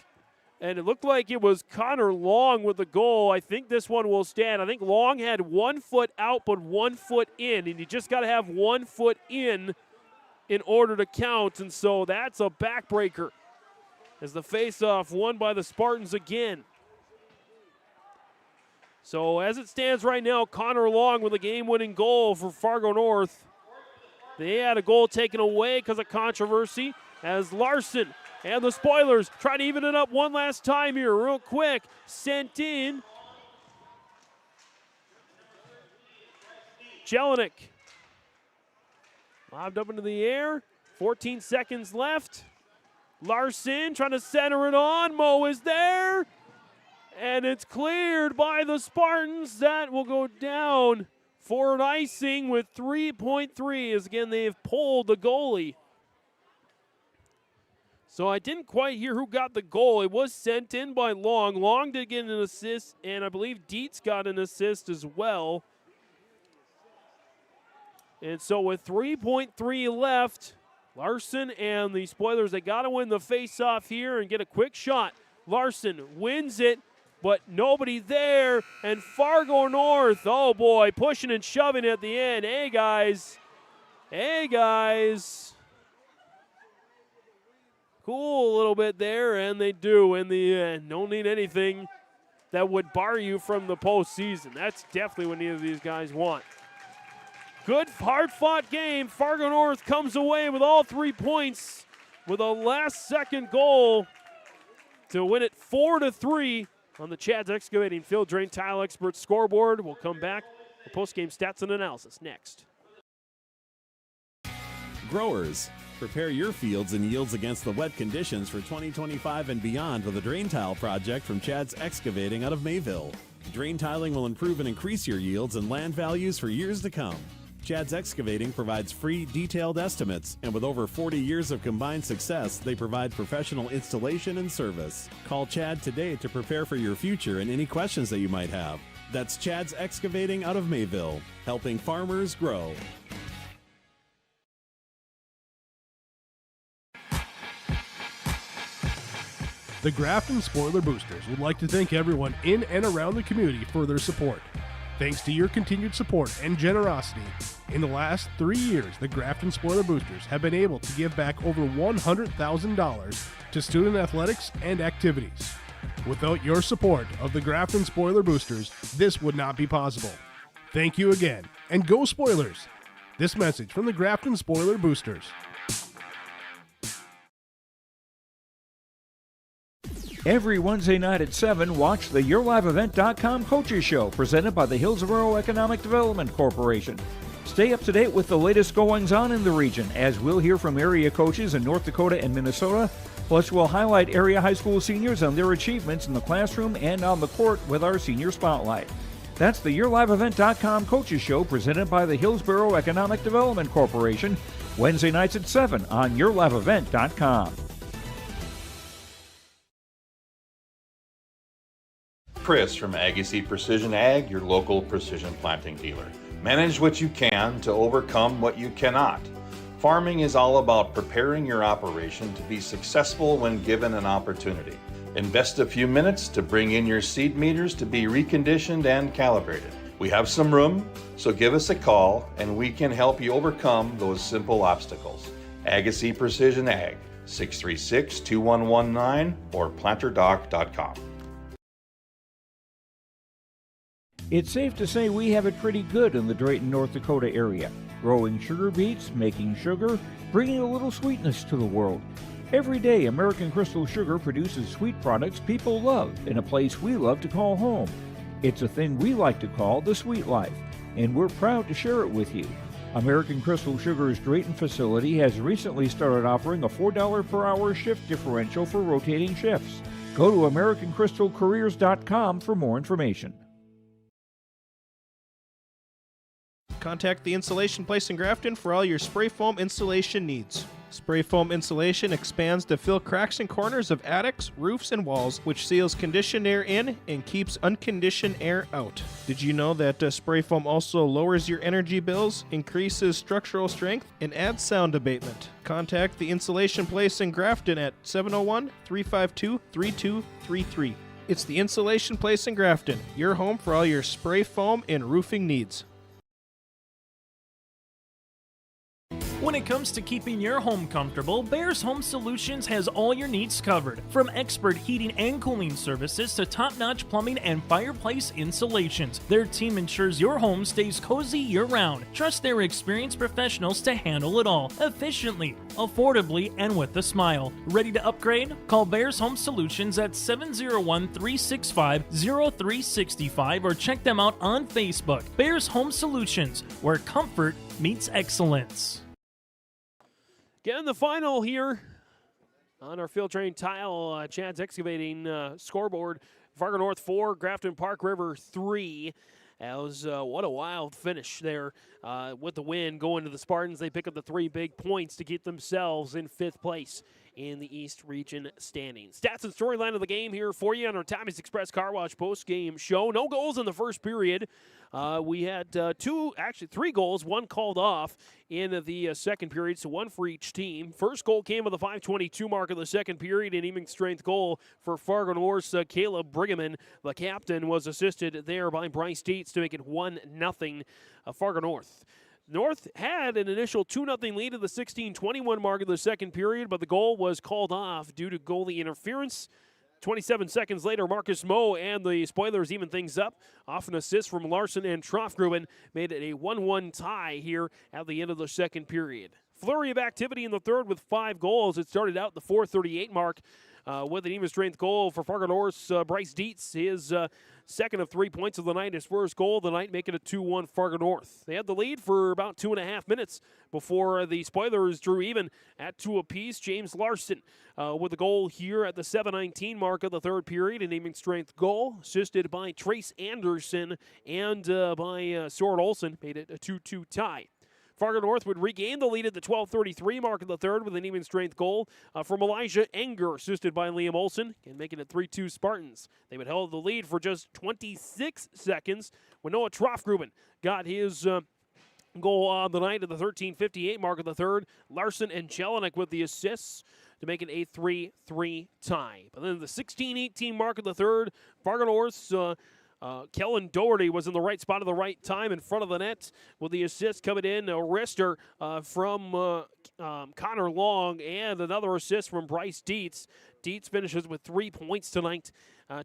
and it looked like it was Connor Long with the goal. I think this one will stand. I think Long had 1 foot out but 1 foot in. And you just got to have 1 foot in order to count. And so that's a backbreaker as the faceoff won by the Spartans again. So as it stands right now, Connor Long with a game-winning goal for Fargo North. They had a goal taken away because of controversy as Larson and the Spoilers try to even it up one last time here real quick. Sent in. Jelinek. Lobbed up into the air. 14 seconds left. Larson trying to center it on. Moe is there. And it's cleared by the Spartans. That will go down for an icing with 3.3 as, again, they've pulled the goalie. So I didn't quite hear who got the goal. It was sent in by Long. Long did get an assist, and I believe Dietz got an assist as well. And so with 3.3 left, Larson and the Spoilers, they got to win the face-off here and get a quick shot. Larson wins it, but nobody there. And Fargo North, oh boy, pushing and shoving at the end. Hey, guys. Hey, guys. Cool a little bit there, and they do in the end. Don't need anything that would bar you from the postseason. That's definitely what neither of these guys want. Good, hard-fought game. Fargo North comes away with all 3 points with a last-second goal to win it 4-3 on the Chad's Excavating Field Drain Tile Expert scoreboard. We'll come back for post-game stats and analysis next. Growers, prepare your fields and yields against the wet conditions for 2025 and beyond with a drain tile project from Chad's Excavating out of Mayville. Drain tiling will improve and increase your yields and land values for years to come. Chad's Excavating provides free, detailed estimates, and with over 40 years of combined success, they provide professional installation and service. Call Chad today to prepare for your future and any questions that you might have. That's Chad's Excavating out of Mayville, helping farmers grow. The Grafton Spoiler Boosters would like to thank everyone in and around the community for their support. Thanks to your continued support and generosity, in the last 3 years, the Grafton Spoiler Boosters have been able to give back over $100,000 to student athletics and activities. Without your support of the Grafton Spoiler Boosters, this would not be possible. Thank you again, and go Spoilers! This message from the Grafton Spoiler Boosters. Every Wednesday night at 7, watch the YourLiveEvent.com Coaches Show presented by the Hillsborough Economic Development Corporation. Stay up to date with the latest goings-on in the region, as we'll hear from area coaches in North Dakota and Minnesota. Plus, we'll highlight area high school seniors and their achievements in the classroom and on the court with our Senior Spotlight. That's the YourLiveEvent.com Coaches Show presented by the Hillsborough Economic Development Corporation, Wednesday nights at 7 on YourLiveEvent.com. Chris from Agassiz Precision Ag, your local precision planting dealer. Manage what you can to overcome what you cannot. Farming is all about preparing your operation to be successful when given an opportunity. Invest a few minutes to bring in your seed meters to be reconditioned and calibrated. We have some room, so give us a call and we can help you overcome those simple obstacles. Agassiz Precision Ag, 636-2119 or planterdoc.com. It's safe to say we have it pretty good in the Drayton, North Dakota area. Growing sugar beets, making sugar, bringing a little sweetness to the world. Every day, American Crystal Sugar produces sweet products people love in a place we love to call home. It's a thing we like to call the sweet life, and we're proud to share it with you. American Crystal Sugar's Drayton facility has recently started offering a $4 per hour shift differential for rotating shifts. Go to AmericanCrystalCareers.com for more information. Contact the Insulation Place in Grafton for all your spray foam insulation needs. Spray foam insulation expands to fill cracks and corners of attics, roofs, and walls, which seals conditioned air in and keeps unconditioned air out. Did you know that spray foam also lowers your energy bills, increases structural strength, and adds sound abatement? Contact the Insulation Place in Grafton at 701-352-3233. It's the Insulation Place in Grafton, your home for all your spray foam and roofing needs. When it comes to keeping your home comfortable, Bears Home Solutions has all your needs covered. From expert heating and cooling services to top-notch plumbing and fireplace installations, their team ensures your home stays cozy year-round. Trust their experienced professionals to handle it all efficiently, affordably, and with a smile. Ready to upgrade? Call Bears Home Solutions at 701-365-0365 or check them out on Facebook. Bears Home Solutions, where comfort meets excellence. Getting the final here on our field train tile, Chad's Excavating scoreboard. Fargo North 4, Grafton-Park River 3. That was what a wild finish there with the win going to the Spartans. They pick up the 3 big points to get themselves in 5th place in the East Region standings. Stats and storyline of the game here for you on our Tommy's Express Car Wash post-game show. No goals in the first period. We had 3 goals, 1 called off in the second period, so 1 for each team. First goal came at the 5:22 mark of the second period, an even strength goal for Fargo North's Caleb Pregame. The captain was assisted there by Bryce Dietz to make it 1-0 Fargo North. North had an initial 2-0 lead at the 16:21 mark of the second period, but the goal was called off due to goalie interference. 27 seconds later, Marcus Moe and the Spoilers even things up. Off an assist from Larson and Trofgruben made it a 1-1 tie here at the end of the second period. Flurry of activity in the third with 5 goals. It started out the 4:38 mark with an even strength goal for Fargo North's Bryce Dietz. His second of 3 points of the night, his first goal of the night, making it 2-1 Fargo North. They had the lead for about 2.5 minutes before the Spoilers drew even at 2 apiece. James Larson with a goal here at the 7:19 mark of the third period, an even strength goal, assisted by Trace Anderson and by Soren Olsen, made it a 2-2 tie. Fargo North would regain the lead at the 12:33 mark of the third with an even strength goal from Elijah Enger, assisted by Liam Olsen, and making it 3-2 Spartans. They would hold the lead for just 26 seconds when Noah Trofgruben got his goal on the night at the 13:58 mark of the third. Larson and Jelinek with the assists to make it a 3-3 tie. But then the 16:18 mark of the third, Fargo North's Kellen Doherty was in the right spot at the right time in front of the net with the assist coming in. A wrister from Connor Long and another assist from Bryce Dietz. Dietz finishes with 3 points tonight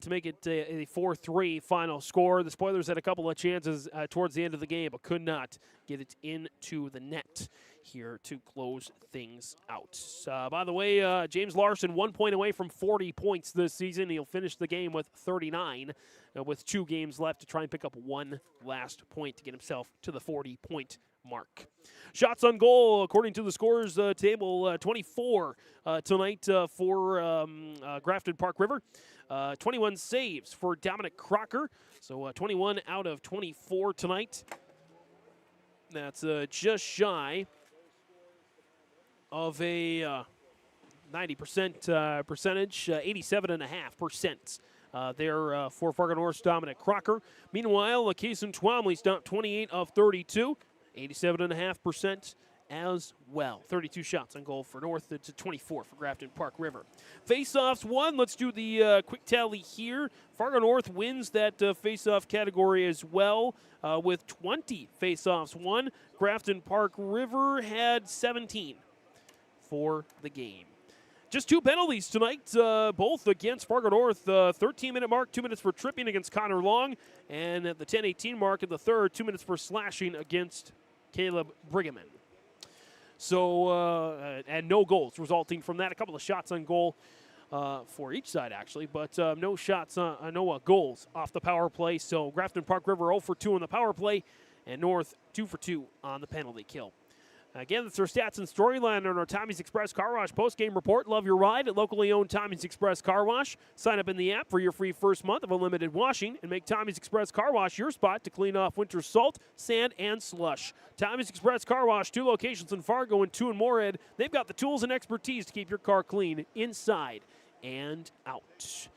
to make it a 4-3 final score. The Spoilers had a couple of chances towards the end of the game, but could not get it into the net here to close things out. By the way, James Larson 1 point away from 40 points this season. He'll finish the game with 39 with 2 games left to try and pick up one last point to get himself to the 40-point mark. Shots on goal, according to the scores table, 24 tonight for Grafton-Park River. 21 saves for Dominic Crocker, so 21 out of 24 tonight. That's just shy of a 90% percentage, 87.5% there for Fargo North's Dominic Crocker. Meanwhile, Kason Twomley stopped 28 of 32, 87.5% as well. 32 shots on goal for North to 24 for Grafton-Park River. Face-offs won. Let's do the quick tally here. Fargo North wins that face-off category as well with 20 face-offs won. Grafton-Park River had 17 for the game. Just 2 penalties tonight, both against Fargo North. 13-minute mark, 2 minutes for tripping against Connor Long, and at the 10:18 mark in the third, 2 minutes for slashing against Caleb Brigham. So, and no goals resulting from that. A couple of shots on goal for each side, actually, but no shots, no goals off the power play. So Grafton-Park River 0 for 2 on the power play, and North 2 for 2 on the penalty kill. Again, that's our stats and storyline on our Tommy's Express Car Wash post-game report. Love your ride at locally owned Tommy's Express Car Wash. Sign up in the app for your free first month of unlimited washing and make Tommy's Express Car Wash your spot to clean off winter salt, sand, and slush. Tommy's Express Car Wash, 2 locations in Fargo and 2 in Moorhead. They've got the tools and expertise to keep your car clean inside and out.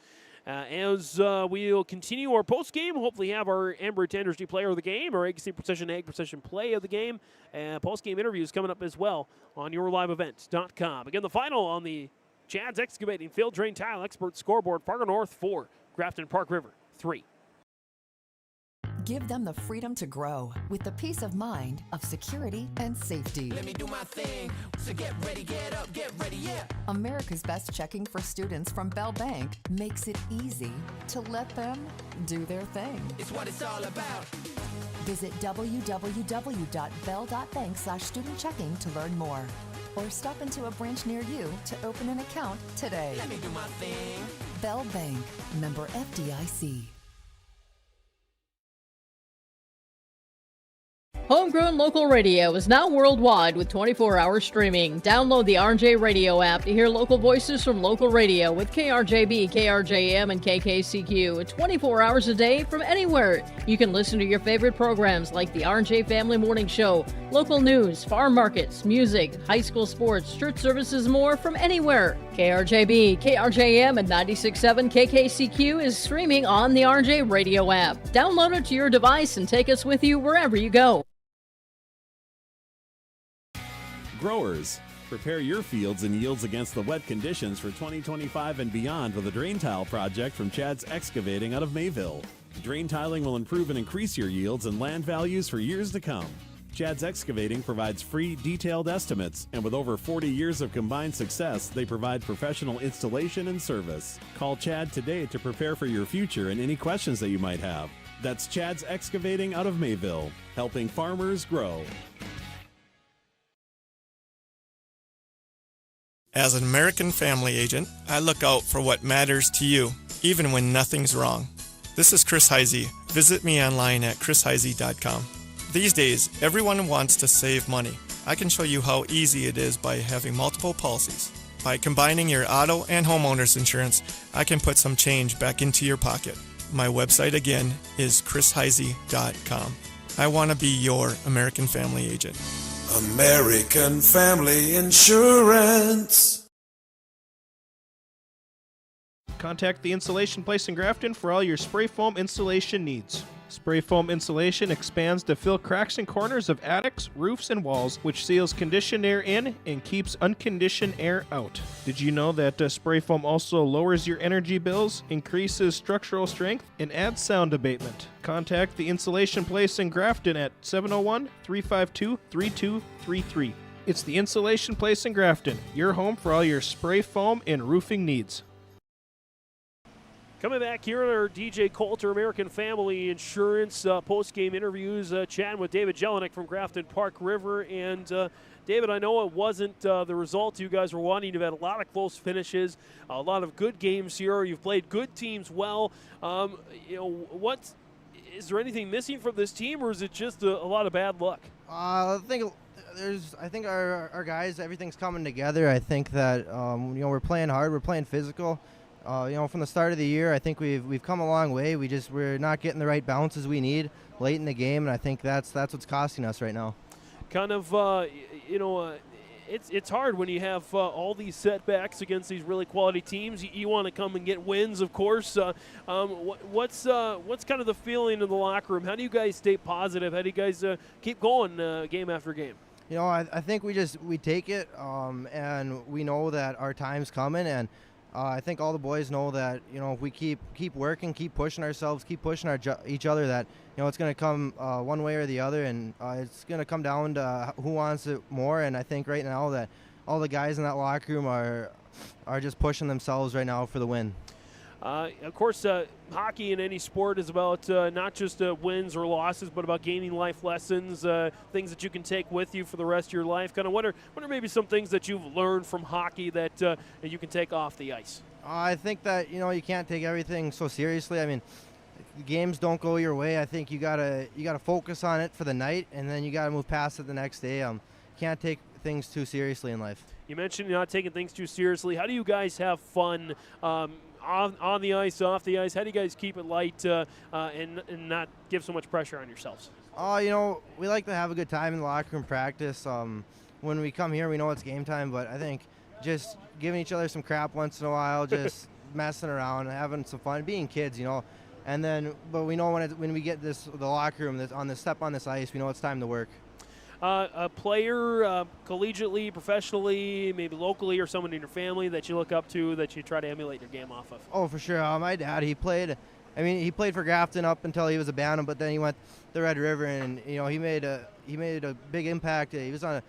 As we'll continue our post-game, hopefully have our Ambridge Energy Player of the Game, our Agency Precision Ag Precision Play of the Game, and post-game interviews coming up as well on yourliveevent.com. Again, the final on the Chad's Excavating Field Drain Tile Expert Scoreboard, Fargo North 4, Grafton-Park River 3. Give them the freedom to grow with the peace of mind of security and safety. Let me do my thing. So get ready, get up, get ready, yeah. America's Best Checking for students from Bell Bank makes it easy to let them do their thing. It's what it's all about. Visit www.bell.bank/student-checking to learn more. Or stop into a branch near you to open an account today. Let me do my thing. Bell Bank, member FDIC. Homegrown local radio is now worldwide with 24-hour streaming. Download the RJ Radio app to hear local voices from local radio with KRJB, KRJM, and KKCQ 24 hours a day from anywhere. You can listen to your favorite programs like the RJ Family Morning Show, local news, farm markets, music, high school sports, church services, more from anywhere. KRJB, KRJM, and 96.7 KKCQ is streaming on the RJ Radio app. Download it to your device and take us with you wherever you go. Growers, prepare your fields and yields against the wet conditions for 2025 and beyond with a drain tile project from Chad's Excavating out of Mayville. Drain tiling will improve and increase your yields and land values for years to come. Chad's Excavating provides free, detailed estimates, and with over 40 years of combined success, they provide professional installation and service. Call Chad today to prepare for your future and any questions that you might have. That's Chad's Excavating out of Mayville, helping farmers grow. As an American family agent, I look out for what matters to you, even when nothing's wrong. This is Chris Heisey. Visit me online at chrisheisey.com. These days, everyone wants to save money. I can show you how easy it is by having multiple policies. By combining your auto and homeowner's insurance, I can put some change back into your pocket. My website again is chrisheisey.com. I want to be your American family agent. American Family Insurance. Contact the Insulation Place in Grafton for all your spray foam installation needs. Spray foam insulation expands to fill cracks and corners of attics, roofs, and walls, which seals conditioned air in and keeps unconditioned air out. Did you know that spray foam also lowers your energy bills, increases structural strength, and adds sound abatement? Contact the Insulation Place in Grafton at 701-352-3233. It's the Insulation Place in Grafton, your home for all your spray foam and roofing needs. Coming back here on our DJ Coulter American Family Insurance post-game interviews, chatting with David Jelinek from Grafton-Park River. And David, I know it wasn't the result you guys were wanting. You've had a lot of close finishes, a lot of good games here. You've played good teams well. Is there anything missing from this team, or is it just a lot of bad luck? I think our guys, everything's coming together. I think that we're playing hard, we're playing physical. From the start of the year, I think we've come a long way. We're not getting the right bounces we need late in the game, and I think that's what's costing us right now. Kind of, it's hard when you have all these setbacks against these really quality teams. You want to come and get wins, of course. What's kind of the feeling in the locker room? How do you guys stay positive? How do you guys keep going game after game? I think we take it, and we know that our time's coming, and I think all the boys know that if we keep working, keep pushing ourselves, keep pushing each other, that it's going to come one way or the other, and it's going to come down to who wants it more. And I think right now that all the guys in that locker room are just pushing themselves right now for the win. Of course, hockey in any sport is about not just wins or losses, but about gaining life lessons, things that you can take with you for the rest of your life. Kind of wonder maybe some things that you've learned from hockey that you can take off the ice. I think that you can't take everything so seriously. I mean, the games don't go your way. I think you gotta focus on it for the night, and then you gotta move past it the next day. Can't take things too seriously in life. You mentioned you're not taking things too seriously. How do you guys have fun? On the ice, off the ice, how do you guys keep it light and not give so much pressure on yourselves? We like to have a good time in the locker room practice. When we come here, we know it's game time, but I think just giving each other some crap once in a while, just messing around, having some fun, being kids, And then, but we know when we get the locker room on the step on this ice, we know it's time to work. A player, collegiately, professionally, maybe locally, or someone in your family that you look up to that you try to emulate your game off of? Oh, for sure. My dad, he played for Grafton up until he was abandoned, but then he went the Red River, and he made a big impact. He was on a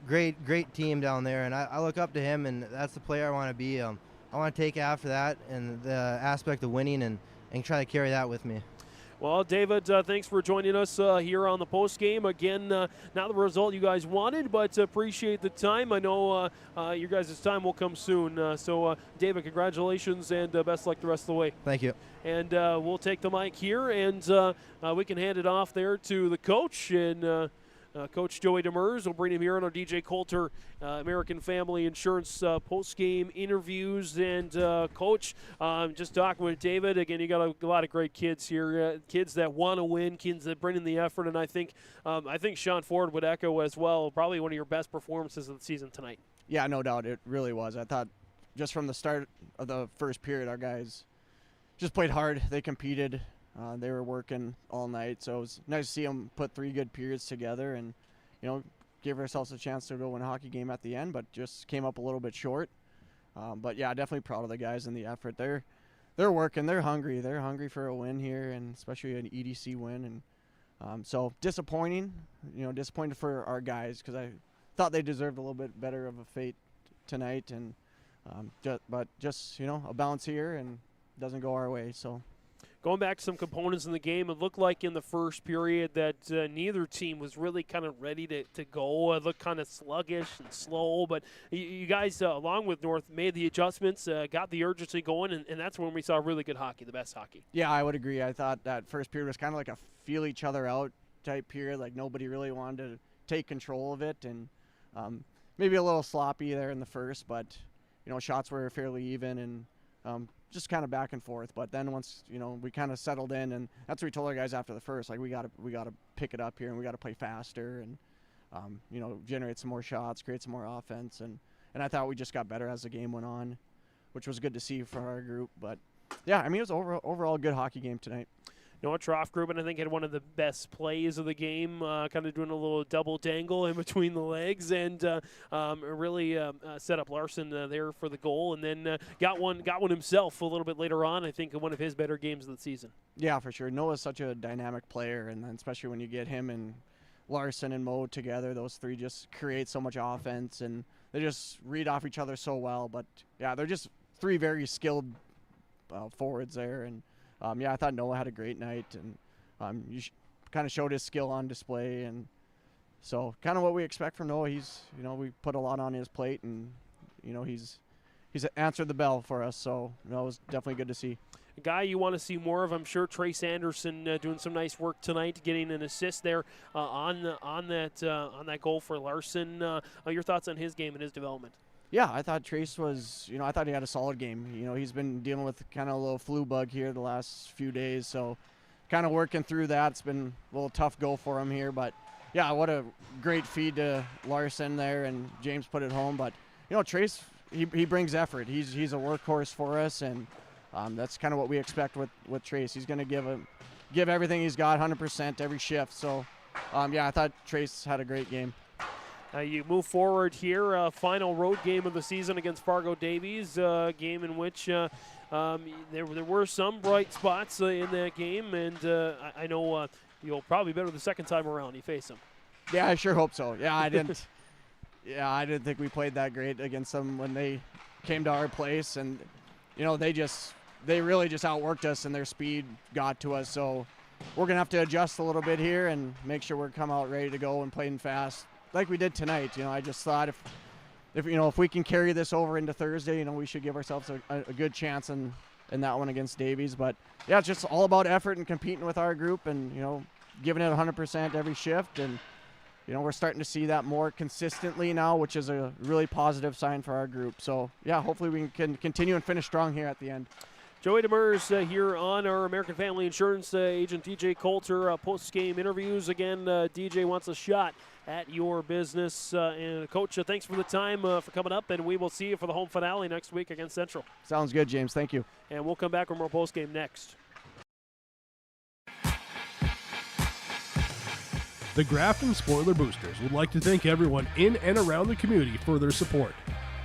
great team down there, and I look up to him, and that's the player I want to be. I want to take after that and the aspect of winning and try to carry that with me. Well, David, thanks for joining us here on the postgame. Again, not the result you guys wanted, but appreciate the time. I know your guys' time will come soon. So, David, congratulations and best luck the rest of the way. Thank you. And we'll take the mic here, and we can hand it off there to the coach. And Coach Joey Demers will bring him here on our DJ Coulter American Family Insurance post-game interviews. And, Coach, just talking with David, again, you got a lot of great kids here, kids that want to win, kids that bring in the effort. And I think Sean Ford would echo as well, probably one of your best performances of the season tonight. Yeah, no doubt. It really was. I thought just from the start of the first period, our guys just played hard. They competed. They were working all night, so it was nice to see them put 3 good periods together and, give ourselves a chance to go win a hockey game at the end, but just came up a little bit short. But, yeah, definitely proud of the guys and the effort. They're working. They're hungry. They're hungry for a win here, and especially an EDC win. And so disappointing, disappointed for our guys because I thought they deserved a little bit better of a fate tonight. And but just, a bounce here and doesn't go our way, so. Going back to some components in the game, it looked like in the first period that neither team was really kind of ready to go. It looked kind of sluggish and slow, but you guys, along with North, made the adjustments, got the urgency going, and that's when we saw really good hockey, the best hockey. Yeah, I would agree. I thought that first period was kind of like a feel each other out type period, like nobody really wanted to take control of it, and maybe a little sloppy there in the first, but, shots were fairly even, and just kind of back and forth. But then once we kind of settled in, and that's what we told our guys after the first, like we got to pick it up here and we got to play faster and generate some more shots, create some more offense, and I thought we just got better as the game went on, which was good to see for our group. But yeah, I mean, it was overall a good hockey game tonight. Noah Troffgruben, I think, had one of the best plays of the game, kind of doing a little double dangle in between the legs, and really set up Larson there for the goal, and then got one himself a little bit later on. I think one of his better games of the season. Yeah, for sure. Noah's such a dynamic player, and then especially when you get him and Larson and Mo together, those three just create so much offense, and they just read off each other so well. But yeah, they're just three very skilled forwards there, and I thought Noah had a great night, and kind of showed his skill on display, and so kind of what we expect from Noah. He's, we put a lot on his plate, and he's answered the bell for us, so it was definitely good to see. A guy you want to see more of, I'm sure, Trace Anderson doing some nice work tonight, getting an assist there on that goal for Larson. Your thoughts on his game and his development? Yeah, I thought Trace was, I thought he had a solid game. He's been dealing with kind of a little flu bug here the last few days, so kind of working through that. It's been a little tough go for him here, but yeah, what a great feed to Larson there, and James put it home. But, Trace, he brings effort. He's a workhorse for us, and that's kind of what we expect with Trace. He's going to give everything he's got, 100% every shift. So, I thought Trace had a great game. You move forward here, final road game of the season against Fargo Davies, game in which there were some bright spots in that game, and I know you'll probably better the second time around you face them. Yeah, I sure hope so. Yeah, I didn't think we played that great against them when they came to our place, and they really just outworked us, and their speed got to us. So we're gonna have to adjust a little bit here and make sure we're come out ready to go and playing fast, like we did tonight. I just thought if we can carry this over into Thursday, we should give ourselves a good chance in that one against Davies. But yeah, it's just all about effort and competing with our group, and giving it 100% every shift, and we're starting to see that more consistently now, which is a really positive sign for our group. So yeah, hopefully we can continue and finish strong here at the end. Joey Demers here on our American Family Insurance agent DJ Coulter post-game interviews. Again, DJ wants a shot at your business. And Coach, thanks for the time for coming up, and we will see you for the home finale next week against Central. Sounds good, James. Thank you. And we'll come back with more post-game next. The Grafton Spoiler Boosters would like to thank everyone in and around the community for their support.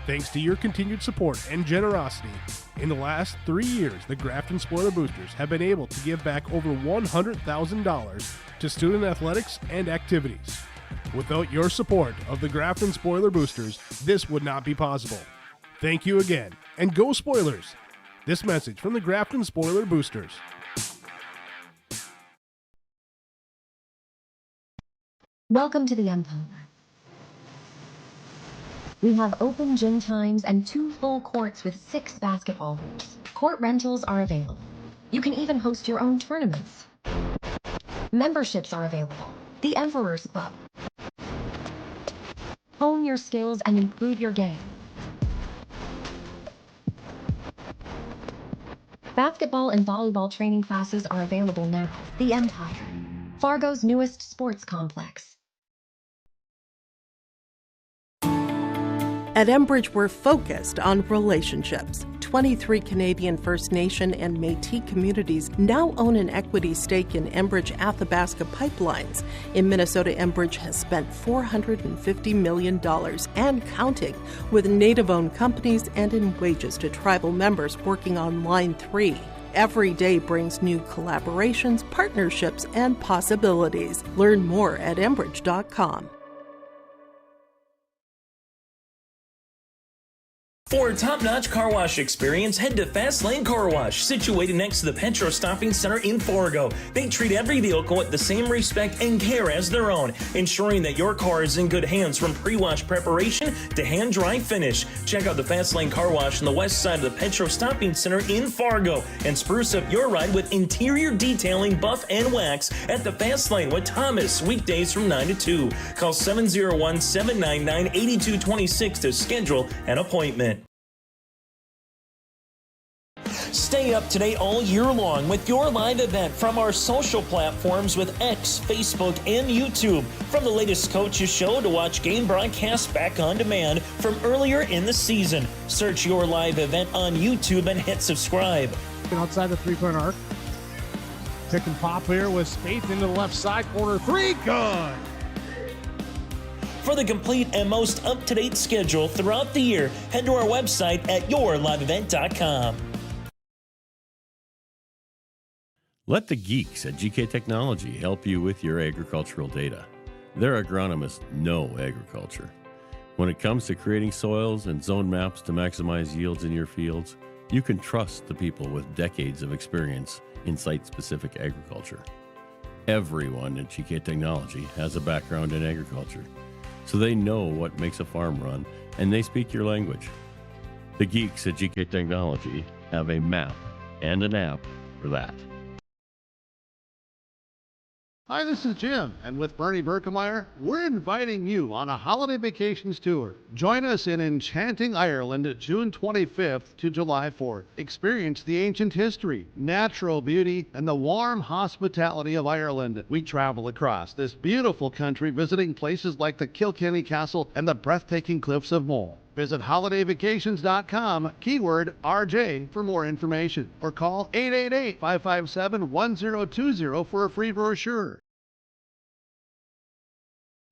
Thanks to your continued support and generosity, in the last 3 years, the Grafton Spoiler Boosters have been able to give back over $100,000 to student athletics and activities. Without your support of the Grafton Spoiler Boosters, this would not be possible. Thank you again, and go Spoilers! This message from the Grafton Spoiler Boosters. Welcome to the Empire. We have open gym times and 2 full courts with 6 basketball hoops. Court rentals are available. You can even host your own tournaments. Memberships are available. The Emperor's Club. Hone your skills and improve your game. Basketball and volleyball training classes are available now. The Empire, Fargo's newest sports complex. At Enbridge, we're focused on relationships. 23 Canadian First Nation and Métis communities now own an equity stake in Enbridge Athabasca Pipelines. In Minnesota, Enbridge has spent $450 million and counting, with Native-owned companies and in wages to tribal members working on Line 3. Every day brings new collaborations, partnerships, and possibilities. Learn more at Enbridge.com. For a top-notch car wash experience, head to Fast Lane Car Wash, situated next to the Petro Stopping Center in Fargo. They treat every vehicle with the same respect and care as their own, ensuring that your car is in good hands from pre-wash preparation to hand-dry finish. Check out the Fast Lane Car Wash on the west side of the Petro Stopping Center in Fargo and spruce up your ride with interior detailing, buff, and wax at the Fast Lane with Thomas, weekdays from 9 to 2. Call 701-799-8226 to schedule an appointment. Stay up to date all year long with your live event from our social platforms with X, Facebook, and YouTube. From the latest coaches show to watch game broadcasts back on demand from earlier in the season. Search your live event on YouTube and hit subscribe. Outside the three-point arc. Pick and pop here with Spaeth into the left side corner. 3, good. For the complete and most up-to-date schedule throughout the year, head to our website at yourliveevent.com. Let the geeks at GK Technology help you with your agricultural data. Their agronomists know agriculture. When it comes to creating soils and zone maps to maximize yields in your fields, you can trust the people with decades of experience in site-specific agriculture. Everyone at GK Technology has a background in agriculture, so they know what makes a farm run, and they speak your language. The geeks at GK Technology have a map and an app for that. Hi, this is Jim, and with Bernie Berkemeyer, we're inviting you on a holiday vacations tour. Join us in enchanting Ireland June 25th to July 4th. Experience the ancient history, natural beauty, and the warm hospitality of Ireland. We travel across this beautiful country visiting places like the Kilkenny Castle and the breathtaking cliffs of Moher. Visit holidayvacations.com, keyword RJ, for more information, or call 888-557-1020 for a free brochure.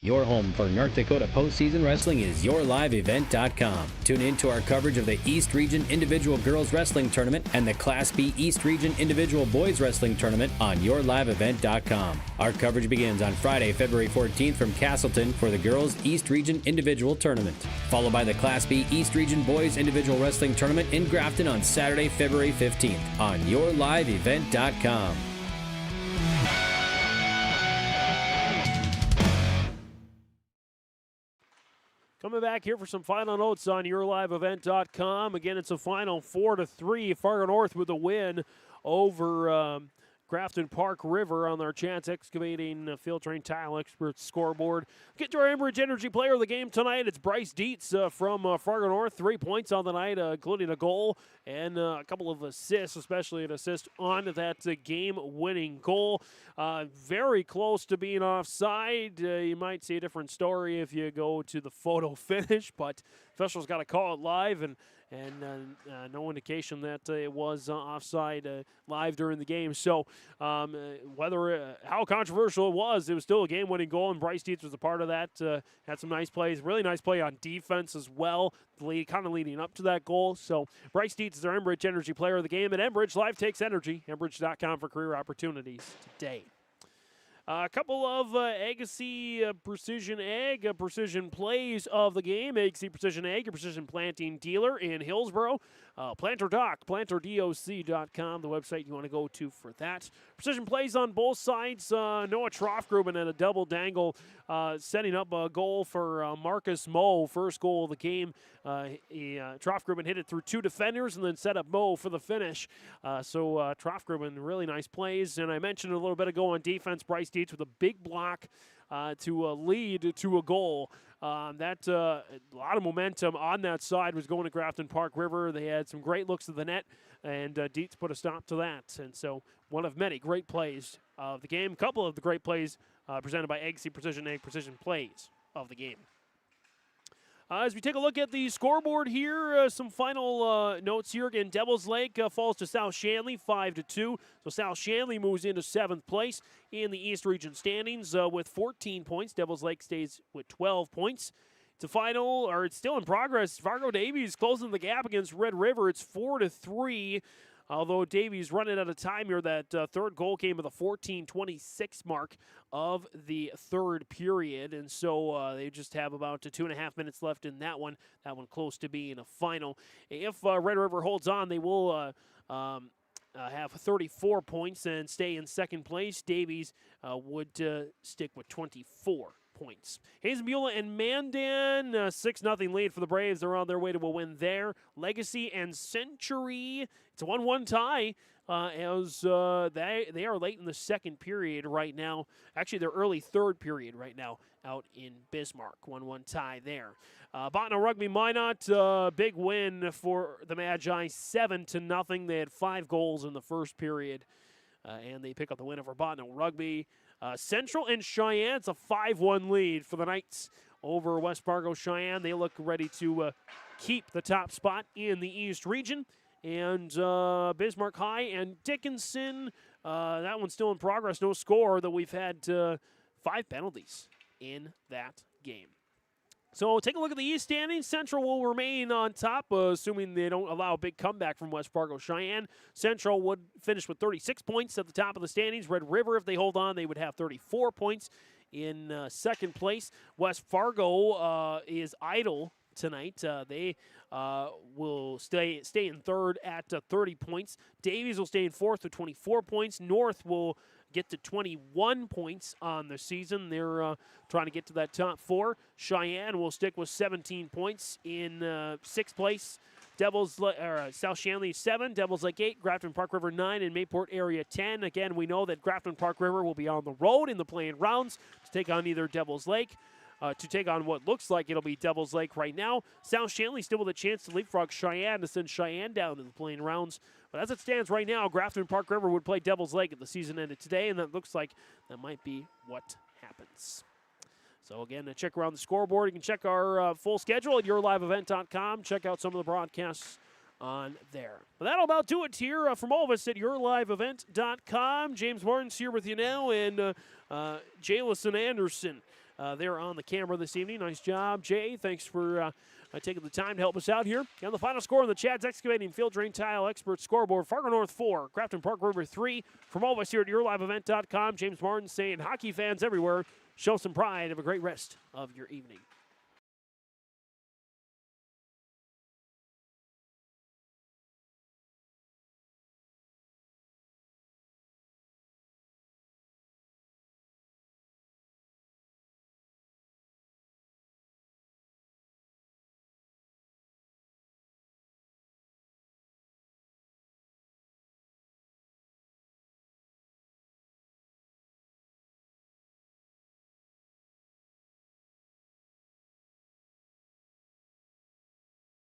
Your home for North Dakota postseason wrestling is yourliveevent.com. Tune in to our coverage of the East Region Individual Girls Wrestling Tournament and the Class B East Region Individual Boys Wrestling Tournament on yourliveevent.com. Our coverage begins on Friday, February 14th from Castleton for the Girls East Region Individual Tournament, followed by the Class B East Region Boys Individual Wrestling Tournament in Grafton on Saturday, February 15th on yourliveevent.com. Coming back here for some final notes on yourliveevent.com. Again, it's a final 4-3. Fargo North with a win over Grafton-Park River on their Chance Excavating Field Train Tile Experts scoreboard. Get to our Enbridge Energy player of the game tonight. It's Bryce Dietz from Fargo North. 3 points on the night, including a goal and a couple of assists, especially an assist on that game-winning goal. Very close to being offside. You might see a different story if you go to the photo finish, but officials got to call it live, and no indication that it was offside live during the game. So whether how controversial it was still a game-winning goal, and Bryce Dietz was a part of that. Had some nice plays, really nice play on defense as well, kind of leading up to that goal. So Bryce Dietz is our Enbridge Energy player of the game, and Enbridge Live takes energy. Enbridge.com for career opportunities today. A couple of Agassi Precision Ag Precision plays of the game. Agassi Precision Ag, your precision planting dealer in Hillsboro. PlanterDoc, the website you want to go to for that. Precision plays on both sides. Noah Troffgruben at a double dangle, setting up a goal for Marcus Moe, first goal of the game. Troffgruben hit it through 2 defenders and then set up Moe for the finish. So Troffgruben, really nice plays. And I mentioned a little bit ago on defense, Bryce Dietz with a big block to lead to a goal. A lot of momentum on that side was going to Grafton-Park River. They had some great looks at the net, and Dietz put a stop to that. And so one of many great plays of the game. A couple of the great plays presented by Agassi Precision Ag Precision plays of the game. As we take a look at the scoreboard here, some final notes here. Again, Devils Lake falls to South Shanley 5-2. So South Shanley moves into 7th place in the East Region standings with 14 points. Devils Lake stays with 12 points. It's it's still in progress. Fargo Davies closing the gap against Red River. It's 4-3. Although Davies running out of time here, that third goal came at the 14:26 mark of the third period. And so they just have about 2.5 minutes left in that one. That one close to being a final. If Red River holds on, they will have 34 points and stay in second place. Davies would stick with 24 points. Hazen-Beulah and Mandan, 6-0 lead for the Braves. They're on their way to a win there. Legacy and Century, it's a 1-1 tie as they are late in the second period right now. Actually, they're early third period right now out in Bismarck. 1-1 tie there. Bottineau Rugby Minot, big win for the Magi, 7-0. They had 5 goals in the first period, and they pick up the win over Bottineau Rugby. Central and Cheyenne, it's a 5-1 lead for the Knights over West Fargo Cheyenne. They look ready to keep the top spot in the East Region. And Bismarck High and Dickinson That one's still in progress. No score, though we've had 5 penalties in that game. So take a look at the East standings. Central will remain on top, assuming they don't allow a big comeback from West Fargo Cheyenne. Central would finish with 36 points at the top of the standings. Red River, if they hold on, they would have 34 points in second place. West Fargo is idle tonight. They will stay in third at 30 points. Davies will stay in fourth with 24 points. North will get to 21 points on the season. They're trying to get to that top 4. Cheyenne will stick with 17 points in sixth place. South Shanley 7, Devils Lake 8, Grafton-Park River 9, and Mayport area 10. Again, we know that Grafton-Park River will be on the road in the playing rounds to take on either Devils Lake, to take on what looks like it'll be Devils Lake right now. South Shanley still with a chance to leapfrog Cheyenne to send Cheyenne down to the playing rounds. But as it stands right now, Grafton-Park River would play Devils Lake if the season ended today, and that looks like that might be what happens. So again, check around the scoreboard. You can check our full schedule at yourliveevent.com. Check out some of the broadcasts on there. But that'll about do it here from all of us at yourliveevent.com. James Martin's here with you now, and Jalison Anderson there on the camera this evening. Nice job, Jay. Thanks for taking the time to help us out here. And the final score on the Chad's Excavating Field Drain Tile Expert scoreboard: Fargo North 4, Grafton-Park River 3. From all of us here at yourliveevent.com, James Martin saying, hockey fans everywhere, show some pride. Have a great rest of your evening.